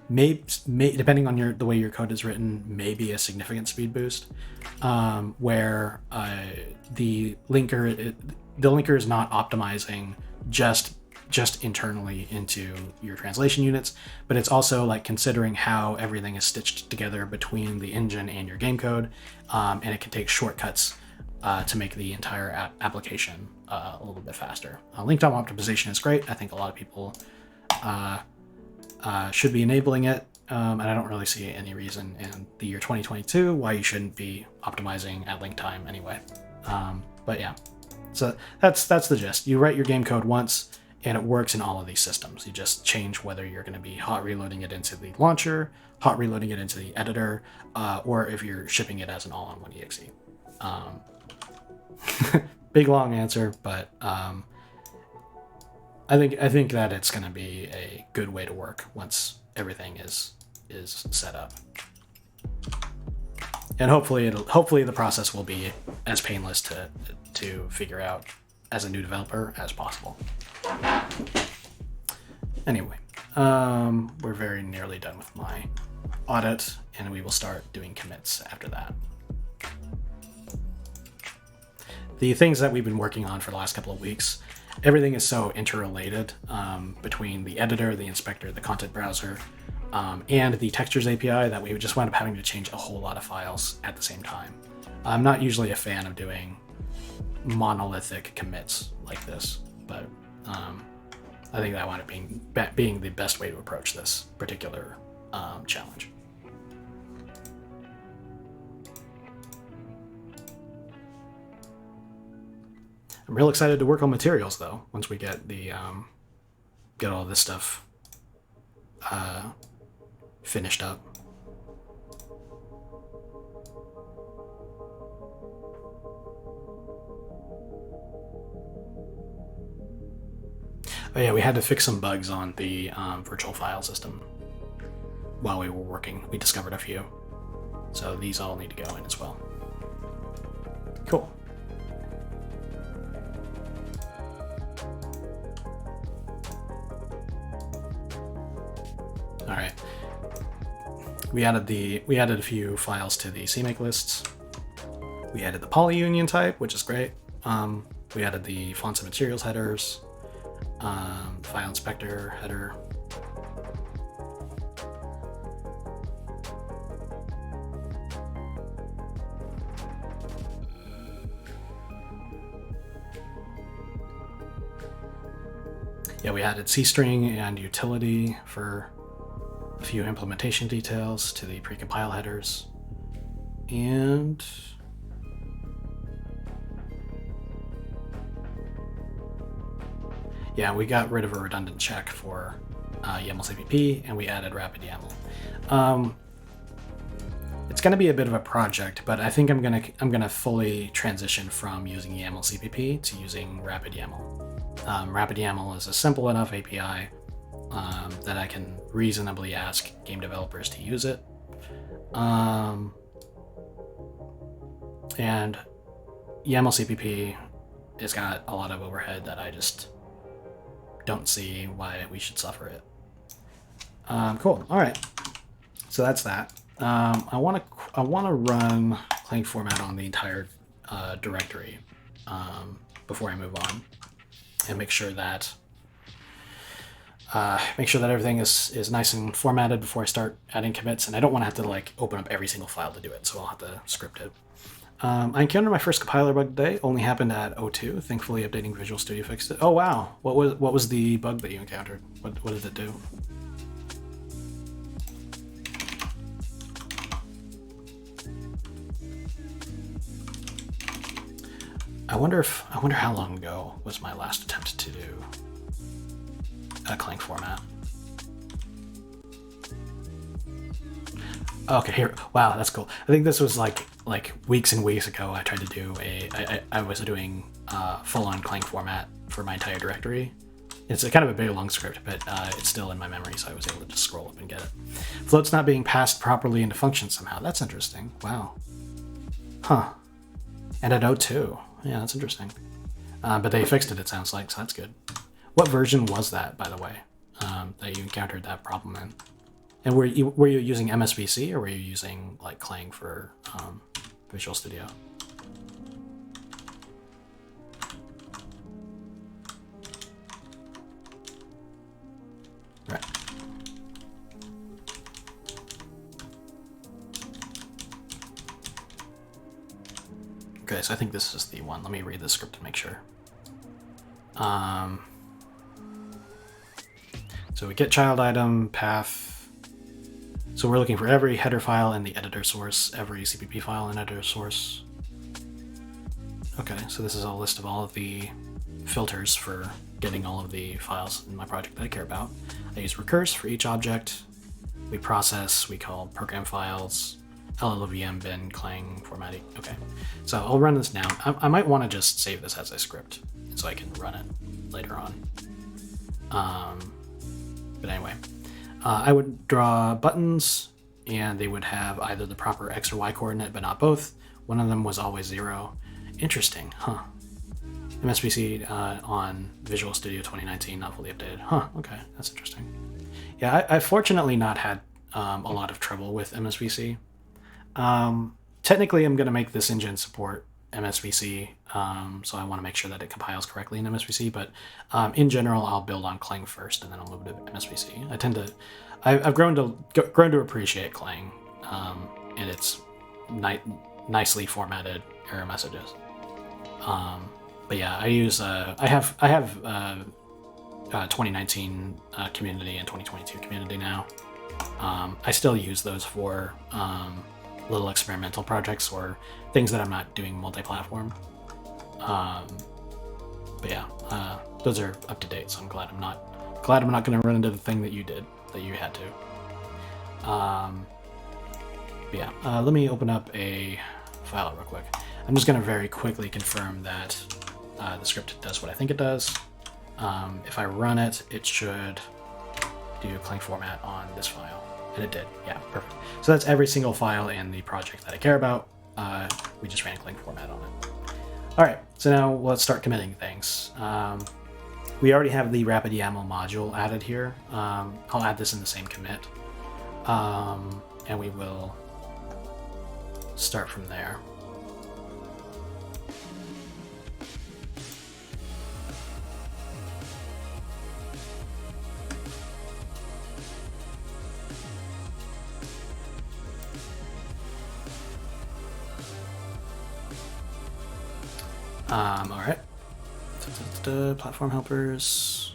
May depending on the way your code is written, maybe a significant speed boost, where the linker is not optimizing just internally into your translation units, but it's also like considering how everything is stitched together between the engine and your game code, and it can take shortcuts to make the entire application a little bit faster. Link time optimization is great. I think a lot of people should be enabling it, and I don't really see any reason in the year 2022 why you shouldn't be optimizing at link time anyway. But yeah, so that's the gist. You write your game code once, and it works in all of these systems. You just change whether you're going to be hot reloading it into the launcher, hot reloading it into the editor, or if you're shipping it as an all-in-one exe. Big long answer, but I think that it's going to be a good way to work once everything is set up, and hopefully the process will be as painless to figure out as a new developer as possible. Anyway, we're very nearly done with my audit, and we will start doing commits after that. The things that we've been working on for the last couple of weeks, everything is so interrelated between the editor, the inspector, the content browser, and the textures API that we just wound up having to change a whole lot of files at the same time. I'm not usually a fan of doing monolithic commits like this, but I think that wound up being the best way to approach this particular challenge. I'm real excited to work on materials though, once we get get all this stuff finished up. Oh yeah, we had to fix some bugs on the virtual file system while we were working. We discovered a few, so these all need to go in as well. Cool. All right, we added a few files to the CMake lists. We added the polyunion type, which is great. We added the fonts and materials headers, file inspector header. Yeah, we added C-string and utility for a few implementation details to the precompile headers. And yeah, we got rid of a redundant check for YAML CPP, and we added rapid YAML. It's going to be a bit of a project, but I think I'm gonna fully transition from using YAML CPP to using rapid YAML. Rapid YAML is a simple enough API that I can reasonably ask game developers to use it. And YAML CPP has got a lot of overhead that I just don't see why we should suffer it. Cool. All right. So that's that. I want to run Clang format on the entire directory before I move on, and make sure that everything is nice and formatted before I start adding commits. And I don't want to have to like open up every single file to do it, so I'll have to script it. I encountered my first compiler bug today. Only happened at 02. Thankfully, updating Visual Studio fixed it. Oh wow! What was the bug that you encountered? What did it do? I wonder how long ago was my last attempt to do a Clang format. Okay, here. Wow, that's cool. I think this was like weeks and weeks ago. I tried to do I was doing full-on Clang format for my entire directory. It's a kind of a big long script, but it's still in my memory, so I was able to just scroll up and get it. Float's not being passed properly into functions somehow. That's interesting. Wow. Huh. And at 02. Yeah, that's interesting. But they fixed it sounds like, so that's good. What version was that, by the way, that you encountered that problem in? And were you using MSVC, or were you using like Clang for Visual Studio? Right. Okay, so I think this is the one. Let me read the script to make sure. So we get child item path. So we're looking for every header file in the editor source, every CPP file in editor source. Okay, so this is a list of all of the filters for getting all of the files in my project that I care about. I use recurse for each object. We process, we call program files, LLVM bin, Clang, formatting. Okay, so I'll run this now. I might want to just save this as a script so I can run it later on. But anyway, I would draw buttons, and they would have either the proper X or Y coordinate, but not both. One of them was always 0. Interesting, huh? MSVC on Visual Studio 2019, not fully updated. Huh, okay, that's interesting. Yeah, I've fortunately not had a lot of trouble with MSVC. Technically, I'm going to make this engine support MSVC, so I want to make sure that it compiles correctly in MSVC, but in general, I'll build on Clang first, and then I'll move to MSVC. I've grown to appreciate Clang and its nicely formatted error messages. But yeah, I have 2019 community and 2022 community now. I still use those for little experimental projects or things that I'm not doing multi-platform. But yeah, those are up to date, so I'm glad I'm not going to run into the thing that you did, that you had to. But yeah, let me open up a file real quick. I'm just going to very quickly confirm that the script does what I think it does. If I run it, it should do Clang format on this file. And it did. Yeah, perfect. So that's every single file in the project that I care about. We just ran Clang format on it. All right, so now let's start committing things. We already have the rapid YAML module added here. I'll add this in the same commit. And we will start from there. All right. Platform helpers.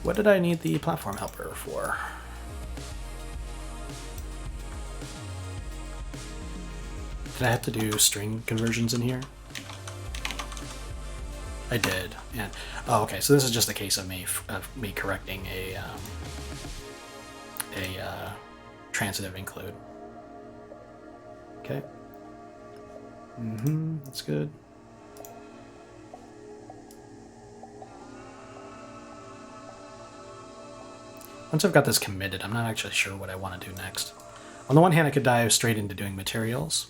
What did I need the platform helper for? Did I have to do string conversions in here? I did. And oh, okay. So this is just a case of me correcting a transitive include. Okay. That's good. Once I've got this committed, I'm not actually sure what I want to do next. On the one hand, I could dive straight into doing materials,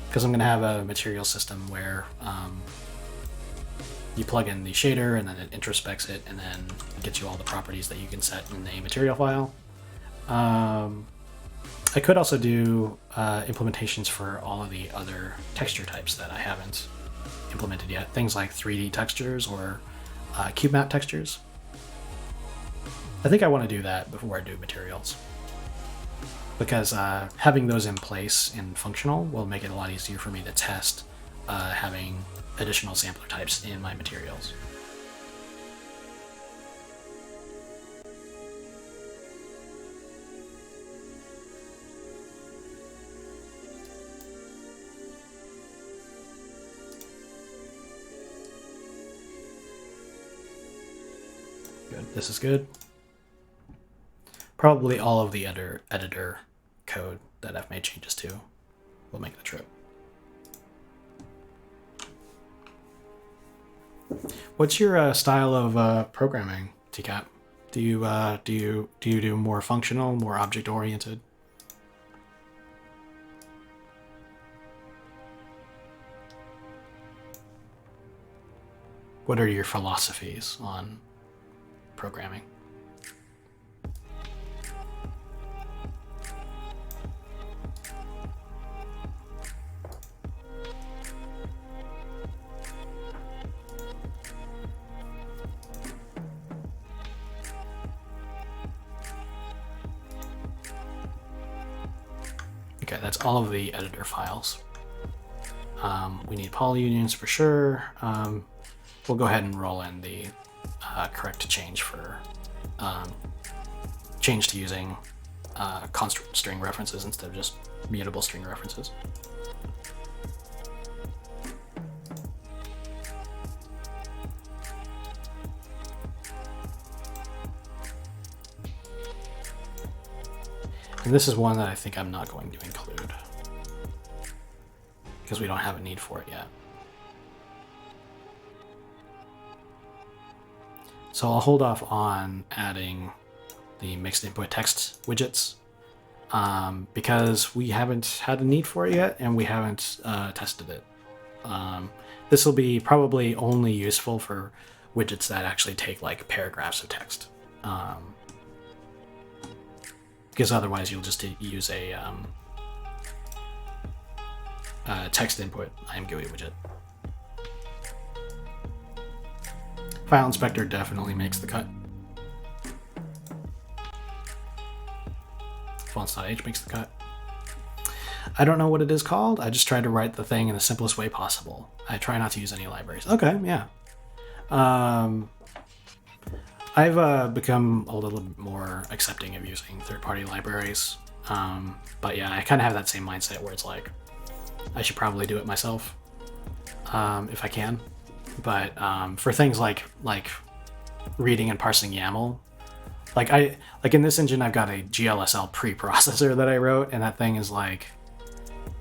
because I'm going to have a material system where you plug in the shader and then it introspects it and then gets you all the properties that you can set in a material file. I could also do implementations for all of the other texture types that I haven't implemented yet. Things like 3D textures or cube map textures. I think I want to do that before I do materials, because having those in place and functional will make it a lot easier for me to test having additional sampler types in my materials. Good. This is good. Probably all of the editor code that I've made changes to will make the trip. What's your style of programming, TCAP? Do you do more functional, more object oriented? What are your philosophies on programming? Okay, that's all of the editor files. We need polyunions for sure. We'll go ahead and roll in the correct change for change to using constant string references instead of just mutable string references. And this is one that I think I'm not going to include because we don't have a need for it yet. So I'll hold off on adding the mixed input text widgets because we haven't had a need for it yet and we haven't tested it. This will be probably only useful for widgets that actually take like paragraphs of text. Because otherwise you'll just use a text input IMGUI widget. File inspector definitely makes the cut. Fonts.h makes the cut. I don't know what it is called. I just try to write the thing in the simplest way possible. I try not to use any libraries. Okay, yeah. I've become a little bit more accepting of using third-party libraries. But yeah, I kind of have that same mindset where it's like, I should probably do it myself if I can. But for things like reading and parsing YAML, like in this engine, I've got a GLSL preprocessor that I wrote, and that thing is like,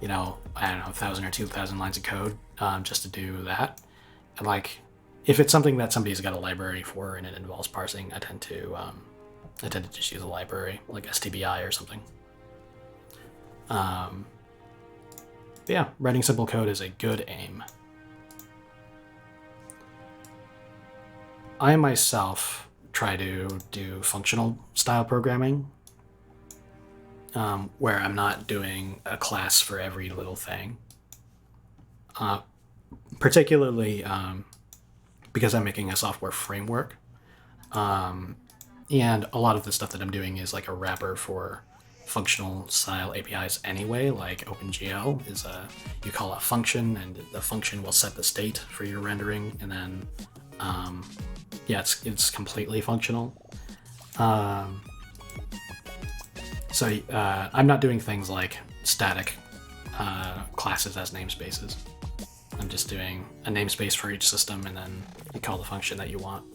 I don't know, 1,000 or 2,000 lines of code just to do that. And like, if it's something that somebody's got a library for and it involves parsing, I tend to just use a library like STBI or something. Yeah, writing simple code is a good aim. I myself try to do functional style programming, where I'm not doing a class for every little thing. Particularly because I'm making a software framework. And a lot of the stuff that I'm doing is like a wrapper for functional style APIs anyway, like OpenGL is you call a function and the function will set the state for your rendering, and then yeah, it's completely functional. So I'm not doing things like static classes as namespaces. I'm just doing a namespace for each system, and then you call the function that you want.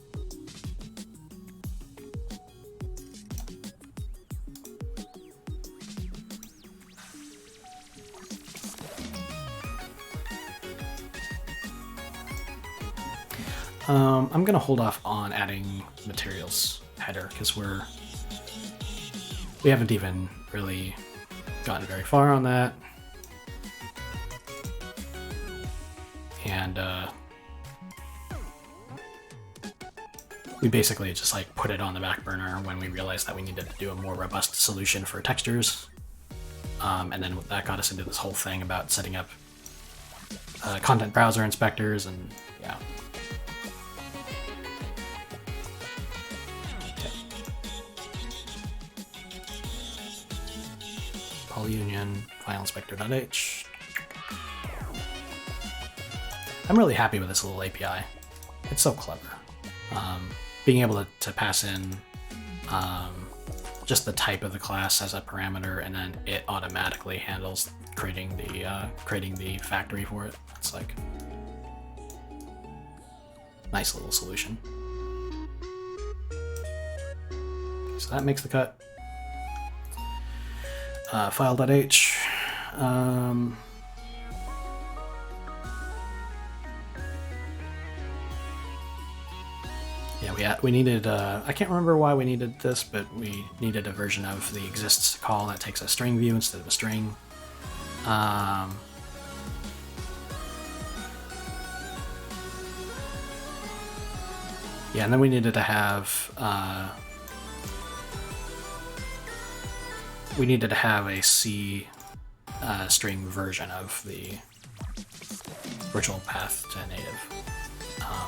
I'm gonna hold off on adding materials header because we haven't even really gotten very far on that. And we basically just like put it on the back burner when we realized that we needed to do a more robust solution for textures. And then that got us into this whole thing about setting up content browser inspectors, and yeah. Polyunion file inspector.h. I'm really happy with this little API. It's so clever. Being able to pass in just the type of the class as a parameter, and then it automatically handles creating the factory for it. It's like nice little solution. Okay, so that makes the cut. File.h. Yeah, we needed, I can't remember why we needed this, but we needed a version of the exists call that takes a string view instead of a string. Yeah, and then we needed to have, a C string version of the virtual path to native.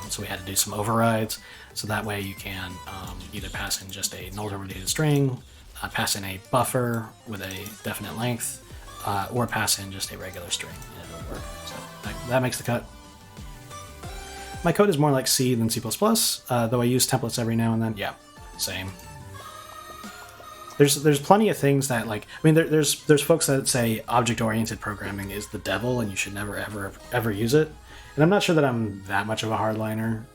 So we had to do some overrides, so that way you can either pass in just a null terminated string, pass in a buffer with a definite length, or pass in just a regular string, and it'll work. So that makes the cut. My code is more like C than C++, though I use templates every now and then. Yeah, same. There's plenty of things that, like, I mean, there's folks that say object-oriented programming is the devil and you should never ever use it. And I'm not sure that I'm that much of a hardliner,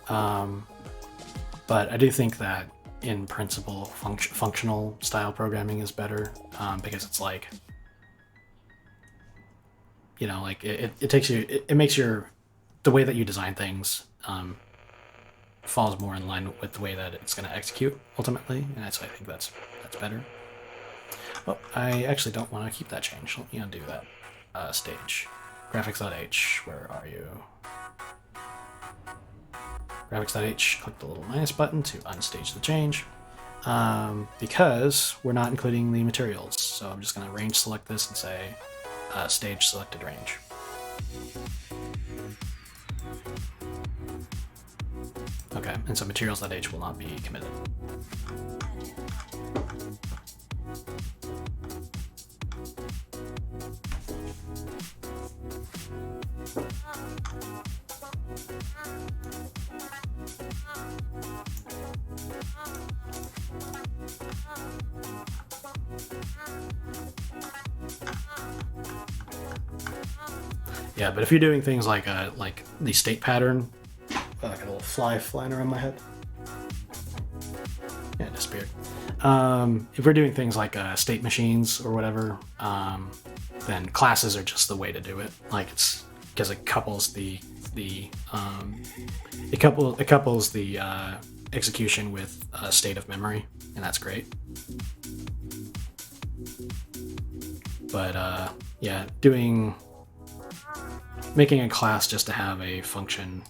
but I do think that in principle, functional style programming is better, because it's like, you know, like it takes you, it makes the way that you design things falls more in line with the way that it's going to execute ultimately, and I think that's better. Well, I actually don't want to keep that change. Let me undo that stage. Graphics.h, where are you? Graphics.h, click the little minus button to unstage the change, because we're not including the materials. So I'm just going to range select this and say stage selected range. Okay, and so materials.h will not be committed. Yeah, but if you're doing things like the state pattern, like a little fly flying around my head. Yeah, it disappeared. If we're doing things like state machines or whatever, then classes are just the way to do it. Like, it's because it couples the execution with a state of memory, and that's great. But yeah, making a class just to have a function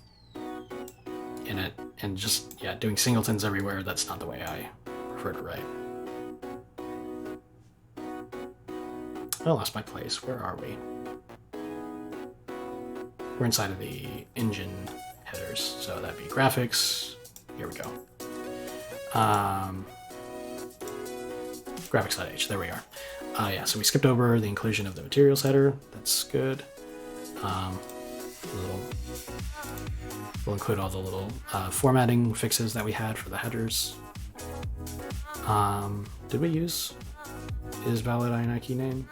in it, and just, yeah, doing singletons everywhere, that's not the way I prefer to write. I lost my place. Where are we? We're inside of the engine headers, so that'd be graphics. Here we go. Graphics.h, there we are. Yeah, so we skipped over the inclusion of the materials header. That's good. We'll include all the little formatting fixes that we had for the headers. Did we use is valid ini key name?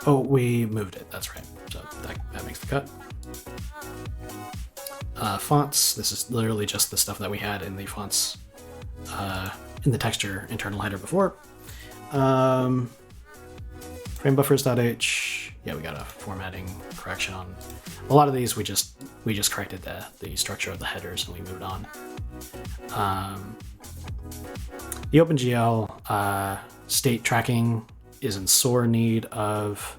Oh, we moved it. That's right. So that makes the cut. Fonts. This is literally just the stuff that we had in the fonts in the texture internal header before. Framebuffers.h. Yeah, we got a formatting correction on a lot of these. We just corrected the structure of the headers and we moved on. The OpenGL state tracking is in sore need of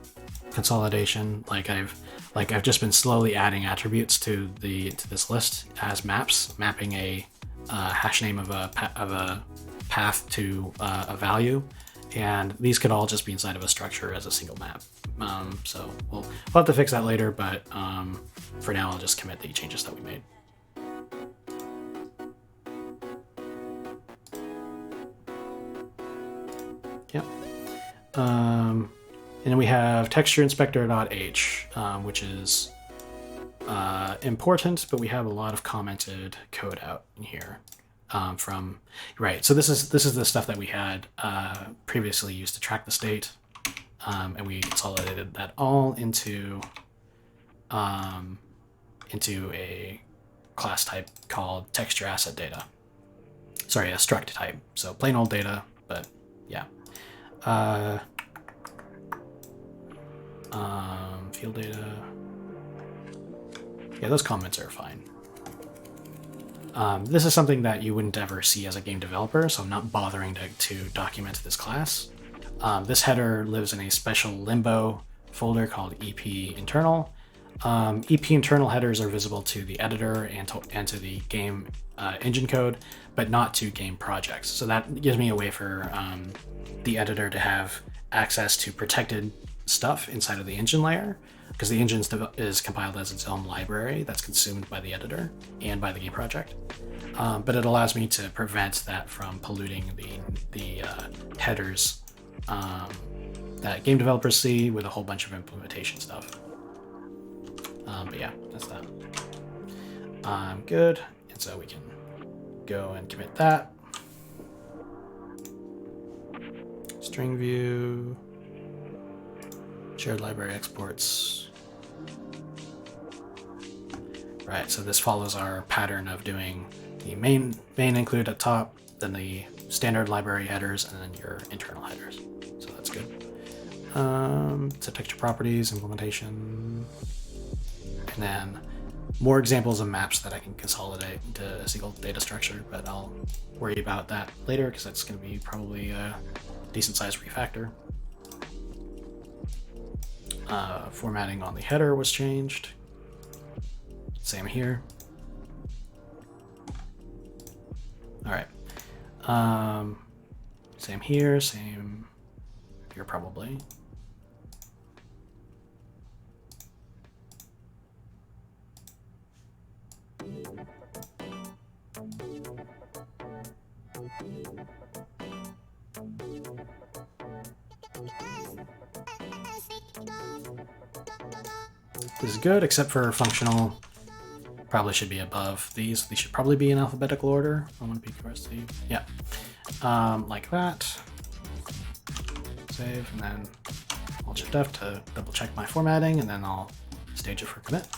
consolidation. Like I've just been slowly adding attributes to this list as maps, mapping a hash name of a path to a value, and these could all just be inside of a structure as a single map. So we'll have to fix that later, but for now I'll just commit the changes that we made. Yep. And then we have texture inspector.h, which is important, but we have a lot of commented code out in here right. So this is the stuff that we had previously used to track the state, and we consolidated that all into a class type called texture asset data. Sorry, a struct type. So plain old data, but yeah. Field data. Yeah, those comments are fine. This is something that you wouldn't ever see as a game developer, so I'm not bothering to document this class. This header lives in a special limbo folder called EP internal. EP internal headers are visible to the editor and to the game engine code, but not to game projects. So that gives me a way for the editor to have access to protected stuff inside of the engine layer, because the engine is compiled as its own library that's consumed by the editor and by the game project. But it allows me to prevent that from polluting the headers that game developers see with a whole bunch of implementation stuff. But yeah, that's that. Good. And so we can go and commit that. String view. Shared library exports. Right, so this follows our pattern of doing the main include at top, then the standard library headers, and then your internal headers. So that's good. So texture properties, implementation, and then more examples of maps that I can consolidate into a single data structure, but I'll worry about that later because that's going to be probably a decent sized refactor. Formatting on the header was changed. Same here. All right. Same here, same here probably. This is good, except for functional. Probably should be above these. These should probably be in alphabetical order. I want to be QRST. Yeah. Like that. Save, and then Alt-Shift-F to double check my formatting, and then I'll stage it for commit.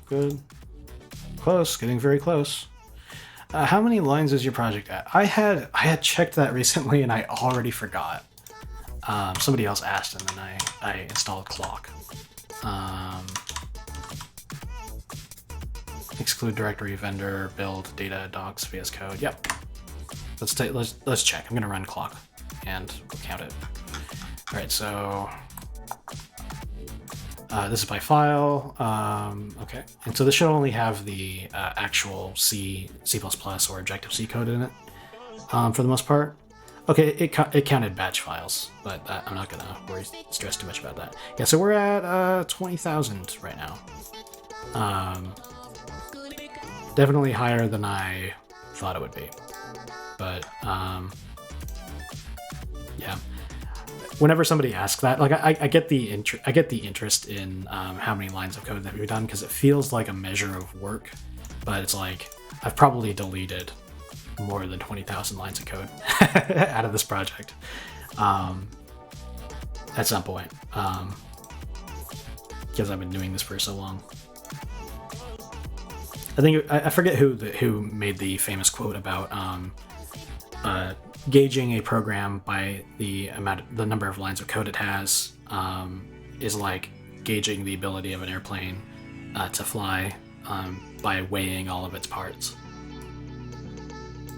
Good. Close, getting very close. How many lines is your project at? I had checked that recently and I already forgot. Somebody else asked, and then I installed clock. Exclude directory vendor build data docs VS code. Yep. Let's check. I'm gonna run clock and we'll count it. All right, so this is by file. Okay, and so this should only have the actual C++ or Objective-C code in it for the most part. Okay, it counted batch files, but I'm not gonna stress too much about that. Yeah, so we're at 20,000 right now. Definitely higher than I thought it would be, but whenever somebody asks that, like I get the interest in how many lines of code that we've done, because it feels like a measure of work, but it's like I've probably deleted more than 20,000 lines of code out of this project at some point, because I've been doing this for so long. I think I forget who made the famous quote about gauging a program by the number of lines of code it has is like gauging the ability of an airplane to fly by weighing all of its parts.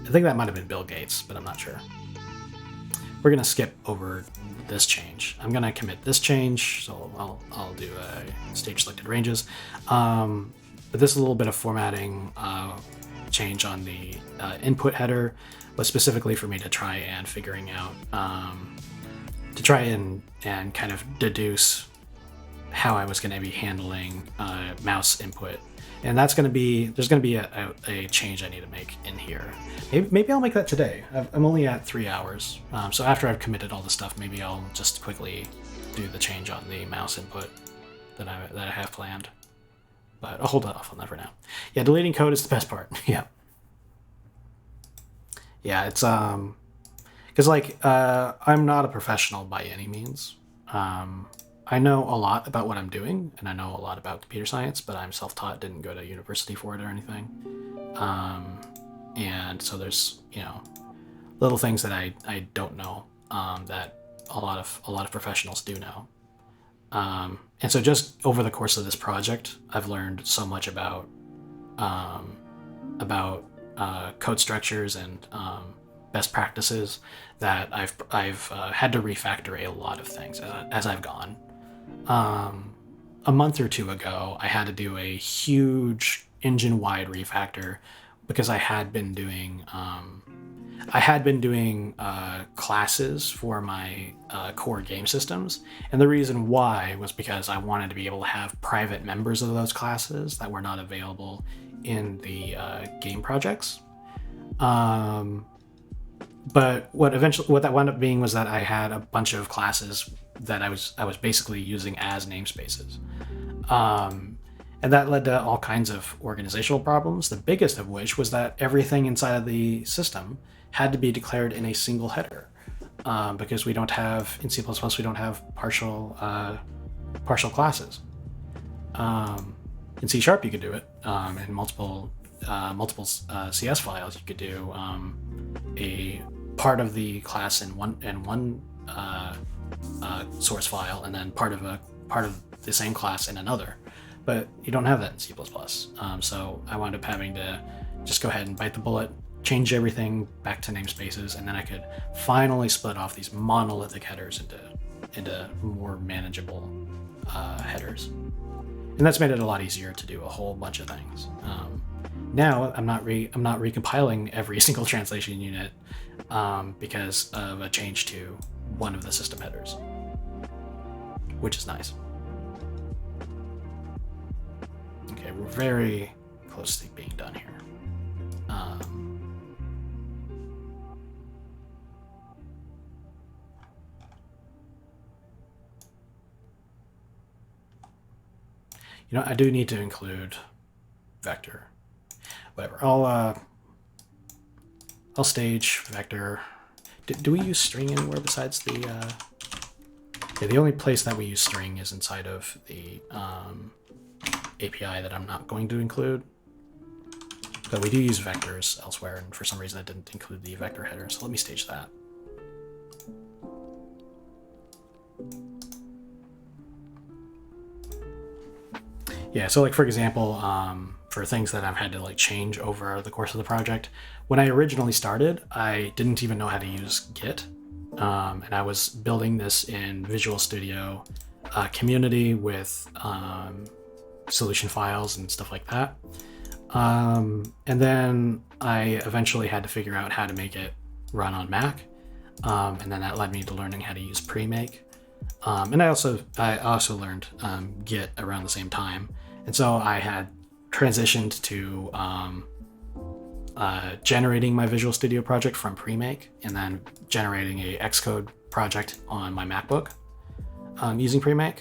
I think that might have been Bill Gates, but I'm not sure. We're gonna skip over this change. I'm gonna commit this change, so I'll do a stage selected ranges. But this is a little bit of formatting change on the input header, but specifically for me to try and figuring out, to try and kind of deduce how I was going to be handling mouse input. And that's going to be, there's going to be a change I need to make in here. Maybe I'll make that today. I'm only at 3 hours. So after I've committed all the stuff, maybe I'll just quickly do the change on the mouse input that I have planned. But I'll hold that off on that for now. Yeah, deleting code is the best part. Yeah. Yeah, it's because like I'm not a professional by any means. I know a lot about what I'm doing, and I know a lot about computer science, but I'm self-taught, didn't go to university for it or anything. And so there's, you know, little things that I don't know that a lot of professionals do know. And so just over the course of this project, I've learned so much about code structures and best practices that I've had to refactor a lot of things as I've gone. A month or two ago, I had to do a huge engine-wide refactor because I had been doing classes for my core game systems, and the reason why was because I wanted to be able to have private members of those classes that were not available in the game projects. But what that wound up being was that I had a bunch of classes that I was basically using as namespaces. And that led to all kinds of organizational problems, the biggest of which was that everything inside of the system had to be declared in a single header, because we don't have, in C++, we don't have partial classes. In C# you could do it. In multiple CS files, you could do a part of the class in one source file, and then part of the same class in another. But you don't have that in C++. So I wound up having to just go ahead and bite the bullet, change everything back to namespaces, and then I could finally split off these monolithic headers into more manageable headers. And that's made it a lot easier to do a whole bunch of things. Now I'm not recompiling every single translation unit because of a change to one of the system headers, which is nice. Okay, we're very close to being done here. You know, I do need to include vector. Whatever. I'll stage vector. Do we use string anywhere besides the? Yeah, the only place that we use string is inside of the API that I'm not going to include. But we do use vectors elsewhere, and for some reason I didn't include the vector header. So let me stage that. Yeah, so like for example, for things that I've had to like change over the course of the project, when I originally started, I didn't even know how to use Git, and I was building this in Visual Studio Community with solution files and stuff like that. And then I eventually had to figure out how to make it run on Mac, and then that led me to learning how to use Premake. And I also learned Git around the same time, and so I had transitioned to generating my Visual Studio project from Premake, and then generating a Xcode project on my MacBook using Premake.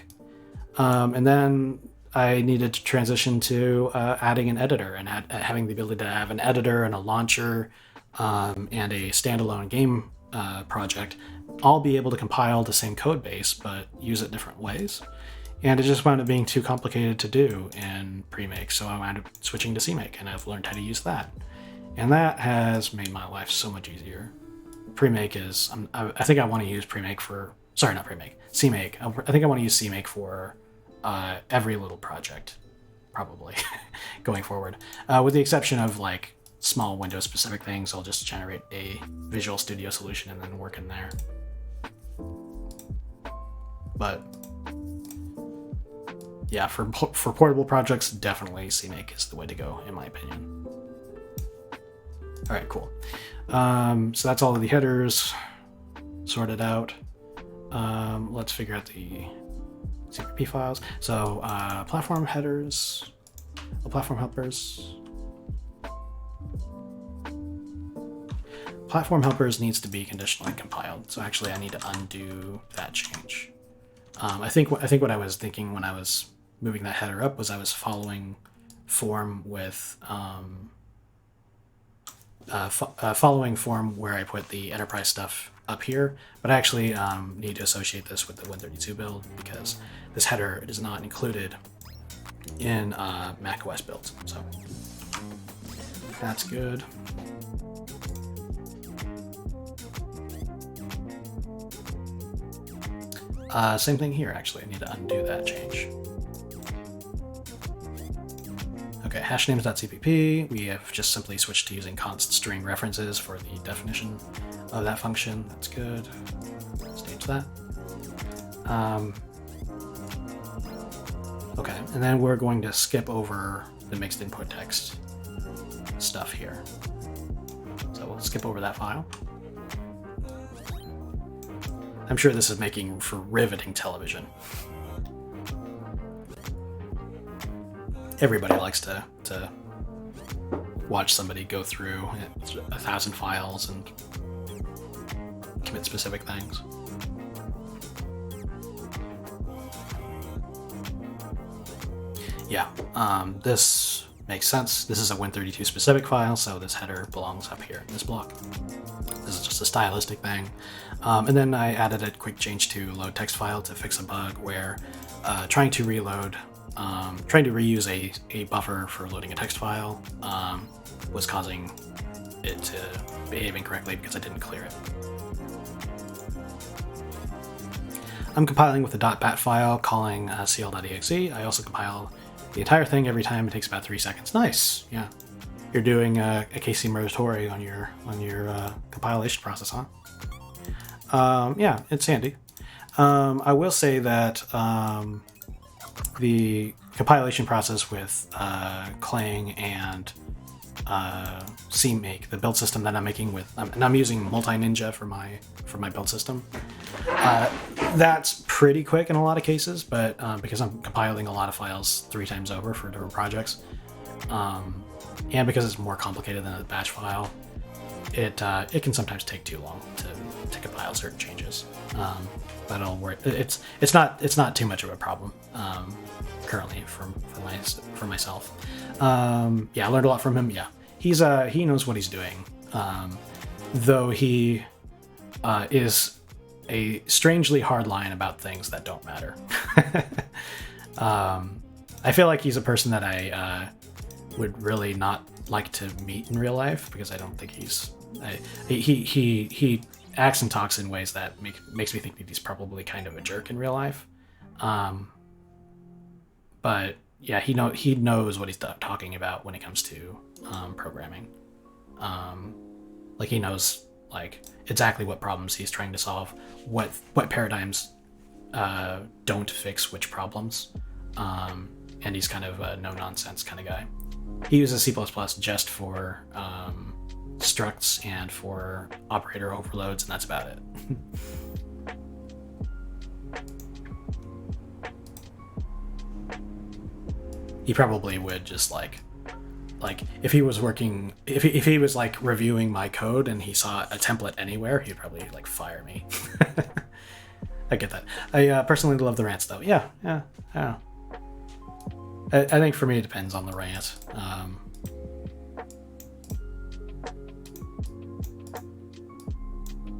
And then I needed to transition to adding an editor and having the ability to have an editor and a launcher and a standalone game project all be able to compile the same code base but use it different ways. And it just wound up being too complicated to do in Premake, so I wound up switching to CMake, and I've learned how to use that. And that has made my life so much easier. Premake is, I think I want to use Premake for, sorry, not Premake, CMake. I think I want to use CMake for every little project, probably, going forward. With the exception of like small Windows specific things, I'll just generate a Visual Studio solution and then work in there. But yeah, for portable projects, definitely CMake is the way to go, in my opinion. All right, cool. So that's all of the headers sorted out. Let's figure out the CPP files. So platform headers, platform helpers. Platform helpers needs to be conditionally compiled. So actually, I need to undo that change. I think what I was thinking when I was moving that header up was I was following form with following form where I put the enterprise stuff up here, but I actually need to associate this with the Win32 build because this header is not included in macOS builds. So that's good. Same thing here, actually. I need to undo that change. Okay, hashnames.cpp. We have just simply switched to using const string references for the definition of that function. That's good. Stage that. Okay, and then we're going to skip over the mixed input text stuff here. So we'll skip over that file. I'm sure this is making for riveting television. Everybody likes to watch somebody go through 1,000 files and commit specific things. Yeah, this makes sense. This is a Win32 specific file, so this header belongs up here in this block. This is just a stylistic thing. And then I added a quick change to load text file to fix a bug where trying to reuse a buffer for loading a text file was causing it to behave incorrectly because I didn't clear it. I'm compiling with a .bat file calling cl.exe. I also compile the entire thing every time. It takes about 3 seconds. Nice, yeah. You're doing a KC Muratori on your compilation process, huh? Yeah, it's handy. I will say that the compilation process with Clang and CMake, the build system that I'm making with, and I'm using Multi-Ninja for my build system. That's pretty quick in a lot of cases, but because I'm compiling a lot of files 3 times over for different projects, and because it's more complicated than a batch file, it can sometimes take too long to compile certain changes. But it'll work. It's not too much of a problem currently for myself. Yeah, I learned a lot from him. Yeah, he knows what he's doing. Though he is a strangely hard line about things that don't matter. I feel like he's a person that I would really not like to meet in real life because I don't think he acts and talks in ways that makes me think that he's probably kind of a jerk in real life. But yeah, he knows what he's talking about when it comes to programming. Like he knows like exactly what problems he's trying to solve, what paradigms don't fix which problems, and he's kind of a no-nonsense kind of guy. He uses C++ just for structs and for operator overloads, and that's about it. He probably would just like like if he was working, if he was like reviewing my code and he saw a template anywhere, he'd probably like fire me. I get that. I personally love the rants though. Yeah. I think for me it depends on the rant.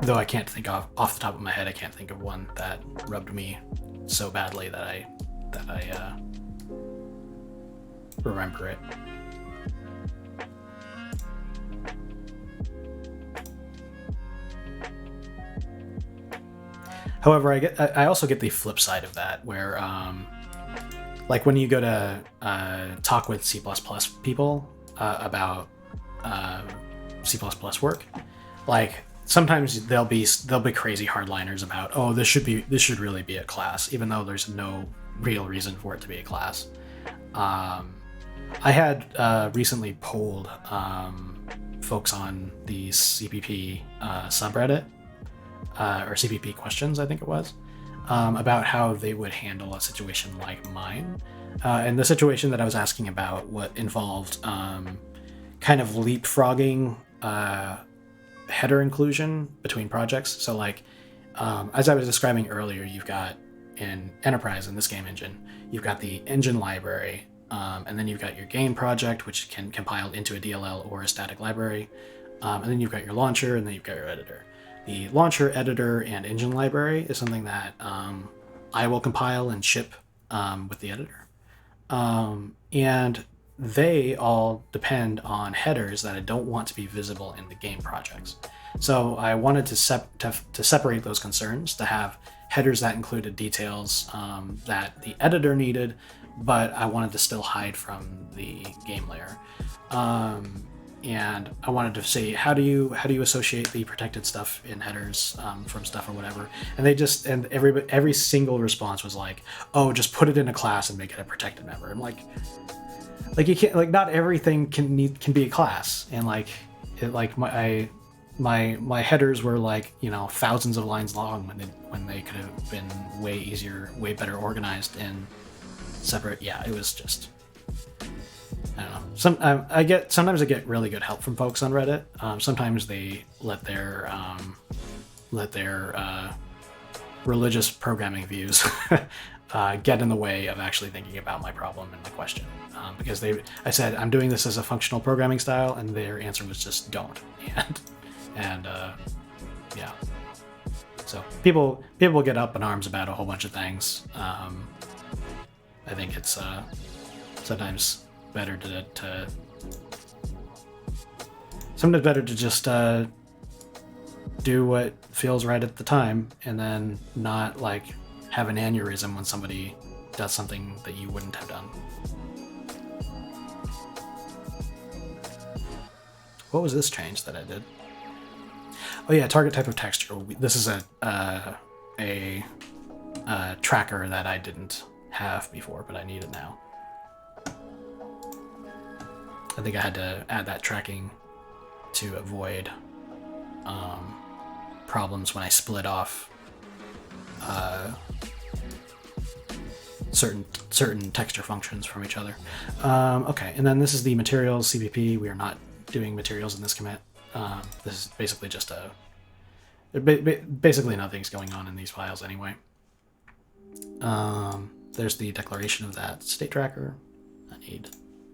Though I can't think of off the top of my head, I can't think of one that rubbed me so badly that I remember it. However, I also get the flip side of that, where like when you go to talk with C++ people about C++ work, like sometimes they'll be crazy hardliners about, oh, this should really be a class, even though there's no real reason for it to be a class. I had recently polled folks on the CPP subreddit, or CPP questions, I think it was, about how they would handle a situation like mine. And the situation that I was asking about what involved kind of leapfrogging header inclusion between projects. So like, as I was describing earlier, you've got in Enterprise, in this game engine, you've got the engine library, and then you've got your game project, which can compile into a DLL or a static library. And then you've got your launcher, and then you've got your editor. The launcher, editor, and engine library is something that I will compile and ship with the editor. And they all depend on headers that I don't want to be visible in the game projects. So I wanted to separate those concerns, to have headers that included details that the editor needed, but I wanted to still hide from the game layer. And I wanted to say, how do you associate the protected stuff in headers from stuff or whatever? And every single response was like, oh, just put it in a class and make it a protected member. I'm like you can't, like, not everything can be a class. And like my headers were like, thousands of lines long when they could have been way easier, way better organized and separate. Yeah, it was just, I don't know. Sometimes I get really good help from folks on Reddit. Sometimes they let their religious programming views get in the way of actually thinking about my problem and my question. Because I said, I'm doing this as a functional programming style, and their answer was just don't. And yeah. So people get up in arms about a whole bunch of things. I think it's sometimes better to just do what feels right at the time, and then not like have an aneurysm when somebody does something that you wouldn't have done. What was this change that I did? Oh yeah, target type of texture. This is a tracker that I didn't have before, but I need it now. I think I had to add that tracking to avoid problems when I split off certain texture functions from each other. Okay, and then this is the materials CPP. We are not doing materials in this commit. This is basically just basically nothing's going on in these files anyway. There's the declaration of that state tracker.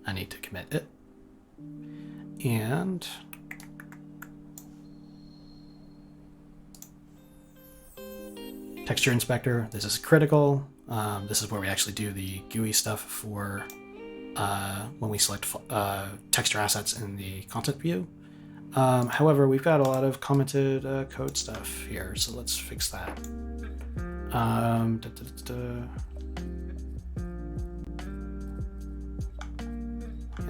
I need to commit it. And texture inspector, this is critical. This is where we actually do the GUI stuff for when we select texture assets in the content view. However, we've got a lot of commented code stuff here, so let's fix that. And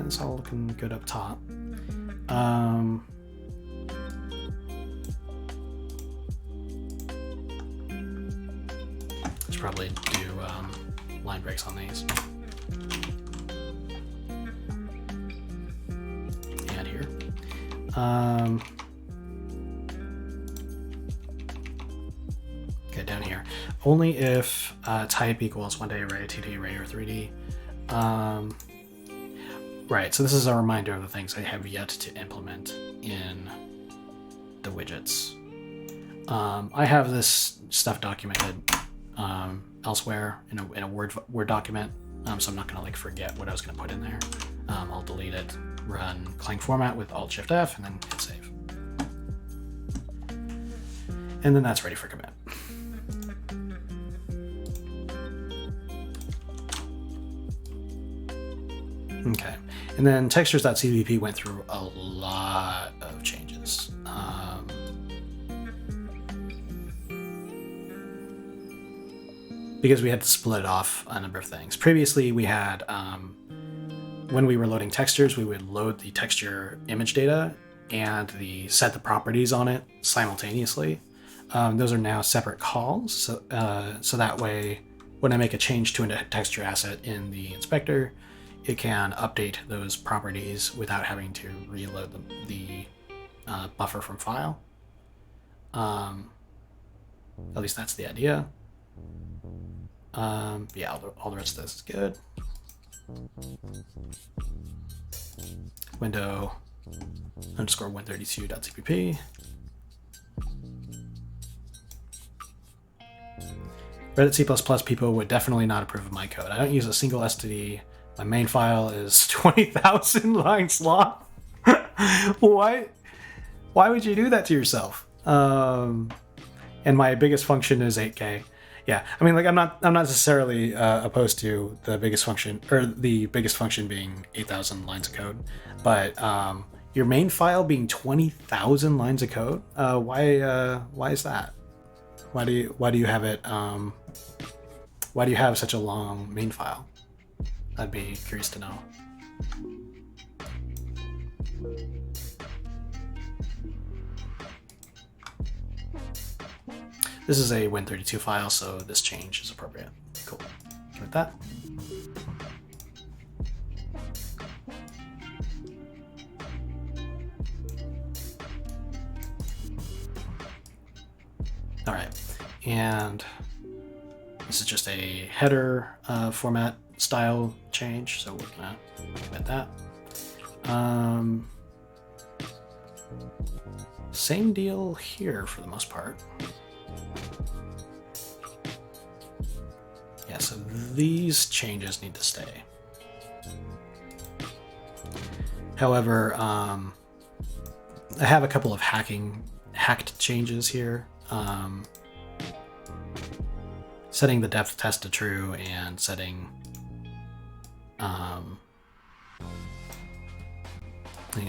it's all looking good up top. Let's probably do line breaks on these. And here. Okay, down here. Only if type equals 1D array, 2D array, or 3D. Right, so this is a reminder of the things I have yet to implement in the widgets. I have this stuff documented elsewhere in a Word document, so I'm not going to like forget what I was going to put in there. I'll delete it, run Clang format with Alt-Shift-F, and then hit save. And then that's ready for commit. Okay, and then textures.cpp went through a lot of changes. Because we had to split off a number of things. Previously, we had, when we were loading textures, we would load the texture image data and set the properties on it simultaneously. Those are now separate calls, so that way, when I make a change to a texture asset in the inspector, it can update those properties without having to reload the buffer from file. At least that's the idea. Yeah, all the rest of this is good. Window underscore 132.cpp. Reddit C++ people would definitely not approve of my code. I don't use a single std. My main file is 20,000 lines long. Why would you do that to yourself? And my biggest function is 8K. Yeah, I mean, like, I'm not necessarily opposed to the biggest function, or the biggest function being 8,000 lines of code, but your main file being 20,000 lines of code. Why is that? Why do you have it? Why do you have such a long main file? I'd be curious to know. This is a Win32 file, so this change is appropriate. Cool. Commit that. All right, and this is just a header format style change, so we're gonna commit that. Same deal here for the most part. Yeah, so these changes need to stay. However, I have a couple of hacked changes here. Setting the depth test to true and setting hang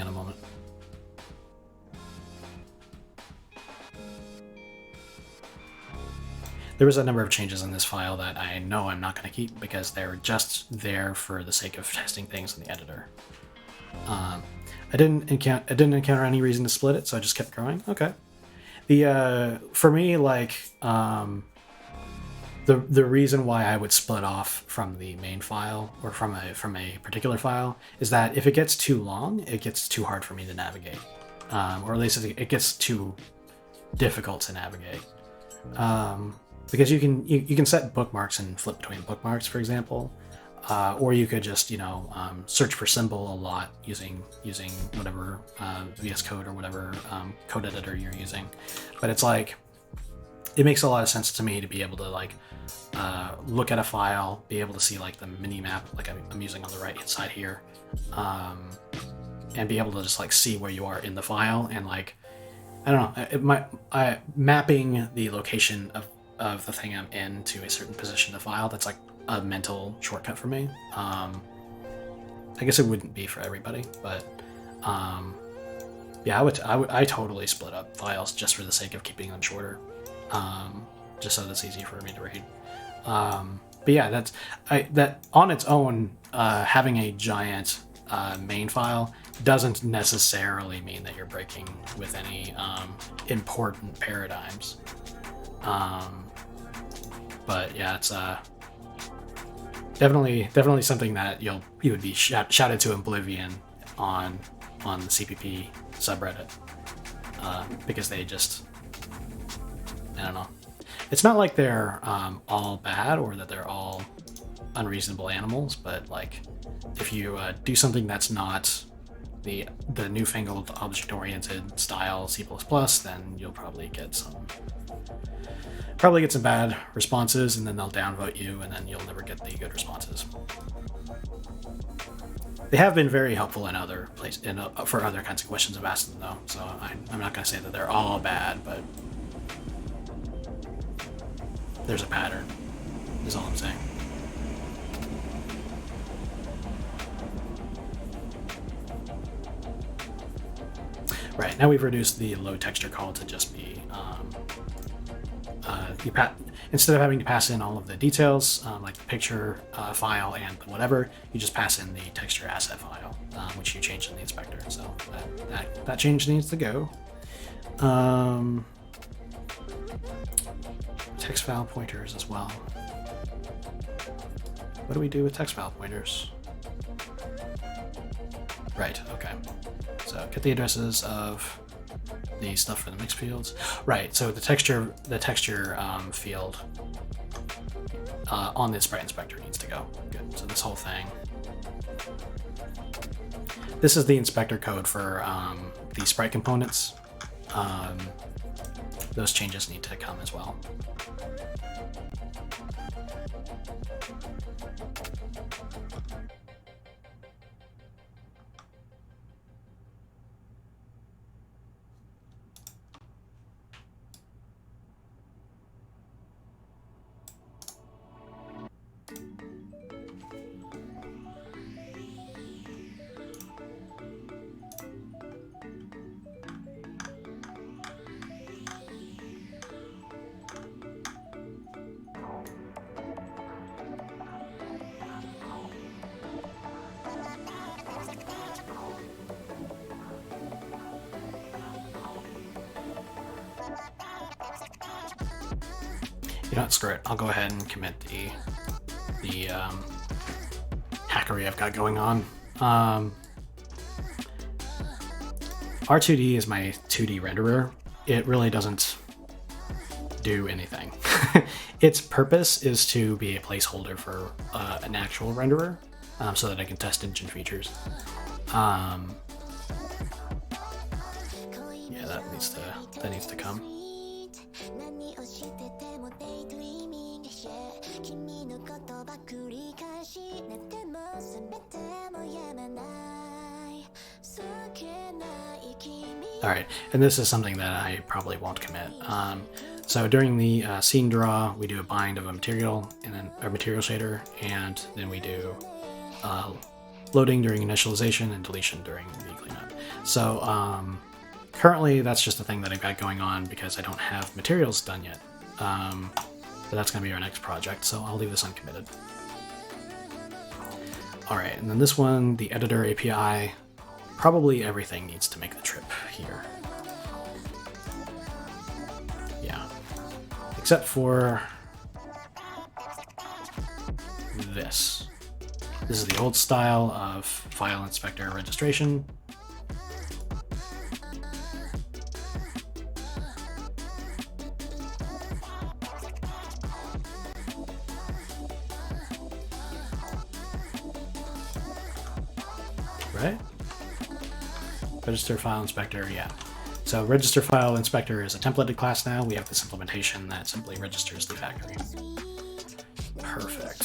on a moment. There was a number of changes in this file that I know I'm not going to keep because they're just there for the sake of testing things in the editor. I didn't encounter any reason to split it, so I just kept going. Okay. For me, like, the reason why I would split off from the main file or from a particular file is that if it gets too long, it gets too hard for me to navigate, or at least it gets too difficult to navigate. Because you can set bookmarks and flip between bookmarks, for example, or you could just search for symbol a lot using whatever VS Code or whatever code editor you're using. But it's like, it makes a lot of sense to me to be able to like look at a file, be able to see like the mini map like I'm using on the right hand side here, and be able to just like see where you are in the file, and like, I don't know, mapping the location of the thing I'm in to a certain position of the file, that's like a mental shortcut for me. I guess it wouldn't be for everybody, but yeah, I totally split up files just for the sake of keeping them shorter, just so that's easy for me to read. But yeah, that on its own, having a giant main file doesn't necessarily mean that you're breaking with any important paradigms. But yeah, it's definitely something that you would be shouted to oblivion on the CPP subreddit, because they just, I don't know. It's not like they're all bad or that they're all unreasonable animals, but like if you do something that's not the newfangled object-oriented style C++, then you'll probably get some bad responses, and then they'll downvote you, and then you'll never get the good responses. They have been very helpful in other places, for other kinds of questions I've asked them, though. So I'm not going to say that they're all bad, but there's a pattern, is all I'm saying. Right, now we've reduced the load texture call to just be, instead of having to pass in all of the details, like the picture file and whatever, you just pass in the texture asset file, which you change in the inspector. So that change needs to go. Text file pointers as well. What do we do with text file pointers? Right, okay. So get the addresses of the stuff for the mix fields. Right, so the texture field on the sprite inspector needs to go. Good, so this whole thing. This is the inspector code for the sprite components. Those changes need to come as well. You know what, screw it. I'll go ahead and commit the hackery I've got going on. R2D is my 2D renderer. It really doesn't do anything. Its purpose is to be a placeholder for an actual renderer, so that I can test engine features. Yeah, that needs to come. Alright, and this is something that I probably won't commit. So during the scene draw, we do a bind of a material and then a material shader, and then we do loading during initialization and deletion during the cleanup. So currently that's just a thing that I've got going on because I don't have materials done yet. But that's going to be our next project, so I'll leave this uncommitted. Alright, and then this one, the editor API, probably everything needs to make the trip here. Yeah. Except for this. This is the old style of file inspector registration. Right? Register file inspector, yeah. So register file inspector is a templated class now. We have this implementation that simply registers the factory. Perfect.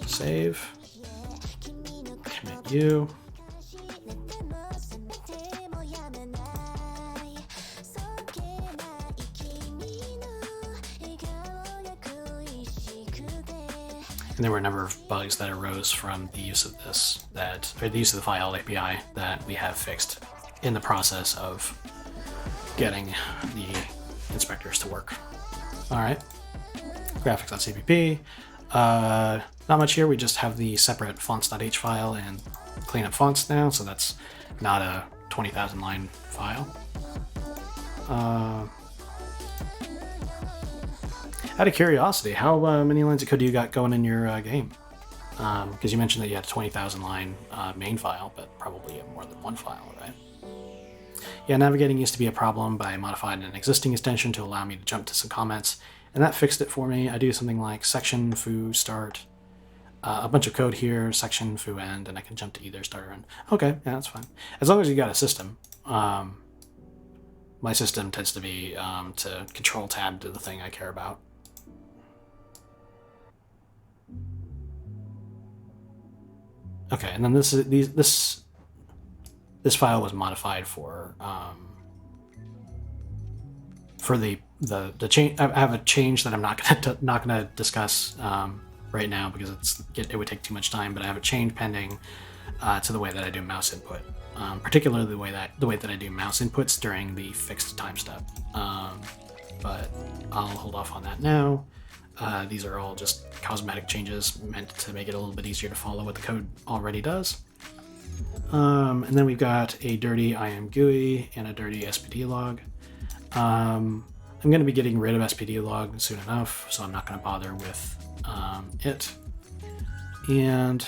Save. Commit you. And there were a number of bugs that arose from the use of this, or the use of the file API that we have fixed in the process of getting the inspectors to work. All right, graphics.cpp. Not much here. We just have the separate fonts.h file and clean up fonts now, so that's not a 20,000 line file. Out of curiosity, how many lines of code do you got going in your game? Because you mentioned that you had a 20,000 line main file, but probably more than one file, right? Yeah, navigating used to be a problem, but I modified an existing extension to allow me to jump to some comments, and that fixed it for me. I do something like section foo start a bunch of code here, section, foo end, and I can jump to either start or end. Okay, yeah, that's fine. As long as you got a system. My system tends to be to control tab to the thing I care about. Okay, and then this file was modified for the change. I have a change that I'm not gonna discuss right now because it would take too much time. But I have a change pending to the way that I do mouse input, particularly the way that I do mouse inputs during the fixed time step. But I'll hold off on that now. These are all just cosmetic changes meant to make it a little bit easier to follow what the code already does. And then we've got a dirty IM GUI and a dirty SPD log. I'm going to be getting rid of SPD log soon enough, so I'm not going to bother with it. And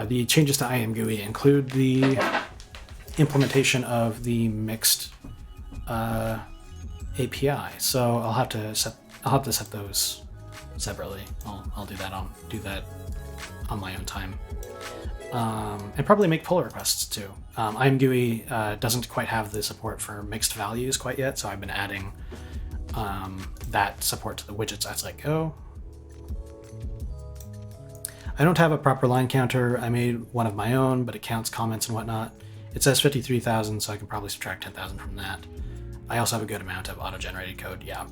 the changes to IM GUI include the implementation of the mixed API. So I'll have to set those separately. I'll do that. I'll do that on my own time. And probably make pull requests too. IMGUI doesn't quite have the support for mixed values quite yet, so I've been adding that support to the widgets as I go. I don't have a proper line counter. I made one of my own, but it counts comments and whatnot. It says 53,000, so I can probably subtract 10,000 from that. I also have a good amount of auto-generated code, yeah.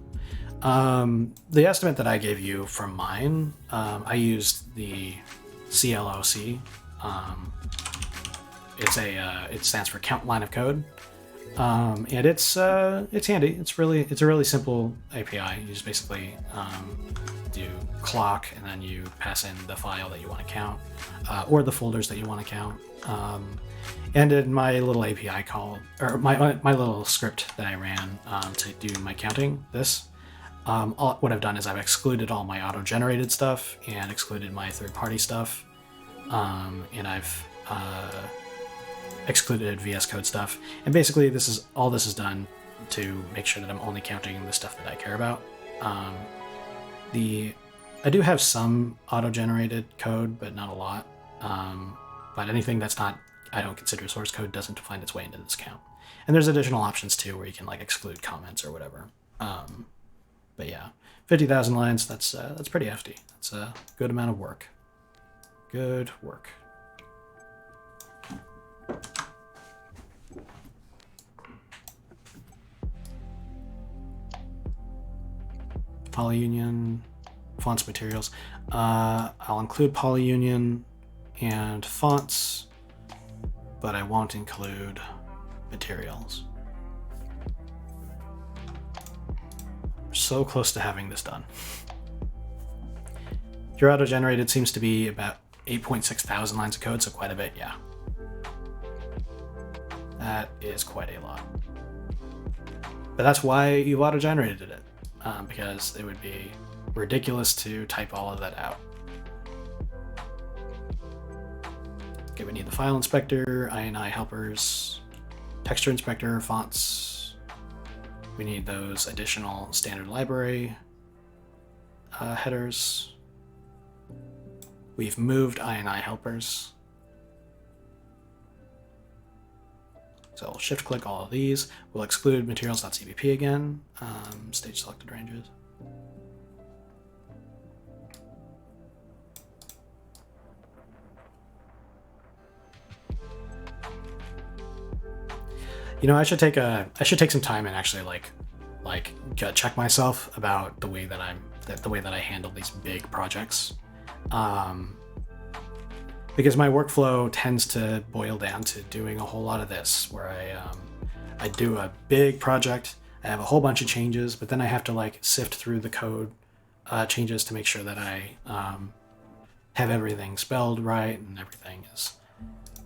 The estimate that I gave you from mine, I used the CLOC. It stands for count line of code, and it's handy. It's a really simple API. You just basically do clock, and then you pass in the file that you want to count, or the folders that you want to count. And in my little API call, or my little script that I ran to do my counting, what I've done is I've excluded all my auto-generated stuff and excluded my third-party stuff, and I've excluded VS Code stuff. And basically, this is done to make sure that I'm only counting the stuff that I care about. I do have some auto-generated code, but not a lot. But anything that's not, I don't consider source code, doesn't find its way into this count. And there's additional options too, where you can like exclude comments or whatever. But yeah, 50,000 lines, that's pretty hefty. That's a good amount of work. Good work. Polyunion, fonts, materials. I'll include polyunion and fonts, but I won't include materials. We're so close to having this done. Your auto-generated seems to be about 8.6 thousand lines of code, so quite a bit, yeah. That is quite a lot. But that's why you've auto-generated it, because it would be ridiculous to type all of that out. Okay, we need the file inspector, INI helpers, texture inspector, fonts. We need those additional standard library headers. We've moved INI helpers. So we'll shift click all of these. We'll exclude materials.cpp again, stage selected ranges. You know, I should take some time and actually like check myself about the way that I handle these big projects. Because my workflow tends to boil down to doing a whole lot of this, where I do a big project, I have a whole bunch of changes, but then I have to like sift through the code changes to make sure that I have everything spelled right and everything is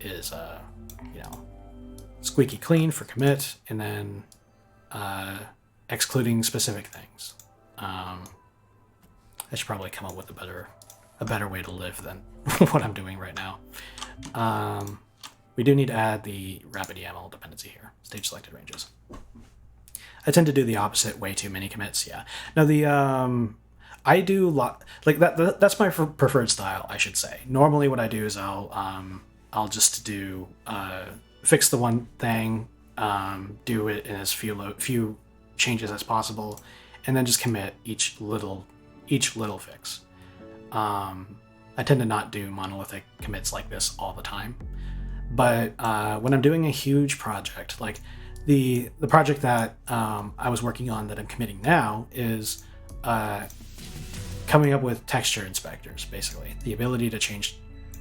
you know, squeaky clean for commit, and then excluding specific things. I should probably come up with a better way to live than what I'm doing right now. We do need to add the rapid YAML dependency here, stage selected ranges. I tend to do the opposite, way too many commits, yeah. Now I do like that. That's my preferred style, I should say. Normally, what I do is I'll just do fix the one thing, do it in as few changes as possible, and then just commit each little fix. I tend to not do monolithic commits like this all the time, but when I'm doing a huge project, like the project that I was working on that I'm committing now is coming up with texture inspectors, basically the ability to change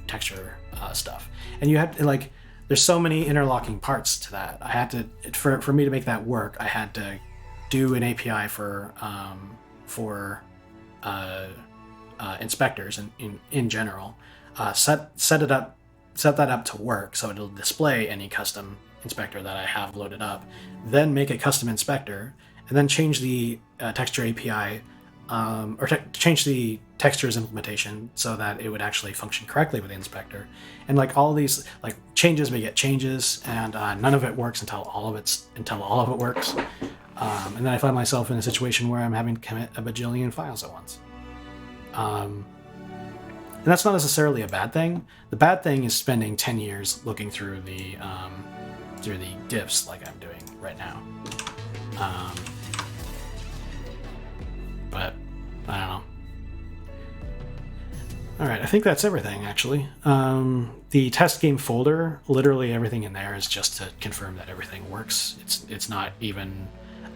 texture stuff. And you have to, like, there's so many interlocking parts to that. I had to, for me to make that work, I had to do an API for inspectors in general, set that up to work so it'll display any custom inspector that I have loaded up, then make a custom inspector, and then change the texture API change the textures implementation so that it would actually function correctly with the inspector. And like all these like changes beget changes, and none of it works until all of it works. And then I find myself in a situation where I'm having to commit a bajillion files at once. And that's not necessarily a bad thing. The bad thing is spending 10 years looking through the diffs like I'm doing right now. But I don't know. All right, I think that's everything, actually. The test game folder, literally everything in there is just to confirm that everything works. It's not even,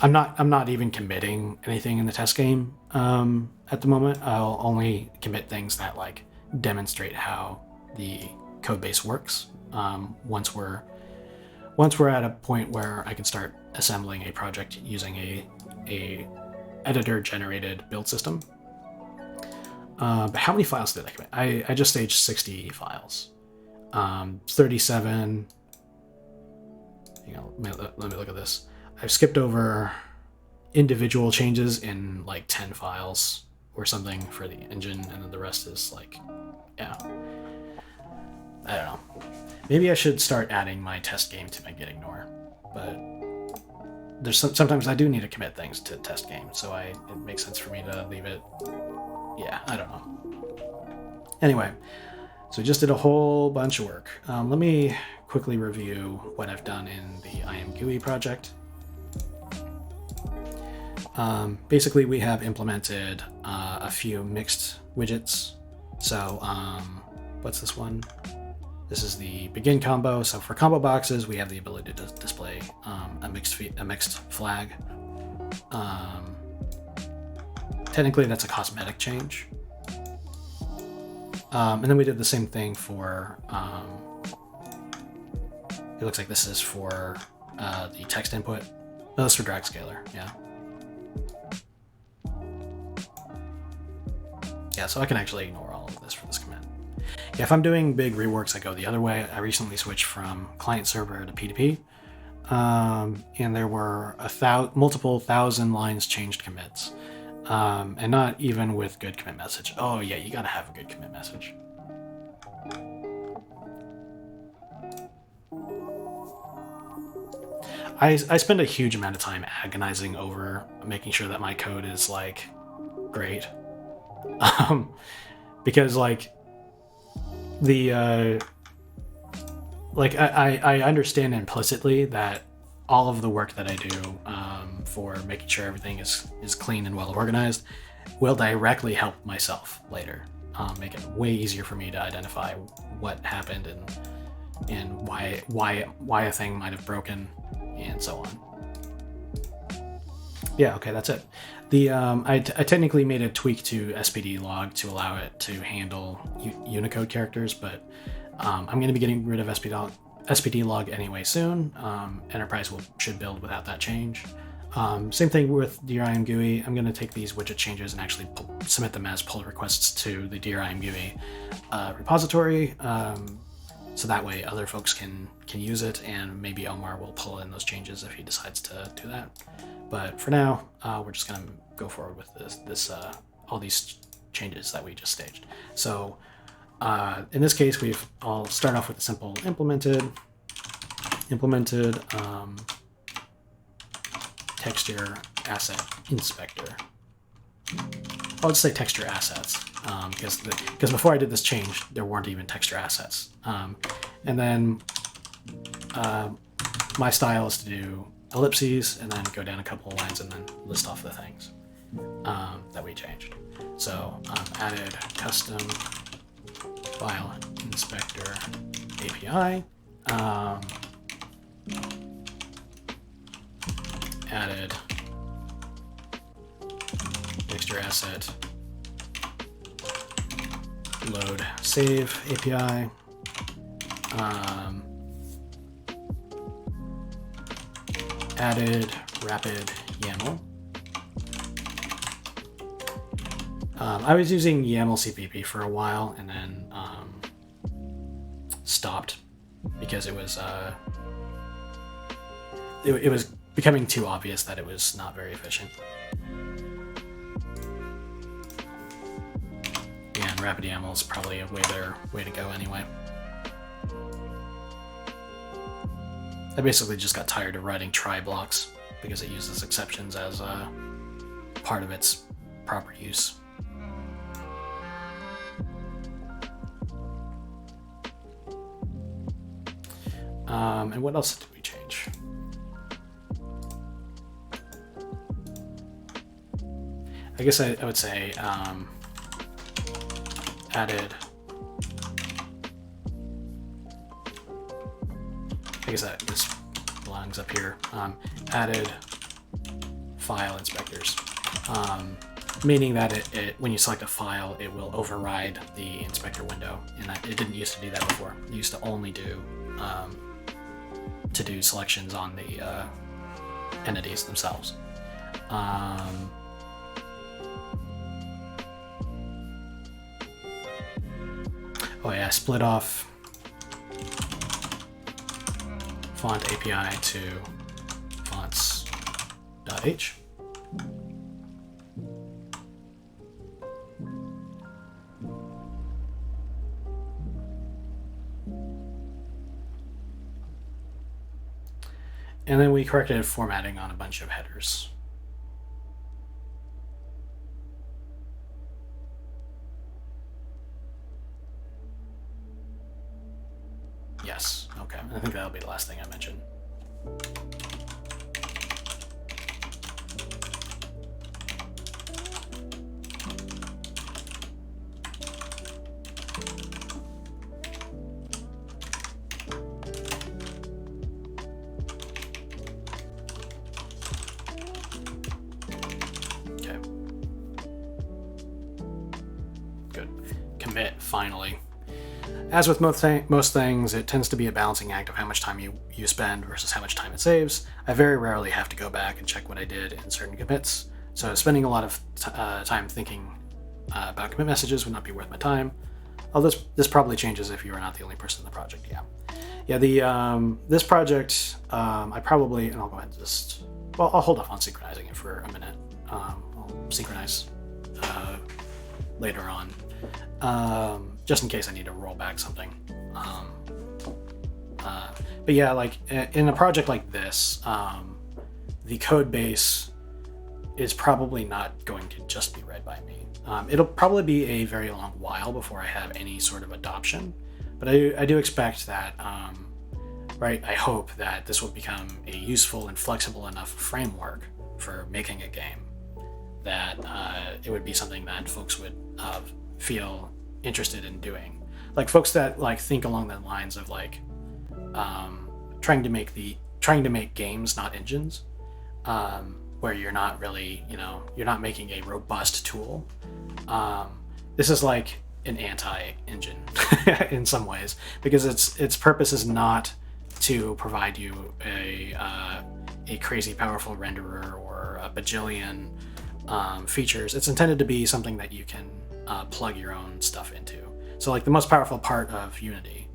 I'm not even committing anything in the test game at the moment. I'll only commit things that like demonstrate how the code base works. Once we're at a point where I can start assembling a project using a editor generated build system. But how many files did I commit? I just staged 60 files. 37. Let me look at this. I've skipped over individual changes in like 10 files or something for the engine, and then the rest is like, yeah. I don't know. Maybe I should start adding my test game to my git ignore, but there's sometimes I do need to commit things to test game, so it makes sense for me to leave it. Yeah, I don't know. Anyway, so we just did a whole bunch of work. Let me quickly review what I've done in the IamGUI project. Basically, we have implemented a few mixed widgets. So what's this one? This is the begin combo. So for combo boxes, we have the ability to display a mixed flag. Technically, that's a cosmetic change. And then we did the same thing for, it looks like this is for the text input. No, that's for drag scalar, yeah. Yeah, so I can actually ignore all of this for this command. Yeah, if I'm doing big reworks, I go the other way. I recently switched from client server to P2P, and there were multiple thousand lines changed commits, and not even with good commit message. Oh yeah, you gotta have a good commit message. I spend a huge amount of time agonizing over making sure that my code is like great, because like the I understand implicitly that all of the work that I do for making sure everything is clean and well organized will directly help myself later, make it way easier for me to identify what happened and why a thing might have broken and so on. Yeah, okay, that's it. The I technically made a tweak to SPD log to allow it to handle Unicode characters, but I'm going to be getting rid of SPD log anyway soon. Enterprise should build without that change. Same thing with Dear IamGUI. I'm going to take these widget changes and actually submit them as pull requests to the Dear IamGUI repository, so that way other folks can use it, and maybe Omar will pull in those changes if he decides to do that. But for now, we're just going to go forward with all these changes that we just staged. So in this case, I'll start off with a simple implemented texture asset inspector. I'll just say texture assets, because before I did this change, there weren't even texture assets. And then my style is to do ellipses and then go down a couple of lines and then list off the things that we changed. So added custom file inspector API, added texture asset load save API, added rapid YAML. I was using YAML CPP for a while and then stopped because it was becoming too obvious that it was not very efficient. And rapid YAML is probably a way better way to go anyway. I basically just got tired of writing try blocks because it uses exceptions as part of its proper use. And what else did we change? I guess I would say added. I guess this belongs up here. Added file inspectors, meaning that it when you select a file, it will override the inspector window, and it didn't used to do that before. It used to only do selections on the entities themselves. Oh yeah, split off font API to fonts.h. And then we corrected formatting on a bunch of headers. Yes, okay. I think that'll be the last thing I mentioned. Okay. Good. Commit, finally. As with most things, it tends to be a balancing act of how much time you spend versus how much time it saves. I very rarely have to go back and check what I did in certain commits, so spending a lot of time thinking about commit messages would not be worth my time. Although this probably changes if you are not the only person in the project. Yeah. This project, I probably, and I'll go ahead and I'll hold off on synchronizing it for a minute. I'll synchronize later on. Just in case I need to roll back something. But yeah, like in a project like this, the code base is probably not going to just be read by me. It'll probably be a very long while before I have any sort of adoption, but I do expect that, I hope that this will become a useful and flexible enough framework for making a game that it would be something that folks would feel interested in doing, like folks that think along the lines of trying to make games, not engines, where you're not really, you're not making a robust tool. This is like an anti-engine in some ways, because its purpose is not to provide you a crazy powerful renderer or a bajillion features. It's intended to be something that you can plug your own stuff into. So like the most powerful part of Unity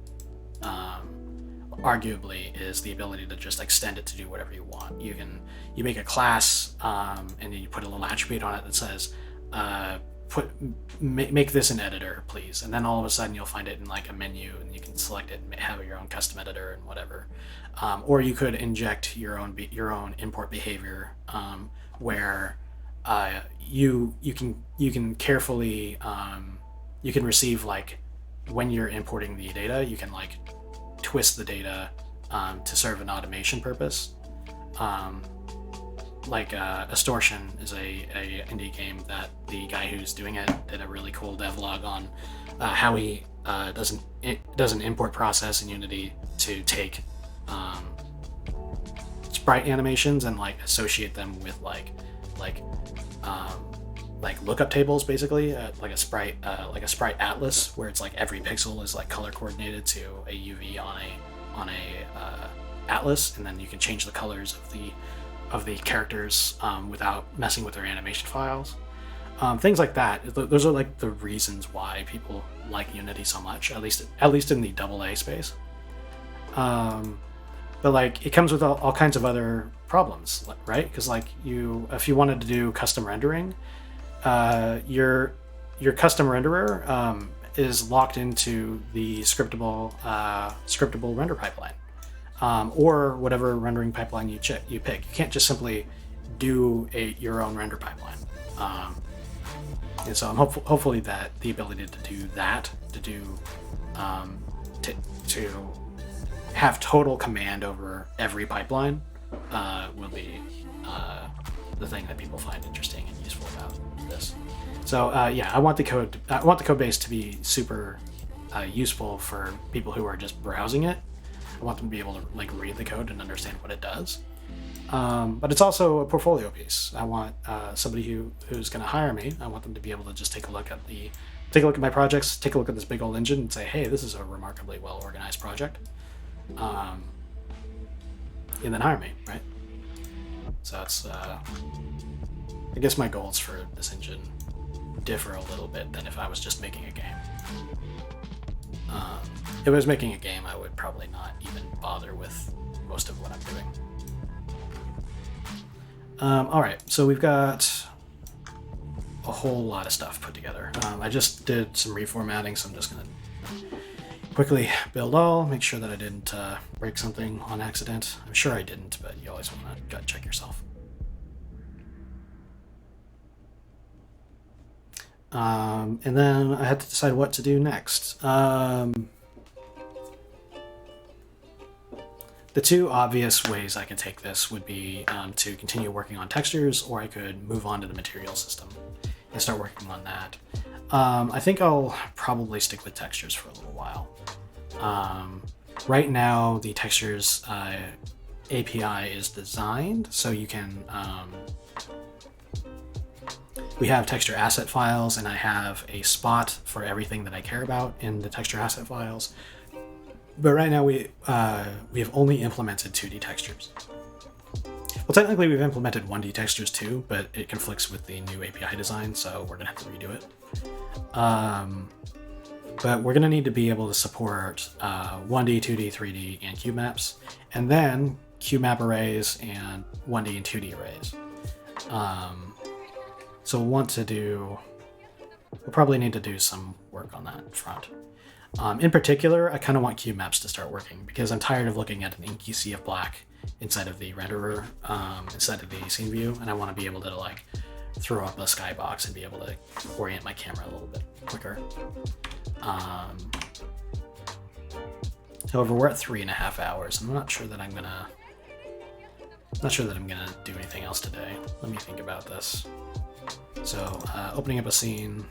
arguably is the ability to just extend it to do whatever you want. You make a class and then you put a little attribute on it that says make this an editor, please, and then all of a sudden you'll find it in like a menu and you can select it and have your own custom editor and whatever. Or you could inject your own import behavior where you can carefully you can receive, like, when you're importing the data, you can like twist the data to serve an automation purpose. Like Extortion is a indie game that the guy who's doing it did a really cool devlog on how he does an import process in Unity to take sprite animations and like associate them with like lookup tables, basically, like a sprite atlas, where it's like every pixel is like color coordinated to a UV on a atlas, and then you can change the colors of the characters without messing with their animation files. Things like that. Those are like the reasons why people like Unity so much, at least in the AA space. But like, it comes with all kinds of other problems, right? Because like if you wanted to do custom rendering, your custom renderer is locked into the scriptable render pipeline, or whatever rendering pipeline you pick. You can't just simply do your own render pipeline. And so I'm hopefully that the ability to do that, to have total command over every pipeline, will be the thing that people find interesting and useful about this. So I want the code base to be super useful for people who are just browsing it. I want them to be able to like read the code and understand what it does. But it's also a portfolio piece. I want somebody who's going to hire me. I want them to be able to just take a look at my projects, take a look at this big old engine, and say, "Hey, this is a remarkably well organized project," and then hire me, right? So that's I guess my goals for this engine differ a little bit than if I was just making a game. If I was making a game, I would probably not even bother with most of what I'm doing. All right, so we've got a whole lot of stuff put together. I just did some reformatting, so I'm just going to quickly build all, make sure that I didn't break something on accident. I'm sure I didn't, but you always want to gut check yourself. And then I had to decide what to do next. The two obvious ways I could take this would be to continue working on textures, or I could move on to the material system and start working on that. I think I'll probably stick with textures for a little while. Right now, the textures API is designed so you can... we have texture asset files, and I have a spot for everything that I care about in the texture asset files. But right now we have only implemented 2D textures. Well, technically we've implemented 1D textures too, but it conflicts with the new API design, so we're gonna have to redo it. But we're gonna need to be able to support 1D, 2D, 3D, and cube maps, and then cube map arrays and 1D and 2D arrays. So we'll probably need to do some work on that front. In particular, I kind of want cube maps to start working, because I'm tired of looking at an inky sea of black inside of the renderer, inside of the scene view, and I want to be able to like throw up a skybox and be able to orient my camera a little bit quicker. However, we're at 3.5 hours. I'm not sure that I'm gonna do anything else today. Let me think about this. So, opening up a scene.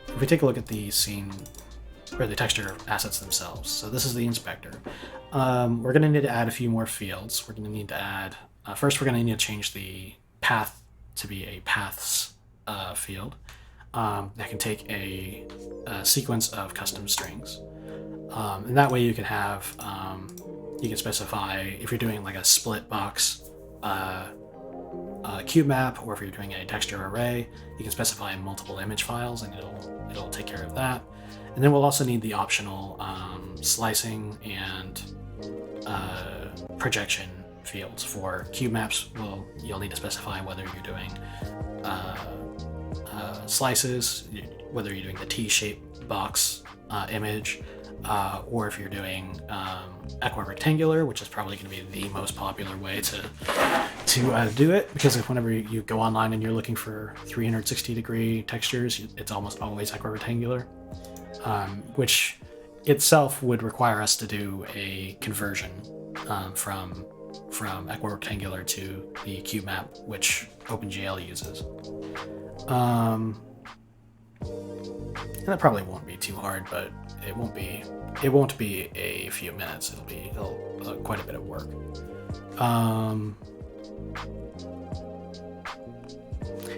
If we take a look at the scene, or the texture assets themselves, so this is the inspector. We're going to need to add a few more fields. We're going to need to add, first we're going to need to change the path to be a paths field that can take a sequence of custom strings. And that way you can have, you can specify if you're doing like a split box cube map, or if you're doing a texture array, you can specify multiple image files, and it'll take care of that. And then we'll also need the optional slicing and projection fields for cube maps. You'll need to specify whether you're doing slices, whether you're doing the T-shaped box image, or if you're doing equirectangular, which is probably going to be the most popular way to do it, because if whenever you go online and you're looking for 360-degree textures, it's almost always equirectangular, which itself would require us to do a conversion from equirectangular to the cube map, which OpenGL uses. And that probably won't be too hard, but it won't be a few minutes. It'll be quite a bit of work.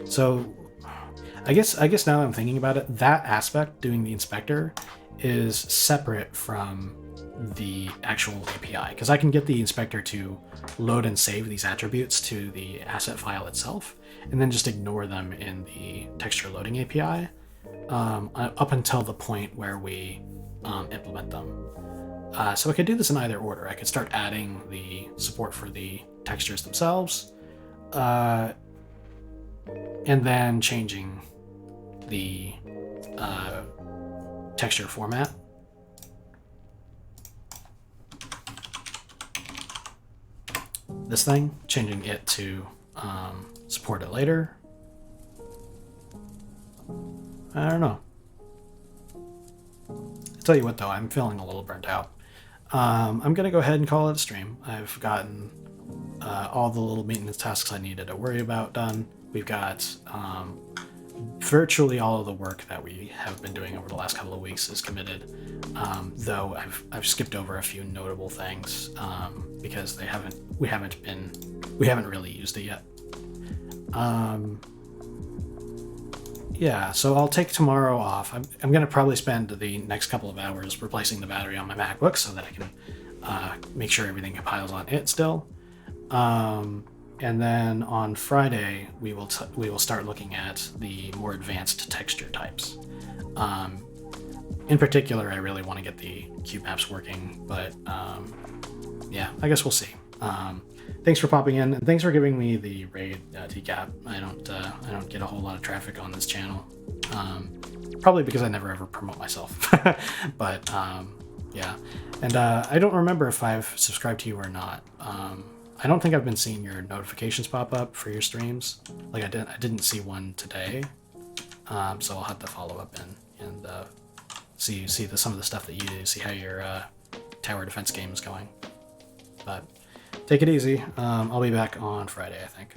So I guess now that I'm thinking about it, that aspect, doing the inspector, is separate from the actual API, because I can get the inspector to load and save these attributes to the asset file itself, and then just ignore them in the texture loading API up until the point where we implement them. So I could do this in either order. I could start adding the support for the textures themselves, and then changing the texture format. This thing, changing it to support it later. I don't know. I'll tell you what though, I'm feeling a little burnt out. I'm gonna go ahead and call it a stream. I've gotten all the little maintenance tasks I needed to worry about done. We've got virtually all of the work that we have been doing over the last couple of weeks is committed, though I've skipped over a few notable things because we haven't really used it yet. Yeah, so I'll take tomorrow off. I'm going to probably spend the next couple of hours replacing the battery on my MacBook so that I can make sure everything compiles on it still. And then on Friday, we will start looking at the more advanced texture types. In particular, I really want to get the cube maps working, but yeah, I guess we'll see. Thanks for popping in, and thanks for giving me the raid, TCAP. I don't get a whole lot of traffic on this channel, probably because I never ever promote myself. But yeah, and I don't remember if I've subscribed to you or not. I don't think I've been seeing your notifications pop up for your streams. Like I didn't see one today, so I'll have to follow up and see some of the stuff that you do, see how your tower defense game is going. But take it easy. I'll be back on Friday, I think.